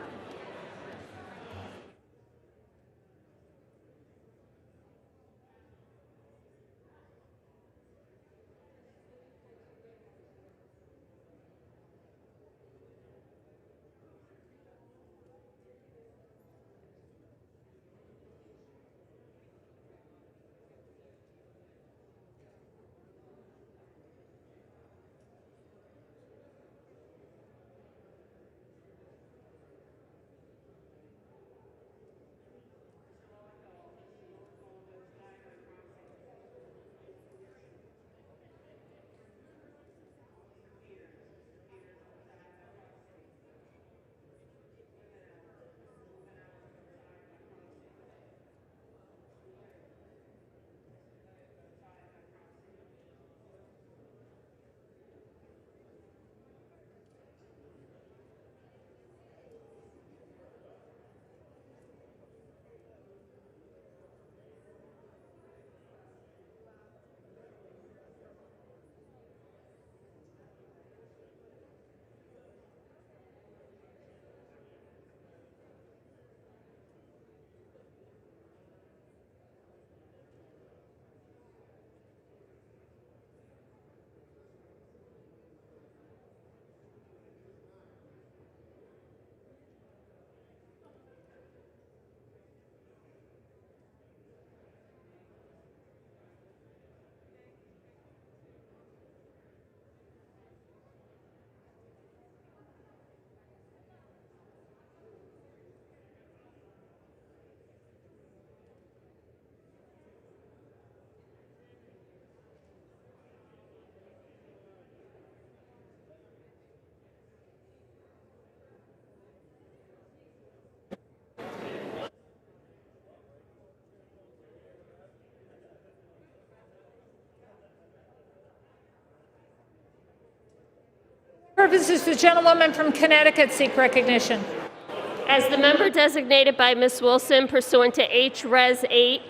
purposes, the gentlewoman from Connecticut seek recognition. As the member designated by Ms. Wilson pursuant to H-Res 8,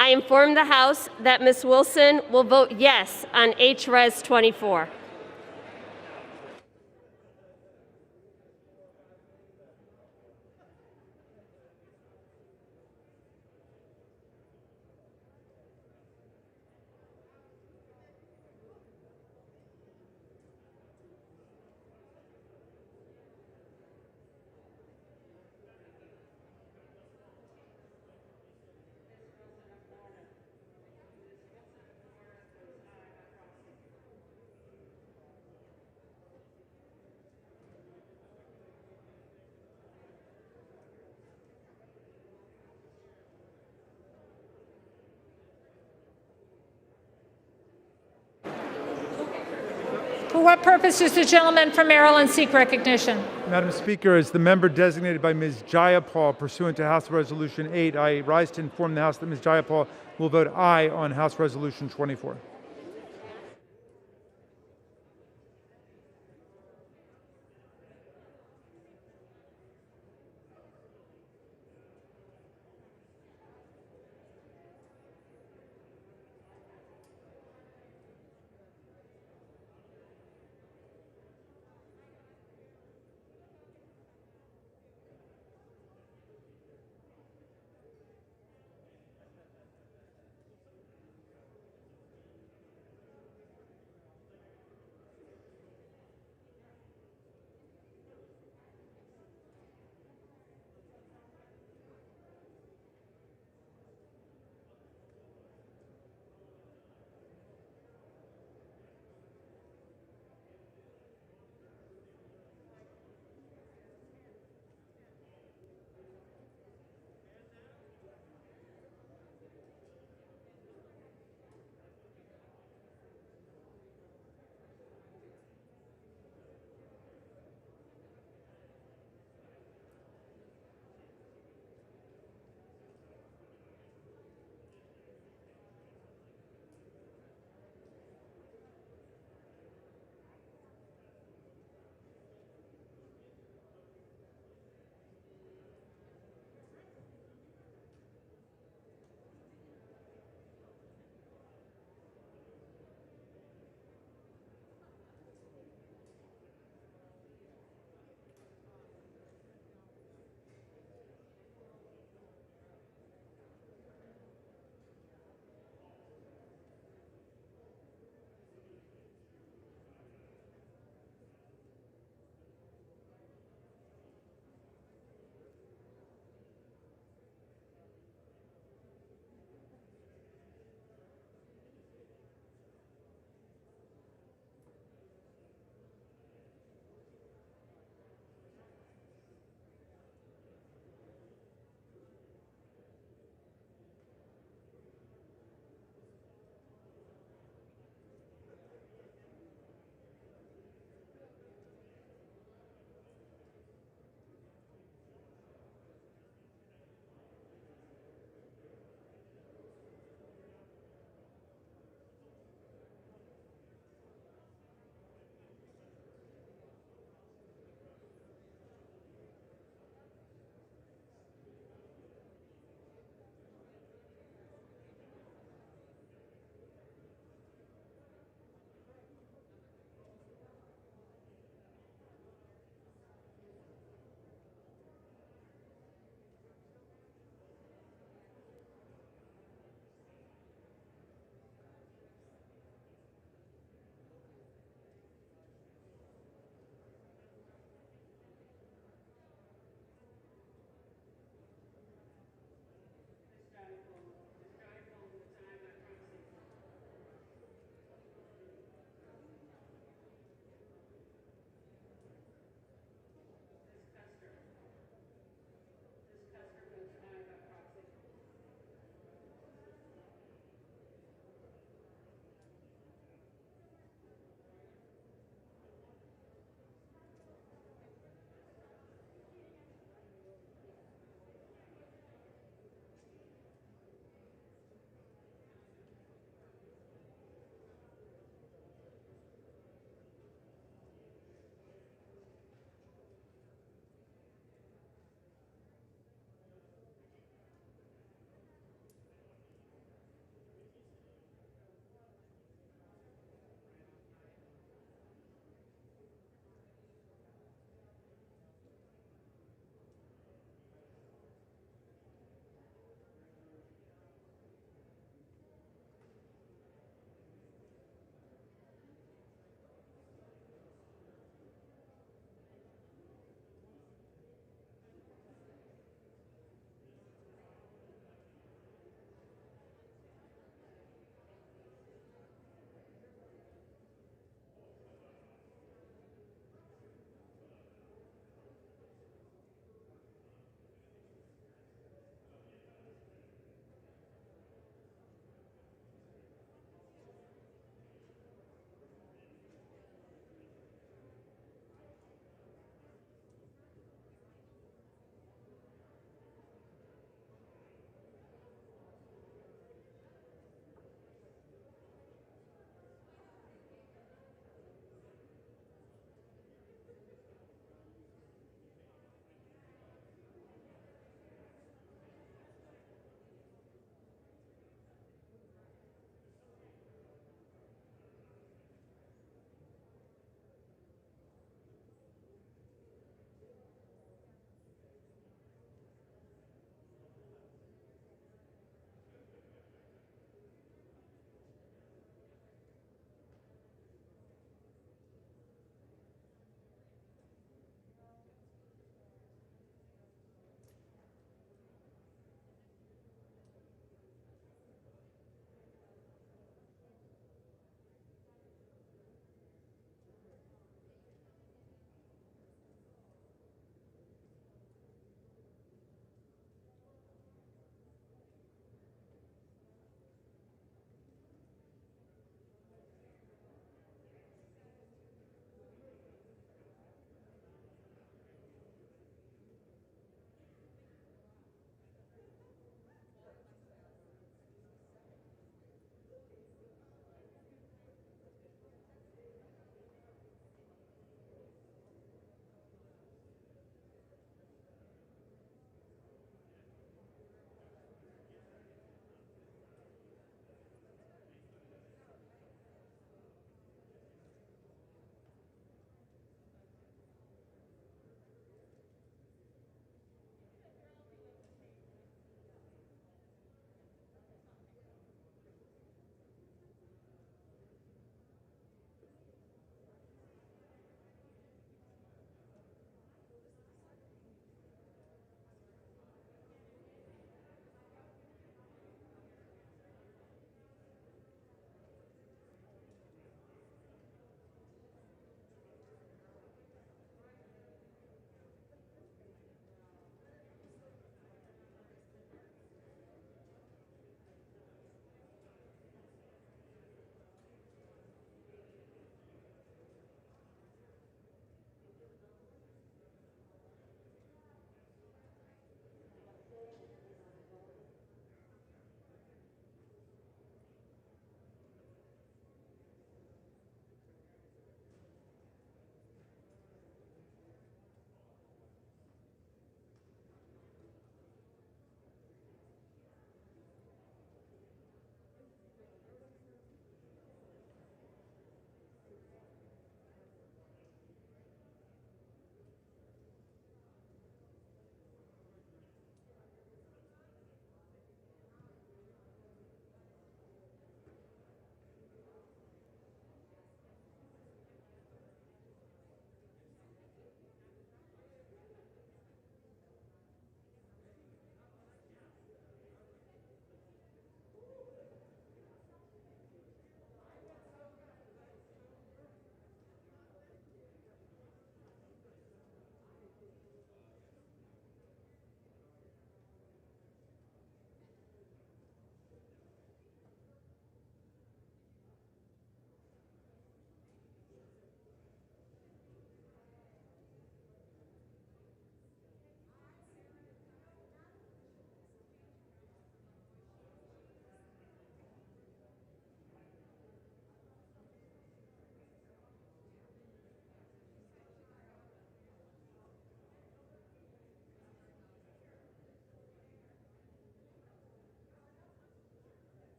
I inform the House that Ms. Wilson will vote yes on H-Res 24. For what purpose does the gentleman from Maryland seek recognition? Madam Speaker, as the member designated by Ms. Jayapal pursuant to House Resolution 8, I rise to inform the House that Ms. Jayapal will vote aye on House Resolution 24.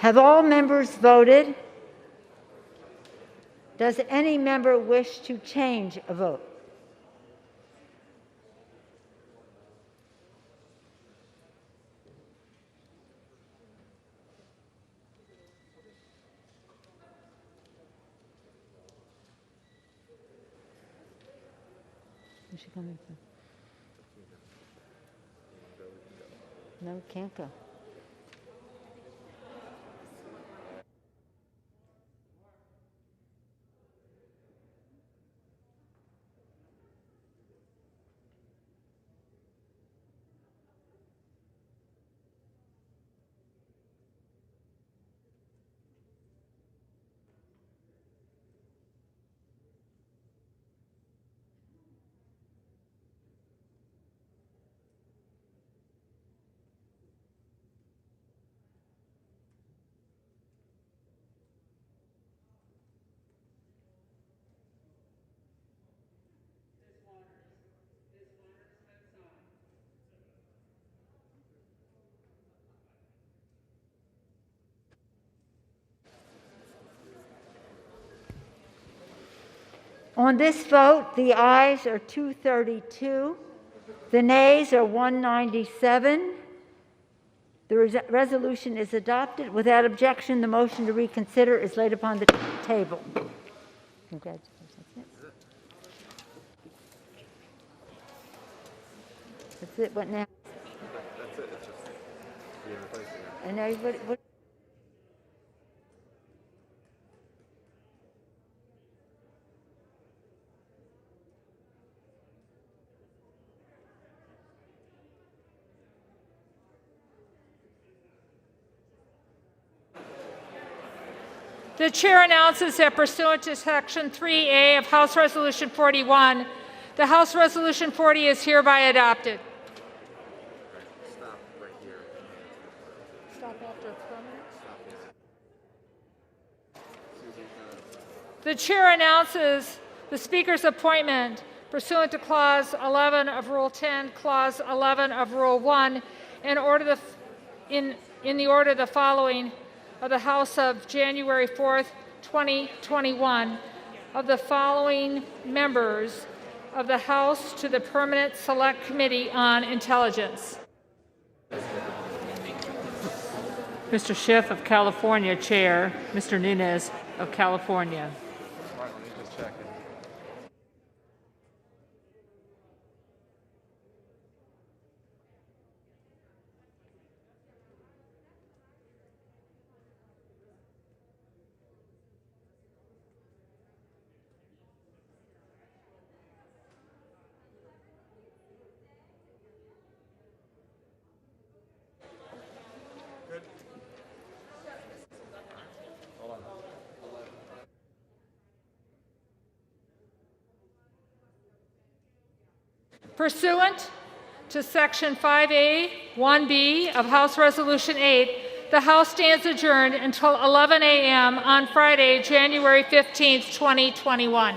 Have all members voted? Does any member wish to change a vote? Where's she coming from? No, can't go. On this vote, the ayes are 232, the nays are 197. The resolution is adopted. Without objection, the motion to reconsider is laid upon the table. Congratulations. That's it. What now? That's it. It's just being replaced again. And everybody, what? The chair announces that pursuant to Section 3A of House Resolution 41, the House Resolution 40 is hereby adopted. Stop right here. Stop after permanent. Stop. The chair announces the Speaker's appointment pursuant to Clause 11 of Rule 10, Clause 11 of Rule 1, in the order the following of the House of January 4th, 2021, of the following members of the House to the Permanent Select Committee on Intelligence. Mr. Schiff of California, Chair. Mr. Nunes of California. Smart, let me just check it. Pursuant to Section 5A 1B of House Resolution 8, the House stands adjourned until 11 a.m. on Friday, January 15th, 2021.